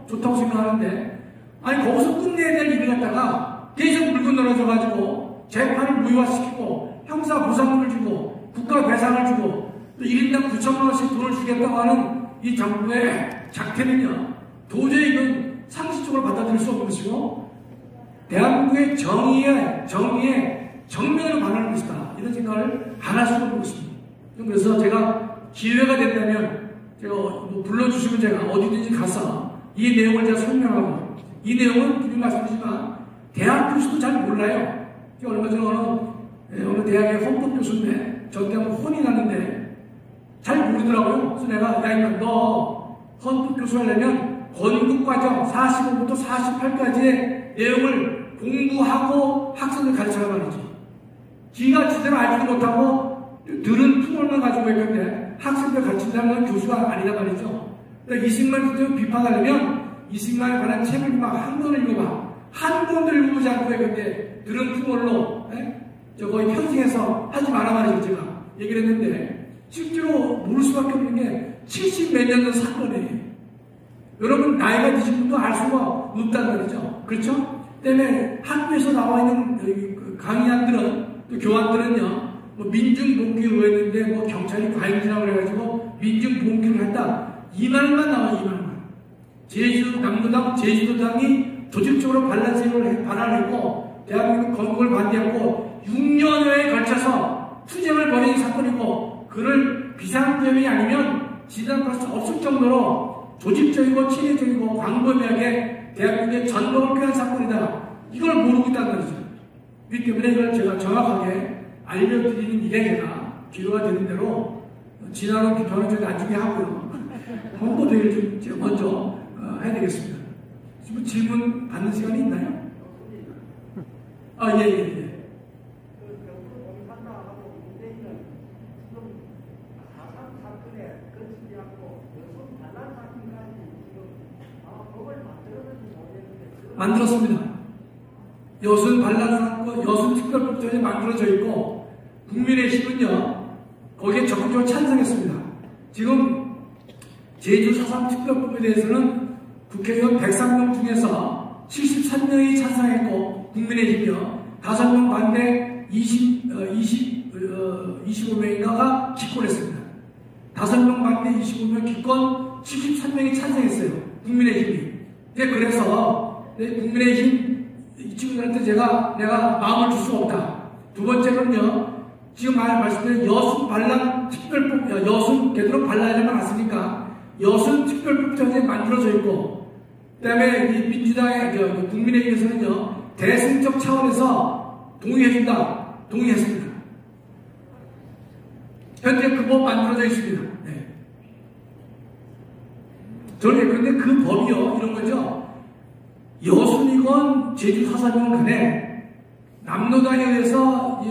좋다고 생각하는데 아니 거기서 끝내야 될 일을 갖다가 계속 물고 늘어져가지고 재판을 무효화시키고 형사 보상금을 주고 국가 배상을 주고 또 1인당 9천만 원씩 돈을 주겠다고 하는 이 정부의 작태는요 도저히 이건 상식적으로 받아들일 수 없는 것이고 대한민국의 정의에 정면으로 반하는 것이다 이런 생각을 안 할 수가 없는 것입니다. 그래서 제가 기회가 된다면 제가 뭐 불러주시면 제가 어디든지 가서 이 내용을 제가 설명하고 이 내용은 분명히 말씀드리지만 대학 교수도 잘 몰라요. 제가 얼마 전에 어느 대학의 헌법 교수인데 저 때문에 혼이 났는데 잘 모르더라고요. 그래서 내가 야 이놈 너 헌법 교수 하려면 건국과정 45부터 48까지의 내용을 공부하고 학생들 가르쳐라 말이지. 지가 제대로 알지도 못하고 들은 투혼만 가지고 있는데 학생들 가르친다는 건 교수가 아니다 말이죠. 그러니까 이승만 비판하려면 이승만에 관한 책을 한 권을 읽어봐. 한 권도 읽어보지 않고 했는데 들은 투혼로 저 거의 편승해서 하지 마라 말이죠. 제가 얘기를 했는데 실제로 모를 수밖에 없는 게 70 몇 년 전 사건이에요. 여러분 나이가 드신 분도 알 수가 없단 말이죠. 그렇죠? 때문에 학교에서 나와 있는 강의안들은 또 교환들은요 뭐 민중봉기로 했는데 뭐 경찰이 과잉진압을 해가지고 민중봉기를 했다 이 말만 나와요. 이 말만. 제주 남부당 제주도당이 조직적으로 반환했고 대한민국 건국을 반대했고 6년여에 걸쳐서 투쟁을 벌인 사건이고 그를 비상계엄이 아니면 지나갈 수 없을 정도로 조직적이고 친위적이고 광범위하게 대한민국의 전복을 꾀한 사건이다. 이걸 모르고 있다는 거죠. 이 때문에 이걸 제가 정확하게 알려드리는 일에 제가 기회가 되는 대로 지나는 비판은 좀 나중에 하고요. 홍보대회를 좀 먼저 해야 되겠습니다. 지금 질문 받는 시간이 있나요? 예. 만들었습니다. 여순 반란 사건, 여순 특별법전이 만들어져 있고 국민의힘은요 거기에 적극적으로 찬성했습니다. 지금 제주 4.3 특별법에 대해서는 국회의원 103명 중에서 73명이 찬성했고 국민의힘이요 5명 반대 25명인가가 기권했습니다. 5명 반대 25명 기권 73명이 찬성했어요. 국민의힘이. 그래서 국민의힘 이 친구들한테 내가 마음을 줄 수 없다. 두 번째는요, 지금 말씀드린 여순 반란 특별법, 여순 되도록 반란하지 않았으니까 여순 특별법전이 만들어져 있고, 그 다음에 이 민주당의 국민의힘에서는요, 대승적 차원에서 동의했습니다. 현재 그 법 만들어져 있습니다. 네. 저는 그런데 그 법이요, 이런 거죠. 여순이건 제주 4.3이건 간에 남로당에 의해서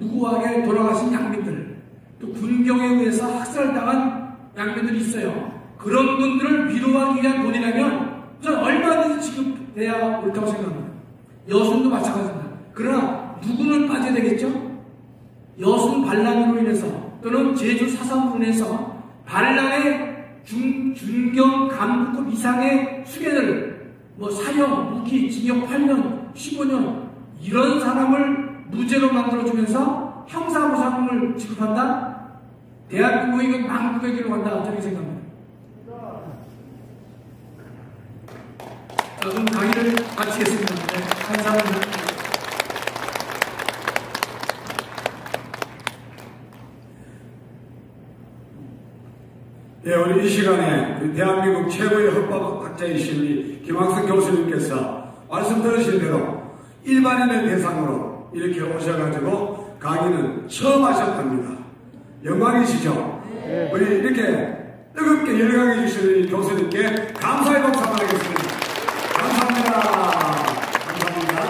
무고하게 돌아가신 양민들 또 군경에 의해서 학살당한 양민들이 있어요. 그런 분들을 위로하기 위한 돈이라면 저는 얼마든지 지급돼야 옳다고 생각합니다. 여순도 마찬가지입니다. 그러나 누구는 빠져야 되겠죠? 여순 반란으로 인해서 또는 제주 4.3으로 인해서 반란의 중경 간부급 이상의 수괴들 사형, 무기, 징역 8년, 15년 이런 사람을 무죄로 만들어주면서 형사보상금을 지급한다? 대한민국의 이건 망국의 길로 간다. 저렇게 생각합니다. 그럼 강의를 마치겠습니다. 감사합니다. 우리 이 시간에 대한민국 최고의 헌법학자이신 우리 김학성 교수님께서 말씀 들으신 대로 일반인을 대상으로 이렇게 오셔가지고 강의는 처음 하셨답니다. 영광이시죠? 네. 우리 이렇게 뜨겁게 열강해 주신 우리 교수님께 감사의 박수 보내겠습니다. 감사합니다. 감사합니다.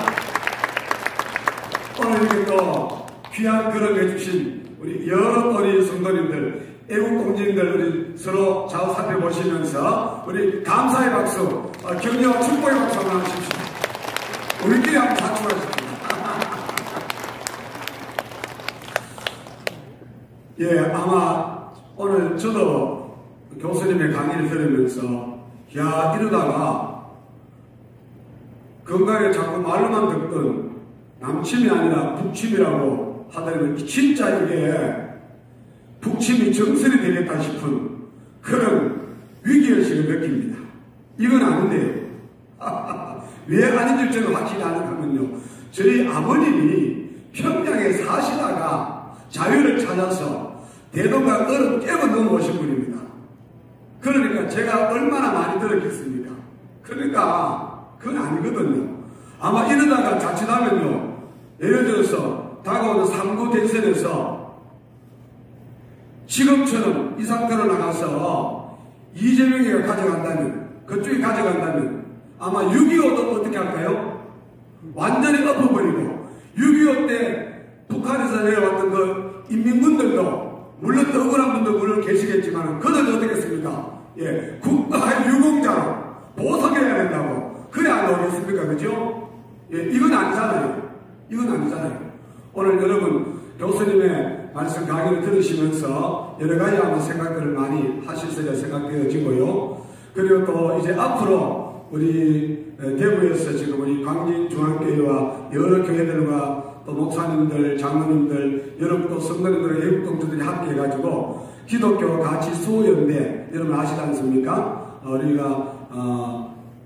오늘 이렇게 또 귀한 글을 해주신 우리 여러 우리 성도님들 애국공진들 우리 서로 좌우 살펴보시면서 우리 감사의 박수, 격려와 축복의 박수 한번 하십시오. 우리끼리 한번 자축하십시오. 아마 오늘 저도 교수님의 강의를 들으면서 이러다가 건강에 자꾸 말로만 듣던 남침이 아니라 북침이라고 하더니 진짜 이게 북침이 정설이 되겠다 싶은 그런 위기의식을 느낍니다. 이건 아닌데요. 왜 아닌지 저는 확실히 아는가면요. 저희 아버님이 평양에 사시다가 자유를 찾아서 대동강 얼음 깨고 넘어오신 분입니다. 그러니까 제가 얼마나 많이 들었겠습니까? 그러니까 그건 아니거든요. 아마 이러다가 자칫하면요. 예를 들어서 다가오는 3구 대선에서 지금처럼 이 상태로 나가서 이재명이가 가져간다면, 그쪽이 가져간다면 아마 6.25도 어떻게 할까요? 완전히 엎어버리고 6.25 때 북한에서 내려왔던 그 인민군들도 물론 억울한 분도 물론 계시겠지만 그들도 어떻겠습니까? 예, 국가의 유공자로 보석해야 된다고 그래 안 나오겠습니까? 그죠? 예, 이건 아니잖아요. 이건 아니잖아요. 오늘 여러분 교수님의 말씀 강의를 들으시면서 여러 가지 아마 생각들을 많이 하실 거라 생각되어지고요. 그리고 또 이제 앞으로 우리 대구에서 지금 우리 광진중앙교회와 여러 교회들과 또 목사님들, 장로님들, 여러분 또 성도님들과 애국동지들이 함께 해가지고 기독교 가치 수호연대 여러분 아시지 않습니까? 우리가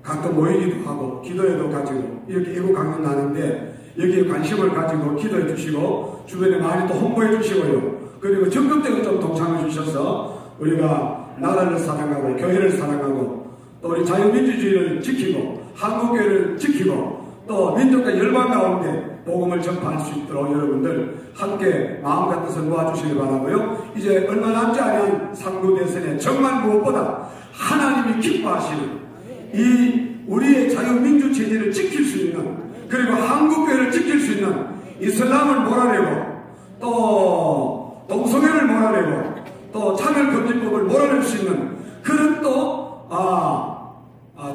가끔 모이기도 하고 기도회도 가지고 이렇게 애국 강연 하는데 여기에 관심을 가지고 기도해 주시고 주변에 많이 또 홍보해 주시고요. 그리고 적극적으로 좀 동참해 주셔서 우리가 나라를 사랑하고 교회를 사랑하고 또 우리 자유민주주의를 지키고 한국교회를 지키고 또 민족과 열방 가운데 복음을 전파할 수 있도록 여러분들 함께 마음과 뜻을 모아주시기 바라고요. 이제 얼마 남지 않은 3구 대선에 정말 무엇보다 하나님이 기뻐하시는 이 우리의 자유민주 체제를 지킬 수 있는 그리고 한국교회를 지킬 수 있는 이슬람을 몰아내고 또 동성애를 몰아내고 또 차별금지법을 몰아낼 수 있는 그런 또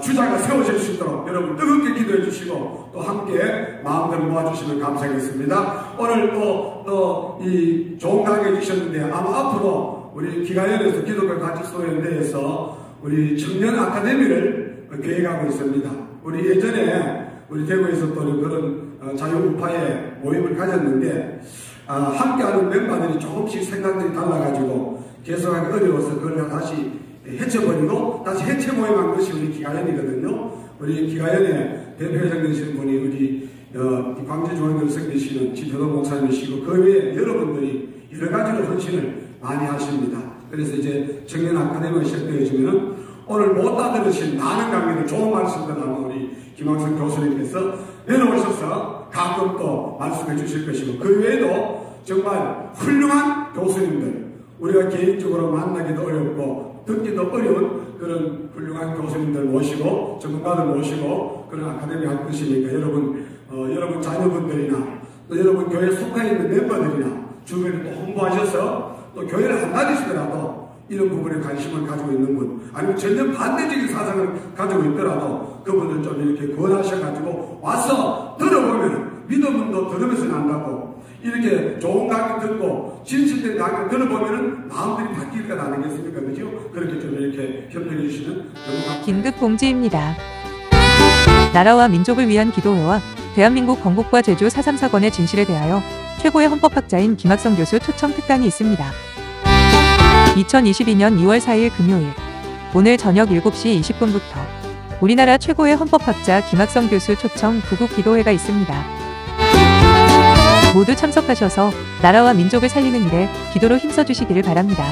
주자가 세워질 수 있도록 여러분 뜨겁게 기도해 주시고 또 함께 마음대로 모아주시면 감사하겠습니다. 오늘 또 이 좋은 강의 해주셨는데 아마 앞으로 우리 기가연에서 기독교 가치소연대에서 우리 청년 아카데미를 계획하고 있습니다. 우리 예전에 우리 대구에서 또 그런 자유우파의 모임을 가졌는데 함께하는 멤버들이 조금씩 생각들이 달라가지고 계속하기 어려워서 그걸 다시 해쳐버리고 다시 해체 모임한 것이 우리 기가연이거든요. 우리 기가연의 대표회장 되시는 분이 우리 광주중앙교회 되시는 지표도 목사님이시고 그 외에 여러분들이 여러 가지로 헌신을 많이 하십니다. 그래서 이제 청년 아카데미가 시작되어지면 오늘 못 다 들으신 많은 강의들 좋은 말씀들 아마 우리 김학성 교수님께서 내려오셔서 가끔 또 말씀해 주실 것이고 그 외에도 정말 훌륭한 교수님들 우리가 개인적으로 만나기도 어렵고 듣기도 어려운 그런 훌륭한 교수님들 모시고 전문가들 모시고 그런 아카데미 할 것이니까 여러분 자녀분들이나 또 여러분 교회에 속해 있는 멤버들이나 주변에 또 홍보하셔서 또 교회를 안 다니시더라도 이런 부분에 관심을 가지고 있는 분 아니면 전혀 반대적인 사상을 가지고 있더라도 그분을 좀 이렇게 권하셔가지고 와서 들어보면 믿음은 들으면서 난다고 이렇게 좋은 강의 듣고 진실된 강의 들어보면 마음들이 바뀔 것 아니겠습니까? 그죠? 그렇게 좀 이렇게 협력해 주시면 긴급 공지입니다. 나라와 민족을 위한 기도회와 대한민국 건국과 제주 4.3 사건의 진실에 대하여 최고의 헌법학자인 김학성 교수 초청 특강이 있습니다. 2022년 2월 4일 금요일 오늘 저녁 7시 20분부터 우리나라 최고의 헌법학자 김학성 교수 초청 구국 기도회가 있습니다. 모두 참석하셔서 나라와 민족을 살리는 일에 기도로 힘써주시기를 바랍니다.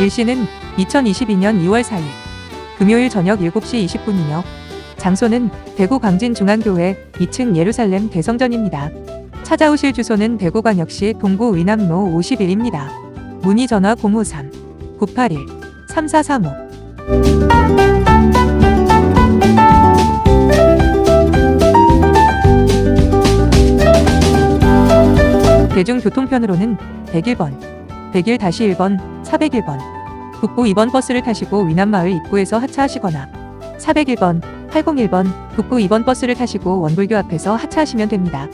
일시는 2022년 2월 4일 금요일 저녁 7시 20분이며 장소는 대구 광진중앙교회 2층 예루살렘 대성전입니다. 찾아오실 주소는 대구광역시 동구 의남로 51입니다. 문의 전화 053-981-3435 대중교통편으로는 101번, 101-1번, 401번, 북부 2번 버스를 타시고 위남마을 입구에서 하차하시거나 401번, 801번, 북부 2번 버스를 타시고 원불교 앞에서 하차하시면 됩니다.